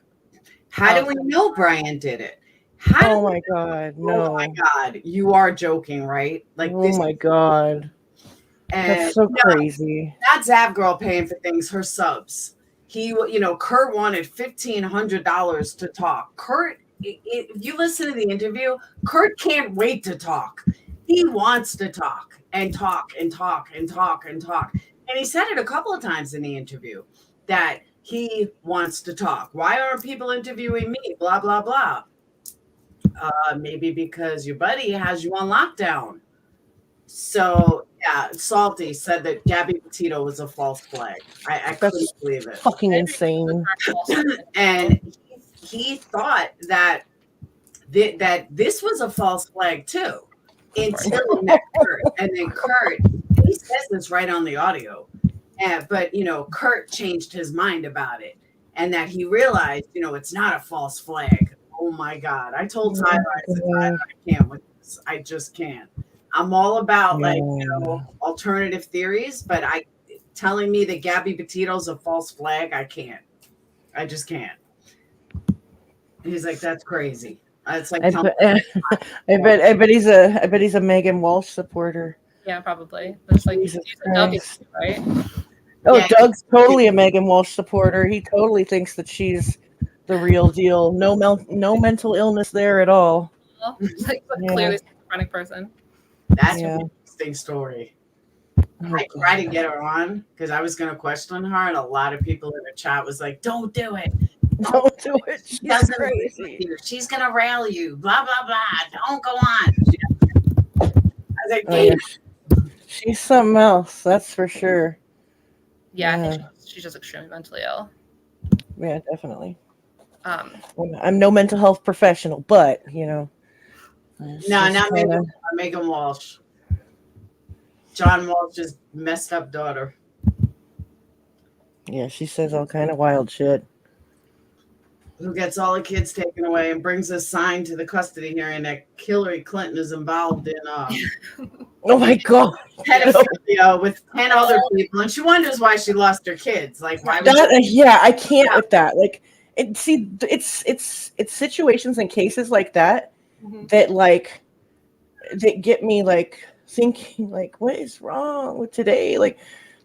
How do we know Brian did it? Oh my God, no. Oh my God, you are joking, right? Like, oh my God. That's so crazy. Not Zav Girl paying for things, her subs. Kurt wanted $1,500 to talk. Kurt, if you listen to the interview, Kurt can't wait to talk. He wants to talk and talk and talk and talk and talk. And he said it a couple of times in the interview that he wants to talk. Why aren't people interviewing me? Blah, blah, blah. Maybe because your buddy has you on lockdown. So, yeah, Salty said that Gabby Petito was a false flag. I couldn't believe it. Fucking insane. And he thought that this was a false flag too, until he met Kurt. And then Kurt, he says this right on the audio. But Kurt changed his mind about it, and that he realized, it's not a false flag. Oh my God! I told Tyler, I said, Tyler, I can't with this. I just can't. I'm all about alternative theories, but telling me that Gabby Petito's a false flag, I can't. I just can't. He's like, that's crazy. It's like, I bet he's a Megan Walsh supporter. Yeah, probably. There's like Doug, right? Oh, yeah. Doug's totally a Megan Walsh supporter. He totally thinks that she's the real deal. No mental illness there at all. Like clearly a chronic person. That's an interesting story. I tried to get her on because I was going to question her, and a lot of people in the chat was like, "Don't do it, don't do it. She's crazy. She's going to rail you. Blah blah blah. Don't go on." I was like, "She's something else. That's for sure." Yeah, I think she's just extremely mentally ill. Yeah, definitely. I'm no mental health professional, but no, not Megan Walsh. John Walsh's messed up daughter. Yeah, she says all kind of wild shit. Who gets all the kids taken away and brings a sign to the custody hearing that Hillary Clinton is involved in oh my God, pedophilia with 10 other people, and she wonders why she lost her kids. Like, why? I can't with that. Like, it's situations and cases like that that get me like thinking like, what is wrong with today? Like,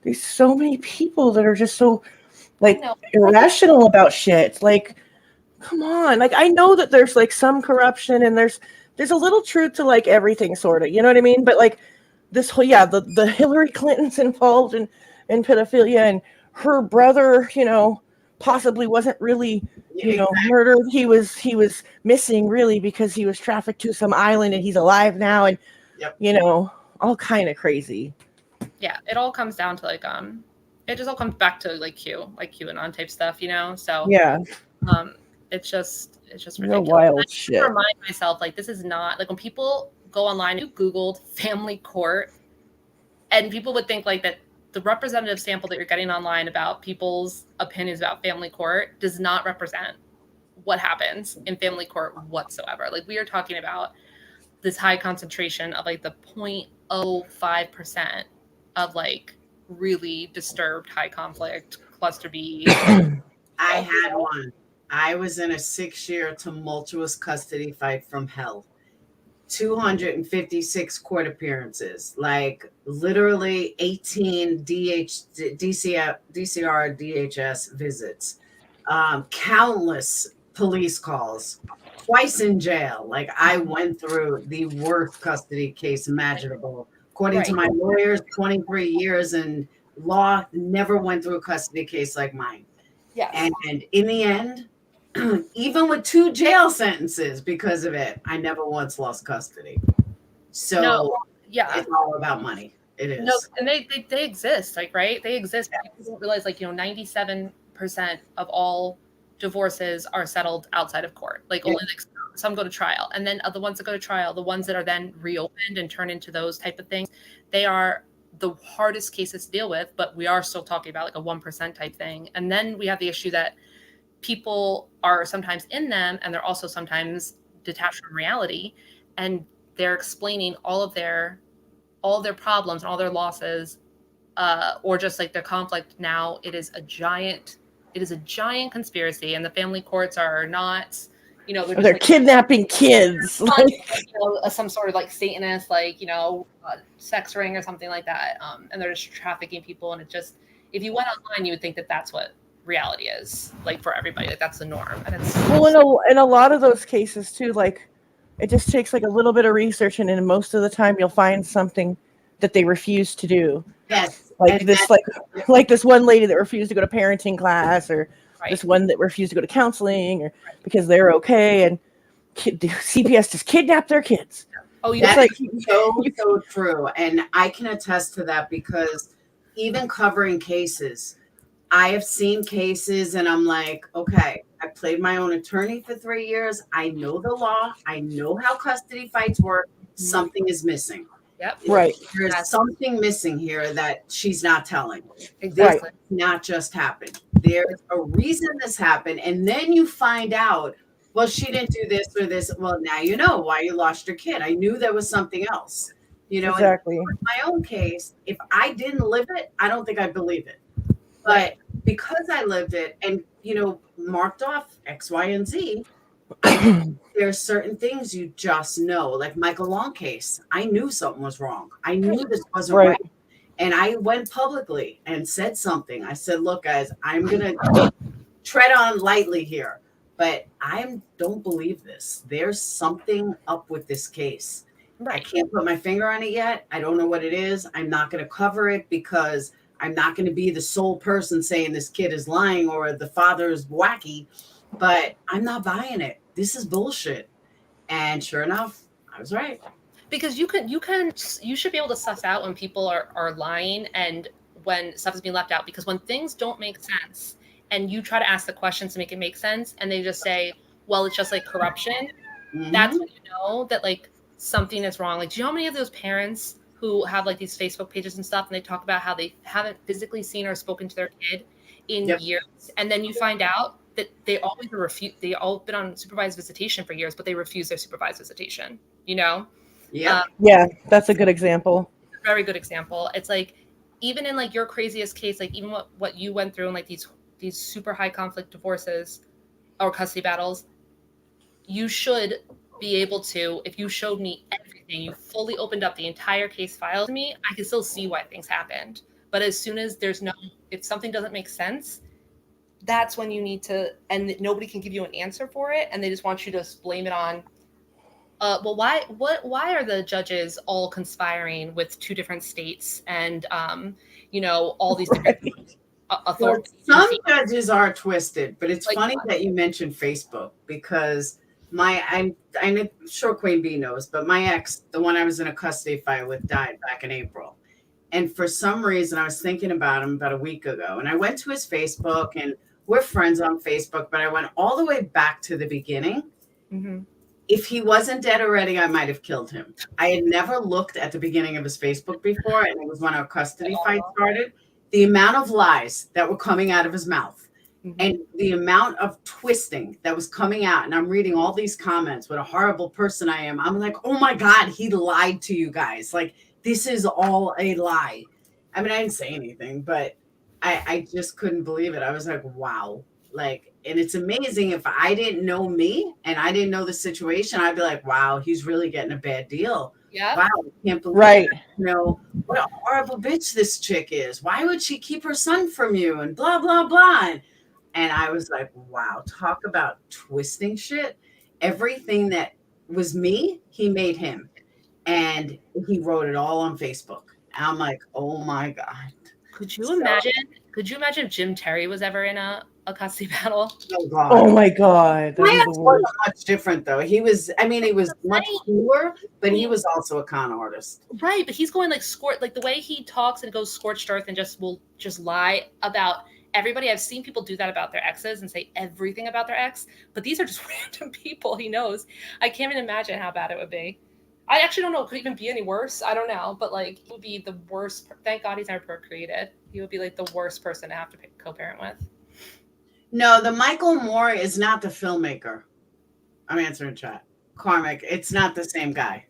there's so many people that are just so like irrational about shit. Like, come on. Like, I know that there's like some corruption and there's a little truth to like everything, sort of, you know what I mean? But like this whole the Hillary Clinton's involved in pedophilia, and her brother, possibly wasn't really murdered. He was missing really because he was trafficked to some island and he's alive now, and all kind of crazy. Yeah, it all comes down to like it just all comes back to like QAnon type stuff, you know. So Yeah. It's just No ridiculous. wild I have shit. to remind myself, like, this is not like when people go online, you Googled family court, and people would think like that the representative sample that you're getting online about people's opinions about family court does not represent what happens in family court whatsoever. Like, we are talking about this high concentration of like the 0.05% of like really disturbed high conflict cluster B. I had one. I was in a 6-year tumultuous custody fight from hell. 256 court appearances, like literally 18 DCR, DHS visits, countless police calls, twice in jail. Like, I went through the worst custody case imaginable. According to my lawyers, 23 years in law, never went through a custody case like mine. Yes. And in the end, even with 2 jail sentences because of it, I never once lost custody. So no, yeah, it's all about money. It is. No, and they exist, like, right? They exist. People don't realize, like, 97% of all divorces are settled outside of court. Like, only like some go to trial, and then the ones that go to trial, the ones that are then reopened and turn into those type of things, they are the hardest cases to deal with. But we are still talking about like a 1% type thing, and then we have the issue that people are sometimes in them, and they're also sometimes detached from reality, and they're explaining all of their problems and all their losses, or just like their conflict. Now it is a giant conspiracy, and the family courts are not, they're They're kidnapping kids. Some sort of like Satanist, like, sex ring or something like that. And they're just trafficking people. And it just, if you went online, you would think that that's what reality is like for everybody. Like, that's the norm. And it's in a lot of those cases too, like, it just takes like a little bit of research, and then most of the time you'll find something that they refuse to do. Yes. Like this, like this one lady that refused to go to parenting class, or this one that refused to go to counseling, or because they're okay, and CPS just kidnapped their kids. Oh, that's like so true. And I can attest to that because even covering cases, I have seen cases and I'm like, okay, I played my own attorney for 3 years. I know the law. I know how custody fights work. Something is missing. Yep. Right. There's something missing here that she's not telling. Exactly. This not just happened. There's a reason this happened. And then you find out, well, she didn't do this or this. Well, now you know why you lost your kid. I knew there was something else. Exactly. And with my own case, if I didn't live it, I don't think I'd believe it. But because I lived it and, marked off X, Y, and Z, there's certain things you just know. Like Michael Long case, I knew something was wrong. I knew this wasn't right. And I went publicly and said something. I said, look, guys, I'm going to tread on lightly here, but I don't believe this. There's something up with this case. I can't put my finger on it yet. I don't know what it is. I'm not going to cover it because I'm not going to be the sole person saying this kid is lying or the father is wacky, but I'm not buying it. This is bullshit. And sure enough, I was right. Because you should be able to suss out when people are lying and when stuff is being left out. Because when things don't make sense and you try to ask the questions to make it make sense and they just say, well, it's just like corruption, that's when you know that like something is wrong. Like, do you know how many of those parents who have like these Facebook pages and stuff, and they talk about how they haven't physically seen or spoken to their kid in years, and then you find out that they always refuse. They all been on supervised visitation for years, but they refuse their supervised visitation. Yeah, that's a good example. Very good example. It's like even in like your craziest case, like even what you went through in like these super high conflict divorces or custody battles, you should be able to, if you showed me everything, you fully opened up the entire case file to me, I can still see why things happened. But as soon as if something doesn't make sense, that's when you need to, and nobody can give you an answer for it, and they just want you to blame it on, well, why are the judges all conspiring with 2 different states and, all these different authorities? Some judges are twisted, but it's funny that you mentioned Facebook because I'm sure Queen Bee knows, but my ex, the one I was in a custody fight with, died back in April. And for some reason, I was thinking about him about a week ago. And I went to his Facebook, and we're friends on Facebook, but I went all the way back to the beginning. Mm-hmm. If he wasn't dead already, I might have killed him. I had never looked at the beginning of his Facebook before, and it was when our custody fight started. The amount of lies that were coming out of his mouth and the amount of twisting that was coming out, and I'm reading all these comments, what a horrible person I am. I'm like, oh my God, he lied to you guys. Like, this is all a lie. I mean, I didn't say anything, but I just couldn't believe it. I was like, wow. Like, and it's amazing, if I didn't know me and I didn't know the situation, I'd be like, wow, he's really getting a bad deal. Yeah. Wow, I can't believe Right. it. You know, what a horrible bitch this chick is. Why would she keep her son from you? And blah, blah, blah. And I was like, wow, talk about twisting shit. Everything that was me, he made him. And he wrote it all on Facebook. And I'm like, oh my God. Could you imagine? Could you imagine if Jim Terry was ever in a custody battle? Oh God. Oh my God. That'd My be ex the wasn't worst. much different though. He was much cooler, but he was also a con artist. Right, but he's going like like the way he talks and goes scorched earth and will just lie about everybody. I've seen people do that about their exes and say everything about their ex, but these are just random people he knows. I can't even imagine how bad it would be. I actually don't know. It could even be any worse. I don't know, but like it would be the worst. Thank God he's never procreated. He would be like the worst person to have to co-parent with. No, the Michael Moore is not the filmmaker. I'm answering chat. Carmick, it's not the same guy.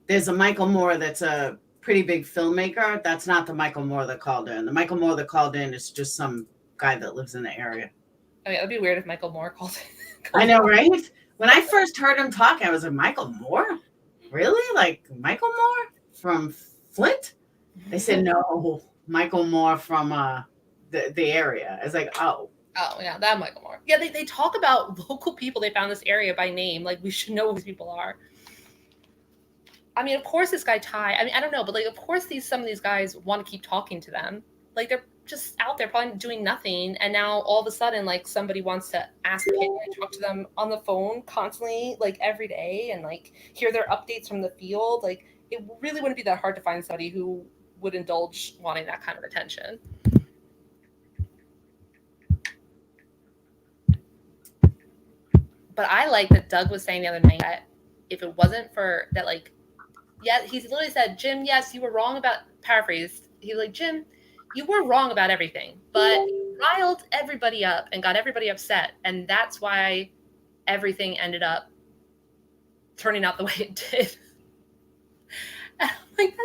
There's a Michael Moore that's a pretty big filmmaker. That's not the Michael Moore that called in. The Michael Moore that called in is just some guy that lives in the area. I mean, it would be weird if Michael Moore called in. I know, right? When I first heard him talk, I was like, Michael Moore? Really? Like Michael Moore from Flint? They said, no, Michael Moore from the area. I was like, oh. Oh, yeah, that Michael Moore. Yeah, they talk about local people they found in this area by name. Like, we should know who these people are. I mean, of course, this guy Ty, I mean, I don't know, but like, of course, some of these guys want to keep talking to them. Like, they're just out there probably doing nothing. And now all of a sudden, like, somebody wants to ask them and talk to them on the phone constantly, like every day, and like hear their updates from the field. Like, it really wouldn't be that hard to find somebody who would indulge wanting that kind of attention. But I like that Doug was saying the other night that if it wasn't for that, like, yeah, he literally said, Jim, yes, you were wrong about, paraphrased. He was like, Jim, you were wrong about everything, but you riled everybody up and got everybody upset. And that's why everything ended up turning out the way it did. And I'm like,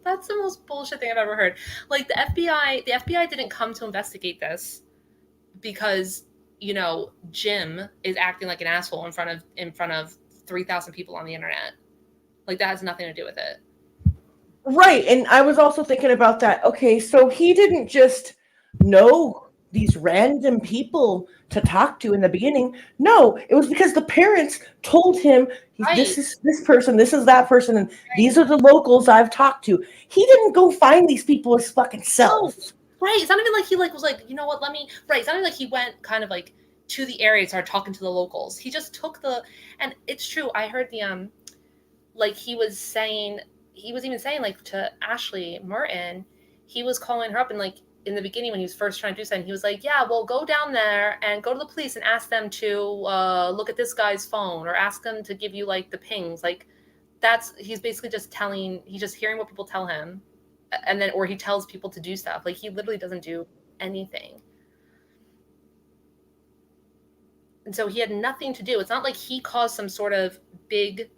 that's the most bullshit thing I've ever heard. Like, the FBI didn't come to investigate this because, you know, Jim is acting like an asshole in front of 3,000 people on the internet. Like, that has nothing to do with it. Right. And I was also thinking about that. Okay, so he didn't just know these random people to talk to in the beginning. No, it was because the parents told him, right, this is this person, this is that person, and right, these are the locals I've talked to. He didn't go find these people his fucking self. No. Right. It's not even like he was like, you know what, right. It's not even like he went kind of like to the area and started talking to the locals. He just took and it's true. I heard like he was even saying like to Ashley Martin, he was calling her up and like in the beginning when he was first trying to do something, he was like, yeah, well, go down there and go to the police and ask them to look at this guy's phone or ask them to give you like the pings. Like he's basically he's just hearing what people tell him. And then, or he tells people to do stuff. Like, he literally doesn't do anything. And so he had nothing to do. It's not like he caused some sort of big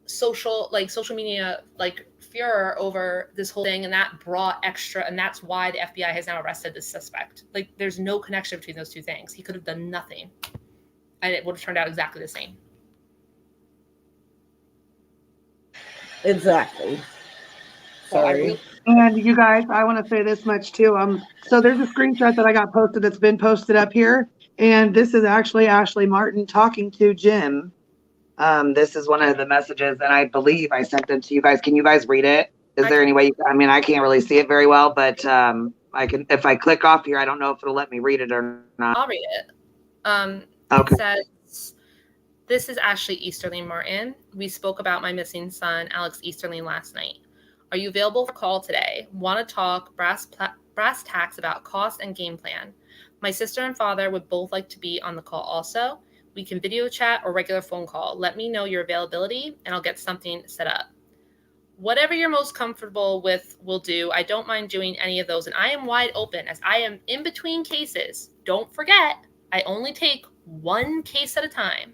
social media, like, furor over this whole thing. And that brought extra, and that's why the FBI has now arrested this suspect. Like, there's no connection between those two things. He could have done nothing. And it would have turned out exactly the same. Exactly. Sorry. And you guys, I want to say this much too. So there's a screenshot that I got posted that's been posted up here, and this is actually Ashley Martin talking to Jim. This is one of the messages, and I believe I sent them to you guys. Can you guys read it? Is there any way? I mean, I can't really see it very well, but I can. If I click off here, I don't know if it'll let me read it or not. I'll read it. Okay. It says, "This is Ashley Easterling Martin. We spoke about my missing son, Alex Easterling, last night. Are you available for call today? Want to talk brass tacks about cost and game plan? My sister and father would both like to be on the call also. We can video chat or regular phone call. Let me know your availability and I'll get something set up. Whatever you're most comfortable with will do. I don't mind doing any of those. And I am wide open as I am in between cases. Don't forget, I only take one case at a time.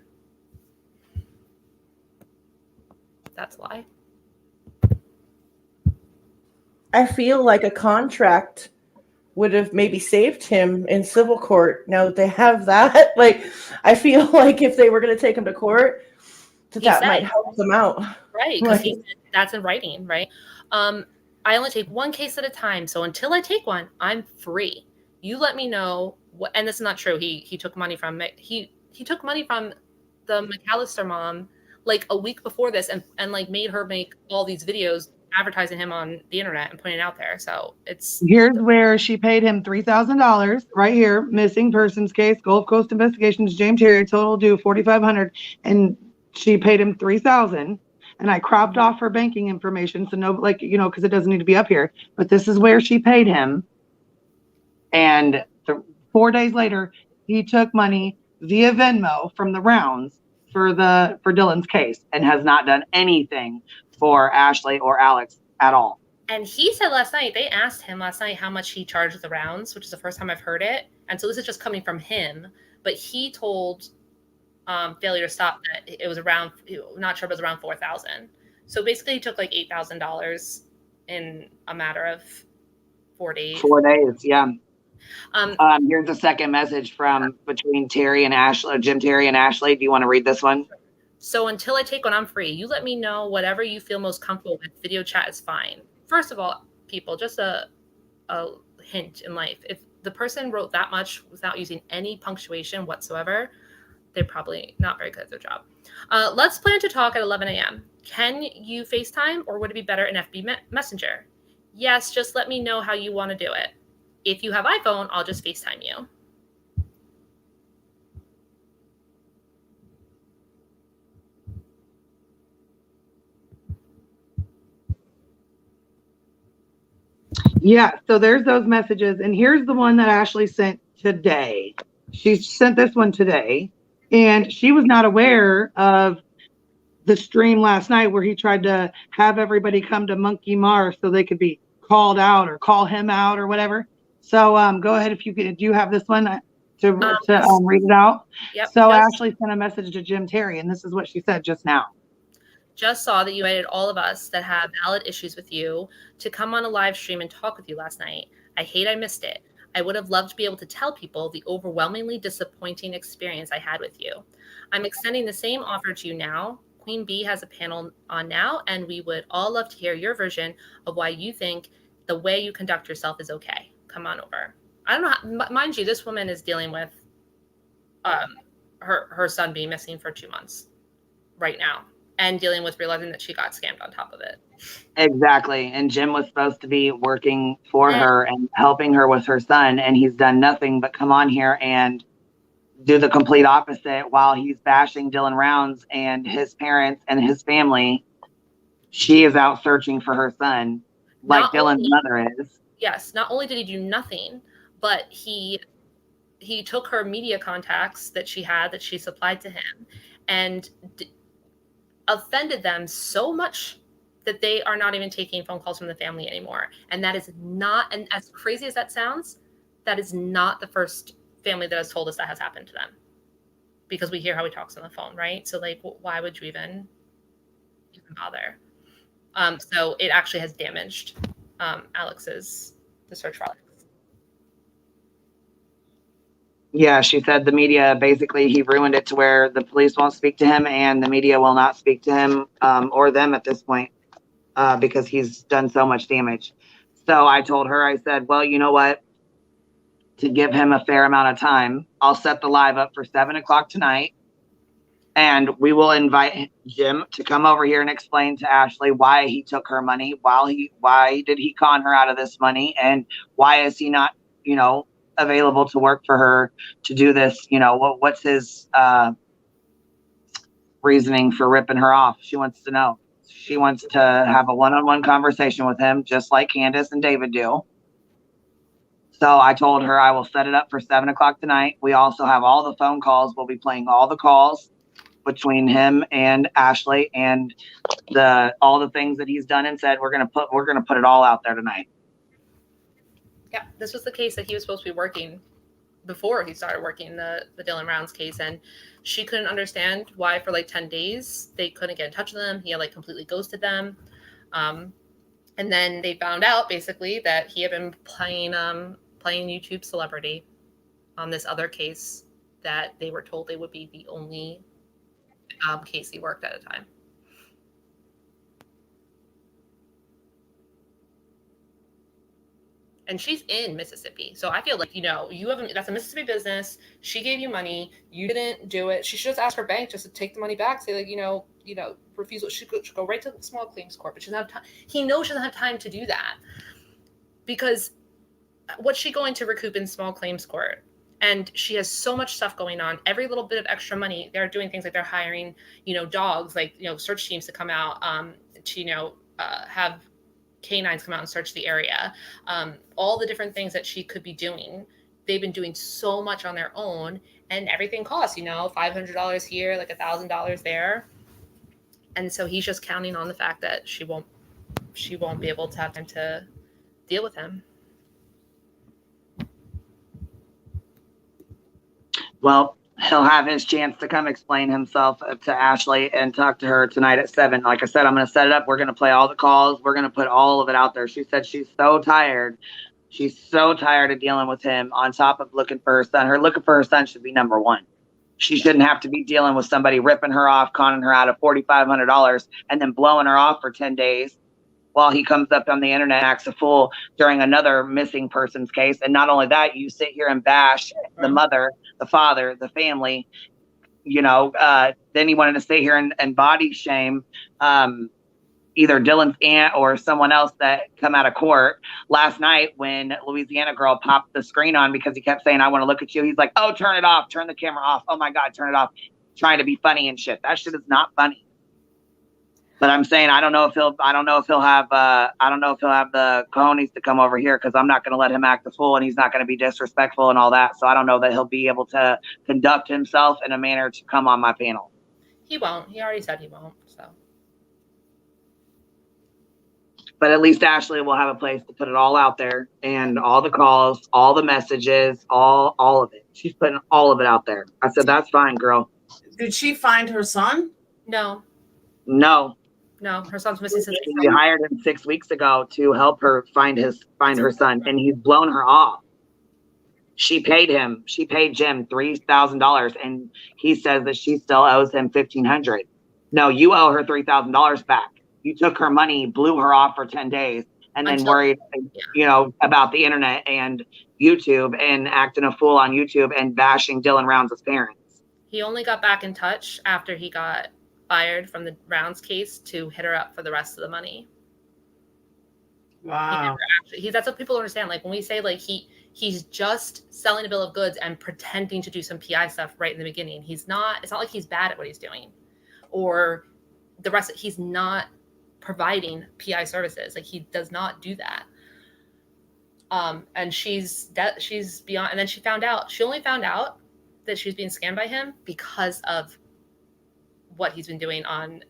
That's why. I feel like a contract would have maybe saved him in civil court. Now that they have that, like, I feel like if they were going to take him to court, that might help them out. Right, because that's in writing, right? I only take one case at a time. So until I take one, I'm free. You let me know what, and this is not true. He took money from he took money from the McAllister mom like a week before this and like made her make all these videos advertising him on the internet and putting it out there. So here's where she paid him $3,000 right here. Missing persons case, Gulf Coast Investigations, James Terry, total due $4,500, and she paid him $3,000. And I cropped off her banking information so no, like, you know, because it doesn't need to be up here. But this is where she paid him. And 4 days later, he took money via Venmo from the rounds for Dylan's case and has not done anything for Ashley or Alex at all. And he said last night, they asked him last night how much he charged the rounds, which is the first time I've heard it. And so this is just coming from him. But he told Failure to Stop that it was around, not sure, but it was around $4,000. So basically he took like $8,000 in a matter of 4 days. 4 days, yeah. Here's a second message from between Terry and Ashley, Jim Terry and Ashley. Do you want to read this one? So until I take one, I'm free. You let me know whatever you feel most comfortable with. Video chat is fine. First of all, people, just a hint in life. If the person wrote that much without using any punctuation whatsoever, they're probably not very good at their job. Let's plan to talk at 11 a.m. Can you FaceTime or would it be better in FB Messenger? Yes, just let me know how you want to do it. If you have iPhone, I'll just FaceTime you. Yeah, so there's those messages. And here's the one that Ashley sent today. She sent this one today. And she was not aware of the stream last night where he tried to have everybody come to Monkey Mars so they could be called out or call him out or whatever. So go ahead if you could. Do you have this one to read it out? Yep. So Ashley sent a message to Jim Terry, and this is what she said just now. Just saw that you invited all of us that have valid issues with you to come on a live stream and talk with you last night. I hate I missed it. I would have loved to be able to tell people the overwhelmingly disappointing experience I had with you. I'm extending the same offer to you now. Queen Bee has a panel on now, and we would all love to hear your version of why you think the way you conduct yourself is okay. Come on over. I don't know how, mind you, this woman is dealing with her son being missing for 2 months right now. And dealing with realizing that she got scammed on top of it. Exactly. And Jim was supposed to be working for her and helping her with her son. And he's done nothing but come on here and do the complete opposite while he's bashing Dylan Rounds and his parents and his family. She is out searching for her son like Dylan's mother is. Yes. Not only did he do nothing, but he took her media contacts that she had, that she supplied to him, and offended them so much that they are not even taking phone calls from the family anymore. And that is not, and as crazy as that sounds, that is not the first family that has told us that has happened to them. Because we hear how he talks on the phone, right? So like, why would you even bother? So it actually has damaged the search for Alex. Yeah, she said the media, basically, he ruined it to where the police won't speak to him and the media will not speak to him or them at this point because he's done so much damage. So I told her, I said, well, you know what? To give him a fair amount of time, I'll set the live up for 7 o'clock tonight. And we will invite Jim to come over here and explain to Ashley why he took her money, why did he con her out of this money, and why is he not, available to work for her to do this? What's his reasoning for ripping her off? She wants to know. She wants to have a one-on-one conversation with him, just like Candace and David do. So I told her I will set it up for 7 o'clock tonight. We also have all the phone calls. We'll be playing all the calls between him and Ashley and all the things that he's done and said. We're gonna put it all out there tonight. Yeah, this was the case that he was supposed to be working before he started working the Dylan Rounds case, and she couldn't understand why for like 10 days they couldn't get in touch with him. He had like completely ghosted them. And then they found out basically that he had been playing YouTube Celebrity on this other case that they were told they would be the only case he worked at a time. And she's in Mississippi. So I feel like, that's a Mississippi business. She gave you money. You didn't do it. She should just ask her bank just to take the money back. Say like, refusal. She could go right to the small claims court, but she doesn't have time. He knows she doesn't have time to do that because what's she going to recoup in small claims court? And she has so much stuff going on. Every little bit of extra money, they're doing things like they're hiring, dogs, like, search teams to come out to, have canines come out and search the area. All the different things that she could be doing. They've been doing so much on their own, and everything costs, $500 here, like $1,000 there. And so he's just counting on the fact that she won't be able to have time to deal with him. Well, he'll have his chance to come explain himself to Ashley and talk to her tonight at 7. Like I said, I'm going to set it up. We're going to play all the calls. We're going to put all of it out there. She said she's so tired. She's so tired of dealing with him on top of looking for her son. Her looking for her son should be number one. She shouldn't have to be dealing with somebody ripping her off, conning her out of $4,500 and then blowing her off for 10 days while he comes up on the internet and acts a fool during another missing persons case. And not only that, you sit here and bash the mother, the father, the family, then he wanted to stay here and body shame either Dylan's aunt or someone else that come out of court. Last night when Louisiana Girl popped the screen on because he kept saying, I want to look at you. He's like, oh, turn it off. Turn the camera off. Oh my God, turn it off. Trying to be funny and shit. That shit is not funny. But I'm saying I don't know if he'll have the cojones to come over here because I'm not going to let him act the fool and he's not going to be disrespectful and all that. So I don't know that he'll be able to conduct himself in a manner to come on my panel. He won't. He already said he won't. So. But at least Ashley will have a place to put it all out there and all the calls, all the messages, all of it. She's putting all of it out there. I said, that's fine, girl. Did she find her son? No. No, her son's missing since she hired him 6 weeks ago to help her find her son, and he's blown her off. She paid Jim $3,000, and he says that she still owes him $1,500. No, you owe her $3,000 back. You took her money, blew her off for 10 days, and then worried, about the internet and YouTube and acting a fool on YouTube and bashing Dylan Rounds' parents. He only got back in touch after he got fired from the Rounds case to hit her up for the rest of the money. Wow. That's what people understand. Like when we say like he's just selling a bill of goods and pretending to do some PI stuff right in the beginning. It's not like he's bad at what he's doing or the rest. He's not providing PI services. Like he does not do that. And she's beyond, and then she only found out that she was being scammed by him because of what he's been doing on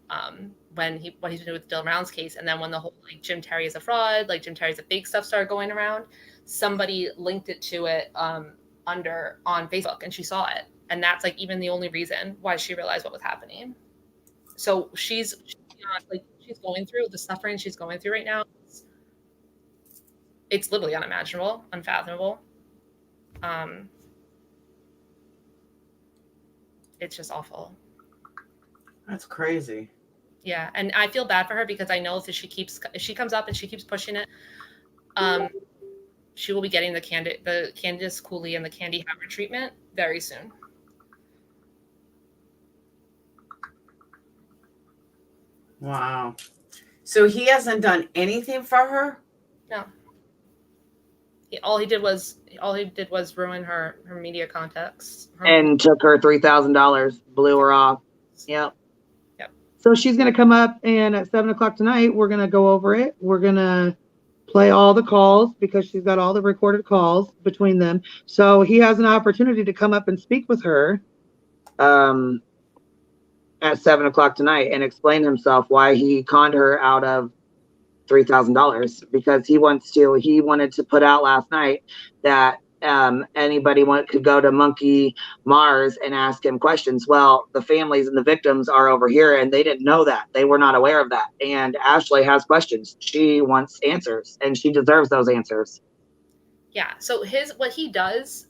what he's been doing with the Dylan Rounds case. And then when the whole like Jim Terry is a fraud, like Jim Terry's a fake stuff started going around, somebody linked it to it on Facebook and she saw it. And that's like even the only reason why she realized what was happening. So she's going through the suffering she's going through right now. It's literally unimaginable, unfathomable. It's just awful. That's crazy. Yeah, and I feel bad for her because I know if she comes up and she keeps pushing it, she will be getting the Candace Cooley and the Candy Howard treatment very soon. Wow. So he hasn't done anything for her? No. All he did was ruin her media contacts. And took her $3,000, blew her off. Yep. So she's going to come up, and at 7:00 tonight, we're going to go over it. We're going to play all the calls because she's got all the recorded calls between them. So he has an opportunity to come up and speak with her at 7:00 tonight and explain himself why he conned her out of $3,000, because he wanted to put out last night that anybody could go to Monkey Mars and ask him questions. Well, the families and the victims are over here, and they didn't know that. They were not aware of that. And Ashley has questions. She wants answers, and she deserves those answers. Yeah. So what he does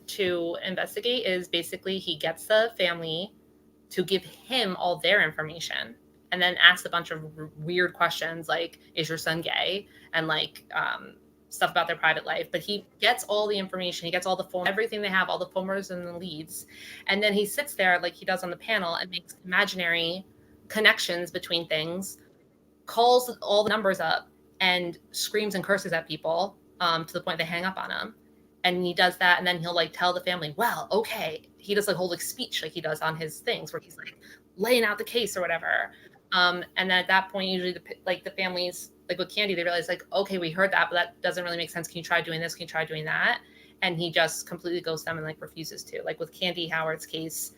to investigate is basically he gets the family to give him all their information, and then asks a bunch of weird questions like, is your son gay? And like stuff about their private life. But he gets all the information. He gets all the phone, everything they have, all the phone numbers and the leads. And then he sits there like he does on the panel and makes imaginary connections between things, calls all the numbers up, and screams and curses at people to the point they hang up on him. And he does that, and then he'll like tell the family, well, okay. He does like whole like speech like he does on his things where he's like laying out the case or whatever. And then at that point, usually the families, like with Candy, they realize like, okay, we heard that, but that doesn't really make sense. Can you try doing this? Can you try doing that? And he just completely goes to them and like refuses to. Like with Candy Howard's case,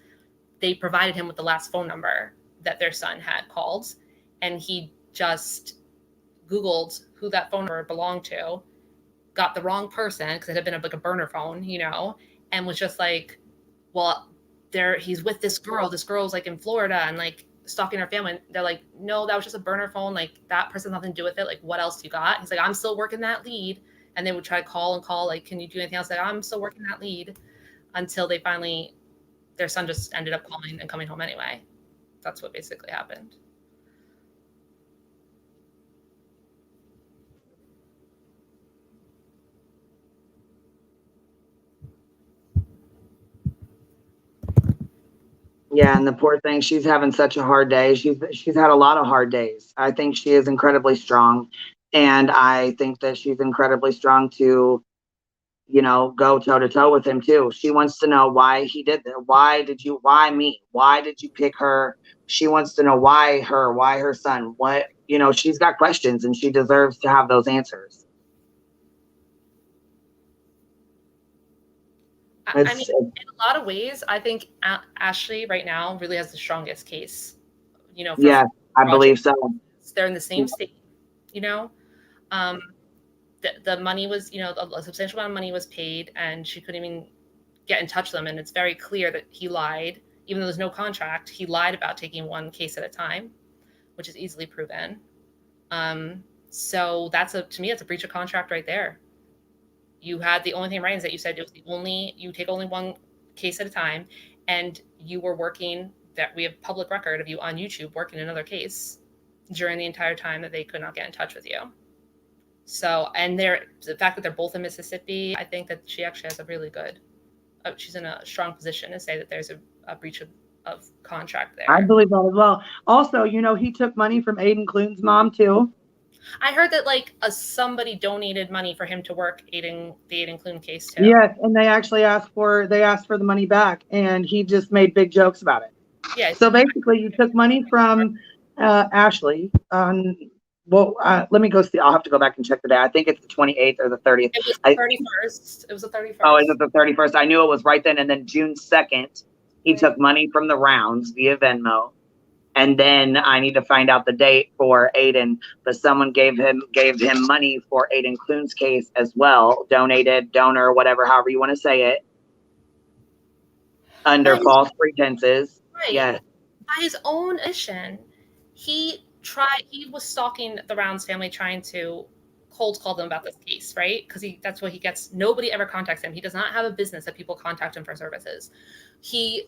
they provided him with the last phone number that their son had called, and he just Googled who that phone number belonged to, got the wrong person because it had been like a burner phone, and was just like, well, he's with this girl. This girl's like in Florida and like stalking her family. And they're like, no, that was just a burner phone. Like that person has nothing to do with it. Like, what else do you got? He's like, I'm still working that lead. And they would try to call, like, can you do anything else? Like, I'm still working that lead, until they finally, their son just ended up calling and coming home anyway. That's what basically happened. Yeah, and the poor thing, she's having such a hard day. She's had a lot of hard days. I think she is incredibly strong, and I think that she's incredibly strong to, go toe to toe with him too. She wants to know why he did that. Why me? Why did you pick her? She wants to know why her son. What, she's got questions, and she deserves to have those answers. I mean, in a lot of ways, I think Ashley right now really has the strongest case. Yeah, I believe so. They're in the same state. The money was, a substantial amount of money was paid, and she couldn't even get in touch with them. And it's very clear that he lied, even though there's no contract. He lied about taking one case at a time, which is easily proven. So to me, it's a breach of contract right there. You had the only thing right is that you said it was you take only one case at a time, and you were working, that we have public record of you on YouTube working another case during the entire time that they could not get in touch with you. So, and the fact that they're both in Mississippi, I think that she actually has a really good, she's in a strong position to say that there's a breach of contract there. I believe that as well. Also, he took money from Aiden Clune's mom too. I heard that somebody donated money for him to work the Aiden Clune case too. Yes, and they actually asked for the money back, and he just made big jokes about it. Yeah. So basically, you took money from Ashley on. Well, let me go see. I'll have to go back and check the day. I think it's the 28th or the 30th. It was the 31st. It was the 31st. Oh, is it the 31st? I knew it was right then. And then June 2nd, he took money from the rounds via Venmo. And then I need to find out the date for Aiden, but someone gave him money for Aiden Clune's case as well. Donated, donor, whatever, however you want to say it, under false pretenses. Right. Yes. By his own admission, he was stalking the Rounds family, trying to cold call them about this case, right? Because that's what he gets. Nobody ever contacts him. He does not have a business that people contact him for services. He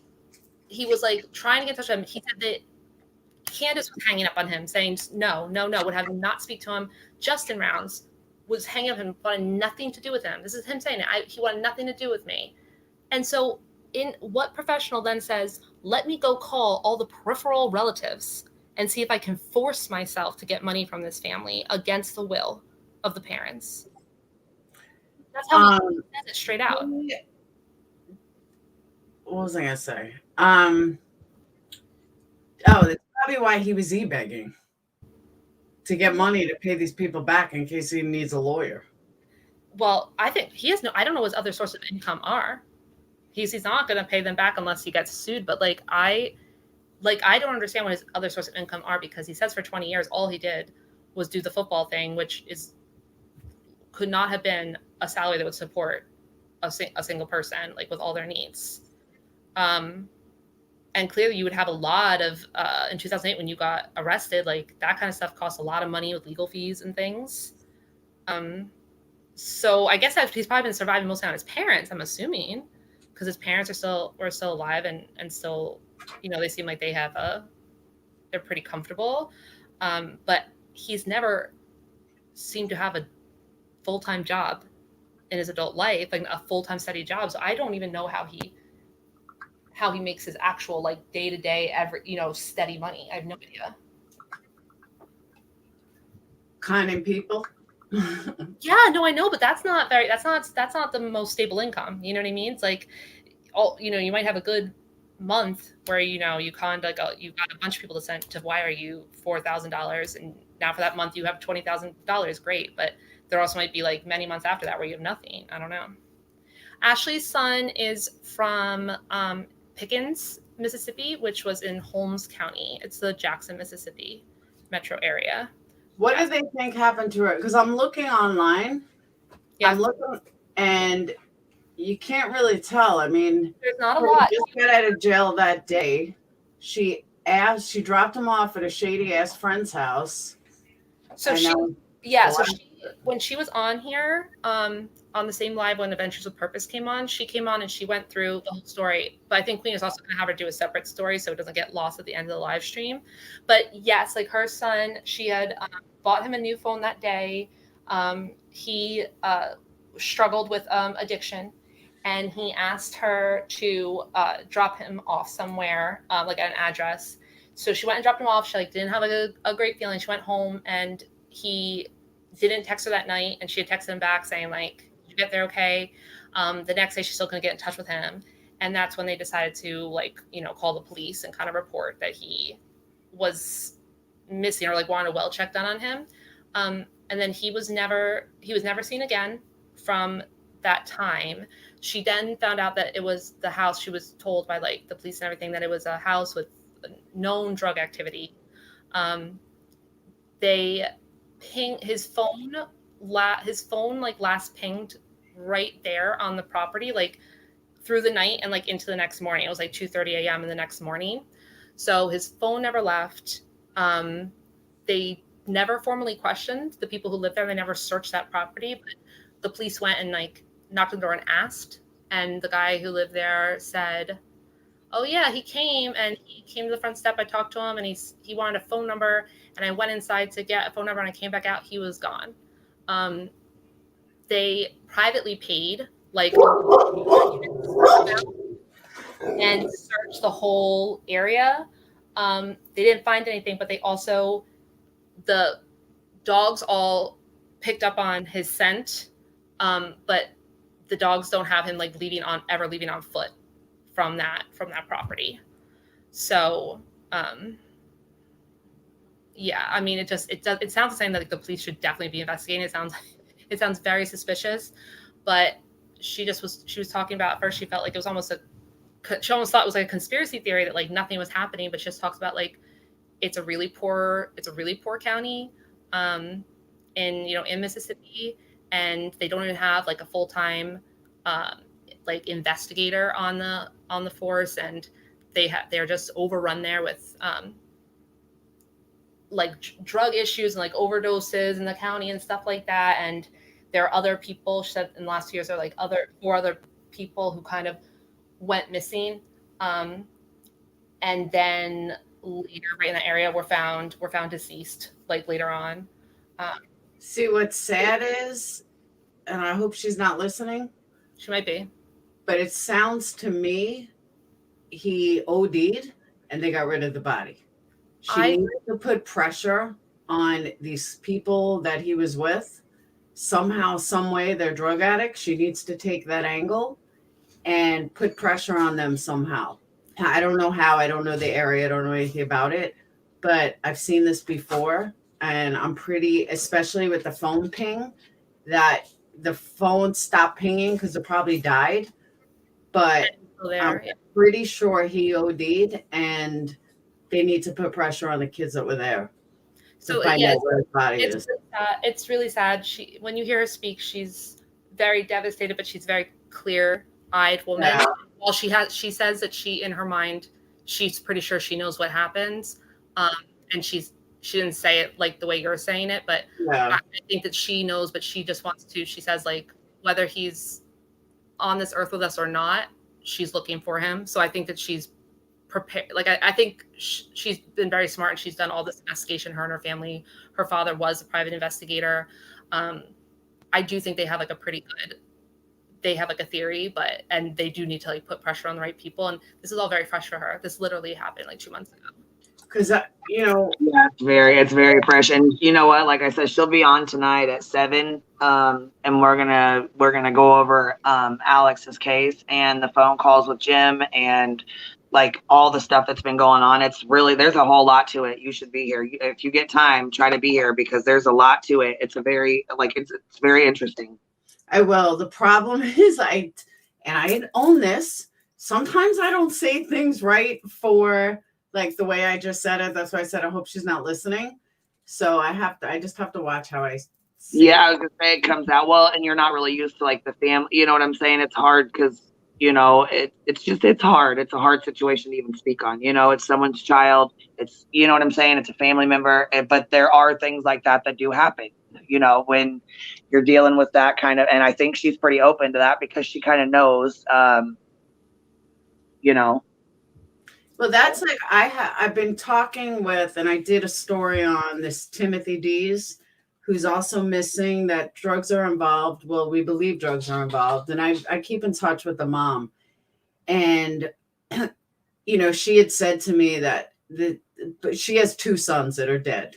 was like trying to get in touch with him. He said that Candace was hanging up on him, saying no, would have him not speak to him. Justin Rounds was hanging up on him, wanted nothing to do with him. This is him saying it. He wanted nothing to do with me. And so in what professional then says, let me go call all the peripheral relatives and see if I can force myself to get money from this family against the will of the parents. That's how he says it straight out. What was I going to say? The probably why he was e-begging to get money to pay these people back in case he needs a lawyer. Well, I think he has no. I don't know what his other sources of income are. He's not going to pay them back unless he gets sued. But I don't understand what his other source of income are, because he says for 20 years all he did was do the football thing, which could not have been a salary that would support a single person, like with all their needs. And clearly you would have a lot of, in 2008 when you got arrested, like that kind of stuff costs a lot of money with legal fees and things. So I guess he's probably been surviving mostly on his parents, I'm assuming, because his parents were still alive and still, they seem like they're pretty comfortable. But he's never seemed to have a full-time job in his adult life, like a full-time steady job. So I don't even know how he makes his actual like day-to-day steady money. I have no idea. Conning people. Yeah, no, I know, but that's not the most stable income. You know what I mean? It's like, you might have a good month where you conned you got a bunch of people to wire you $4,000, and now for that month you have $20,000. Great, but there also might be like many months after that where you have nothing. I don't know. Ashley's son is from Pickens, Mississippi, which was in Holmes County. It's the Jackson, Mississippi metro area. What do they think happened to her? Because I'm looking online. Yeah. I'm looking, and you can't really tell. I mean, there's not a lot. Just got out of jail that day. She dropped him off at a shady ass friend's house. So when she was on here, on the same live when Adventures with Purpose came on, she came on and she went through the whole story. But I think Queen is also going to have her do a separate story so it doesn't get lost at the end of the live stream. But yes, like her son, she had bought him a new phone that day. He struggled with addiction, and he asked her to drop him off somewhere, like at an address. So she went and dropped him off. She didn't have a great feeling. She went home, and he didn't text her that night, and she had texted him back saying did you get there okay? The next day she's still going to get in touch with him, and that's when they decided to call the police and kind of report that he was missing, or wanted a well check done on him. And then he was never seen again from that time. She then found out that it was the house. She was told by the police and everything that it was a house with known drug activity. They ping his phone. His phone last pinged right there on the property, through the night and into the next morning. It was 2:30 a.m. in the next morning. So his phone never left. They never formally questioned the people who lived there. They never searched that property, but the police went and knocked on the door and asked. And the guy who lived there said, "Oh yeah, he came to the front step. I talked to him, and he wanted a phone number, and I went inside to get a phone number, and I came back out. He was gone." They privately paid and searched the whole area. They didn't find anything, but the dogs all picked up on his scent, but the dogs don't have him leaving on foot from that property. So yeah, I mean, it sounds the same that the police should definitely be investigating. It sounds very suspicious, but she was talking about, at first she felt like it was she almost thought it was a conspiracy theory that nothing was happening, but she just talks about it's a really poor county in Mississippi, and they don't even have a full-time investigator on the force, and they're just overrun there with drug issues and overdoses in the county and stuff like that. And there are other people, she said in the last 2 years, there are four other people who kind of went missing, and then later right in the area were found deceased later on. See, what's sad is, and I hope she's not listening, she might be, but it sounds to me he OD'd and they got rid of the body. She needs to put pressure on these people that he was with. Somehow, some way, they're drug addicts. She needs to take that angle and put pressure on them somehow. I don't know how. I don't know the area. I don't know anything about it. but I've seen this before, and I'm pretty, especially with the phone ping, that the phone stopped pinging because it probably died. But I'm pretty sure he OD'd, and they need to put pressure on the kids that were there to So find yeah, out where his body it's is. really sad. It's really sad. When you hear her speak, she's very devastated, but she's a very clear-eyed woman. Yeah. Well, she says that in her mind, she's pretty sure she knows what happens, and she didn't say it like the way you're saying it, but Yeah. I think that she knows, but she just wants to. She says like whether he's on this earth with us or not, she's looking for him. So I think that she's prepared. Like I think she's been very smart, and she's done all this investigation. Her and her family. Her father was a private investigator. I do think they have like a pretty good. They have like a theory, and they do need to like put pressure on the right people. And this is all very fresh for her. This literally happened like 2 months ago. Because yeah, it's very fresh. And you know what? Like I said, she'll be on tonight at 7. And we're gonna go over Alex's case and the phone calls with Jim and like all the stuff that's been going on. It's really, there's a whole lot to it. You should be here if you get time. Try to be here because there's a lot to it. It's a very it's very interesting. I will. The problem is I own this. Sometimes I don't say things right for like the way I just said it. That's why I said I hope she's not listening. So I just have to watch how I say Yeah, I was gonna say it comes out well, and you're not really used to like the family. You know what I'm saying? It's hard because it's hard. It's a hard situation to even speak on. It's someone's child. It's what I'm saying. It's a family member, but there are things like that do happen. When you're dealing with that kind of, and I think she's pretty open to that because she kind of knows. Well, that's like I've been talking with, and I did a story on this Timothy Dees, who's also missing, that drugs are involved. Well, we believe drugs are involved. And I keep in touch with the mom. And, she had said to me that she has 2 sons that are dead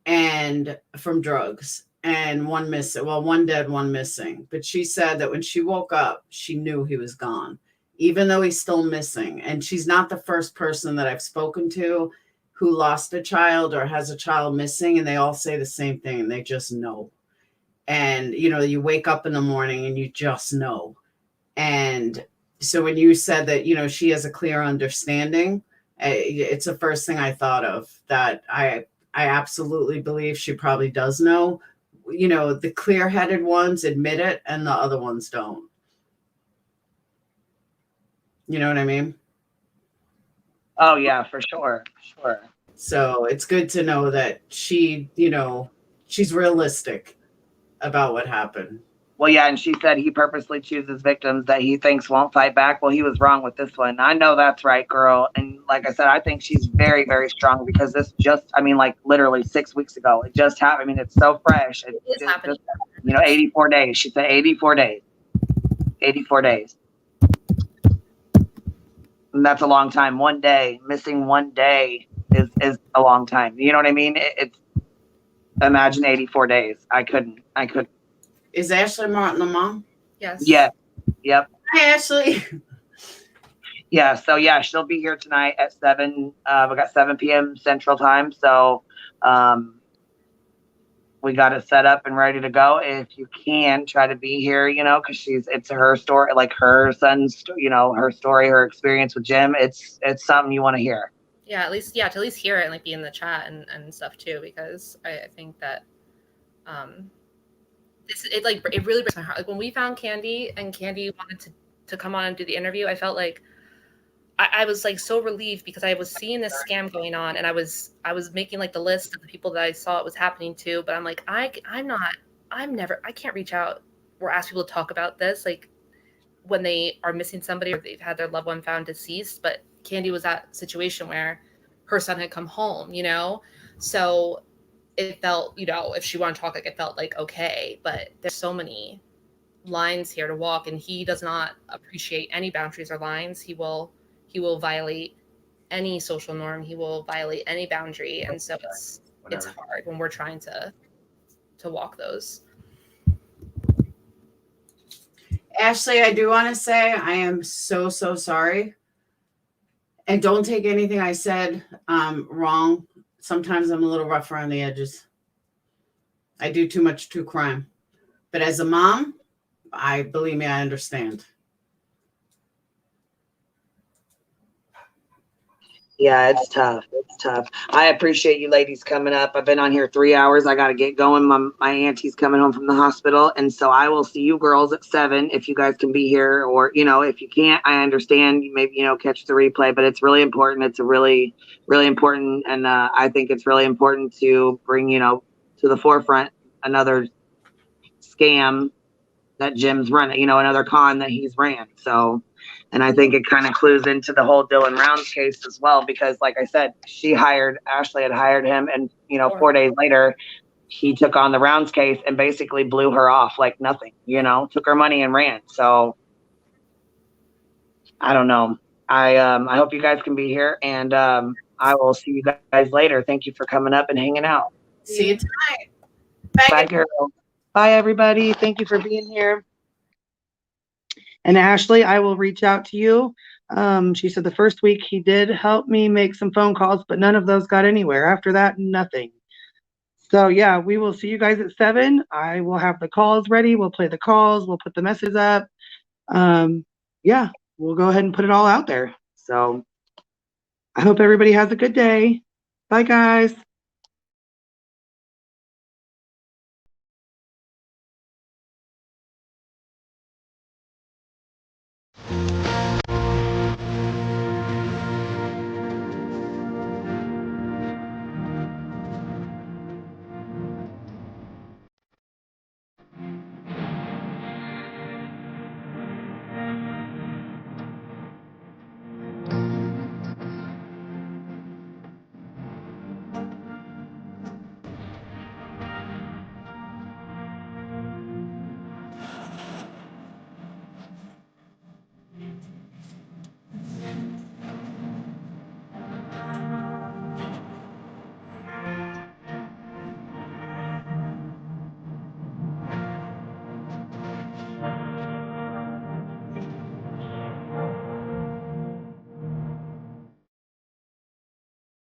and from drugs, and one missing. Well, one dead, one missing. But she said that when she woke up, she knew he was gone, even though he's still missing. And she's not the first person that I've spoken to who lost a child or has a child missing, and they all say the same thing, and they just know. And, you wake up in the morning and you just know. And so when you said that, she has a clear understanding, it's the first thing I thought of, that I absolutely believe she probably does know. The clear-headed ones admit it and the other ones don't. You know what I mean? Oh yeah, for sure. Sure. So it's good to know that she, she's realistic about what happened. Well, yeah, and she said he purposely chooses victims that he thinks won't fight back. Well, he was wrong with this one. I know that's right, girl. And like I said, I think she's very, very strong because this literally 6 weeks ago. It just happened. I mean, it's so fresh. It's happening. 84 days. She said 84 days. 84 days. And that's a long time. One day, missing one day is a long time. You know what I mean? It's imagine 84 days. I couldn't. Is Ashley Martin the mom? Yes. Yeah. Yep. Hi, Ashley. Yeah. So yeah, she'll be here tonight at 7. We got 7 p.m. Central Time. So we got it set up and ready to go. If you can try to be here, because it's her story, like her son's, her story, her experience with Jim. It's something you want to hear. Yeah, to at least hear it and like be in the chat and stuff too, because I think that it really breaks my heart. Like when we found Candy and Candy wanted to come on and do the interview, I felt like I was like so relieved because I was seeing this scam going on, and I was making like the list of the people that I saw it was happening to, but I'm like, I can't reach out or ask people to talk about this, like when they are missing somebody or they've had their loved one found deceased. But Candy was that situation where her son had come home, so it felt, if she wanted to talk, like it felt like okay, but there's so many lines here to walk, and he does not appreciate any boundaries or lines. He will violate any social norm. He will violate any boundary, and so it's hard when we're trying to walk those. Ashley, I do want to say I am so sorry, and don't take anything I said wrong. sometimes I'm a little rough around the edges. I do too much true crime. But as a mom, believe me, I understand. Yeah, it's tough. It's tough. I appreciate you ladies coming up. I've been on here 3 hours. I got to get going. My auntie's coming home from the hospital. And so I will see you girls at 7 if you guys can be here. Or, if you can't, I understand. You maybe, catch the replay. But it's really important. It's a really, really important. And I think it's really important to bring, to the forefront another scam that Jim's running, another con that he's ran. So, and I think it kind of clues into the whole Dylan Rounds case as well, because like I said, Ashley had hired him, and 4 days later, he took on the Rounds case and basically blew her off like nothing, took her money and ran. So I don't know. I hope you guys can be here, and I will see you guys later. Thank you for coming up and hanging out. See you tonight. Bye, girl. Bye, everybody. Thank you for being here. And Ashley, I will reach out to you. She said the first week he did help me make some phone calls, but none of those got anywhere. After that, nothing. So yeah, we will see you guys at 7. I will have the calls ready. We'll play the calls. We'll put the messages up. Yeah, we'll go ahead and put it all out there. So I hope everybody has a good day. Bye, guys.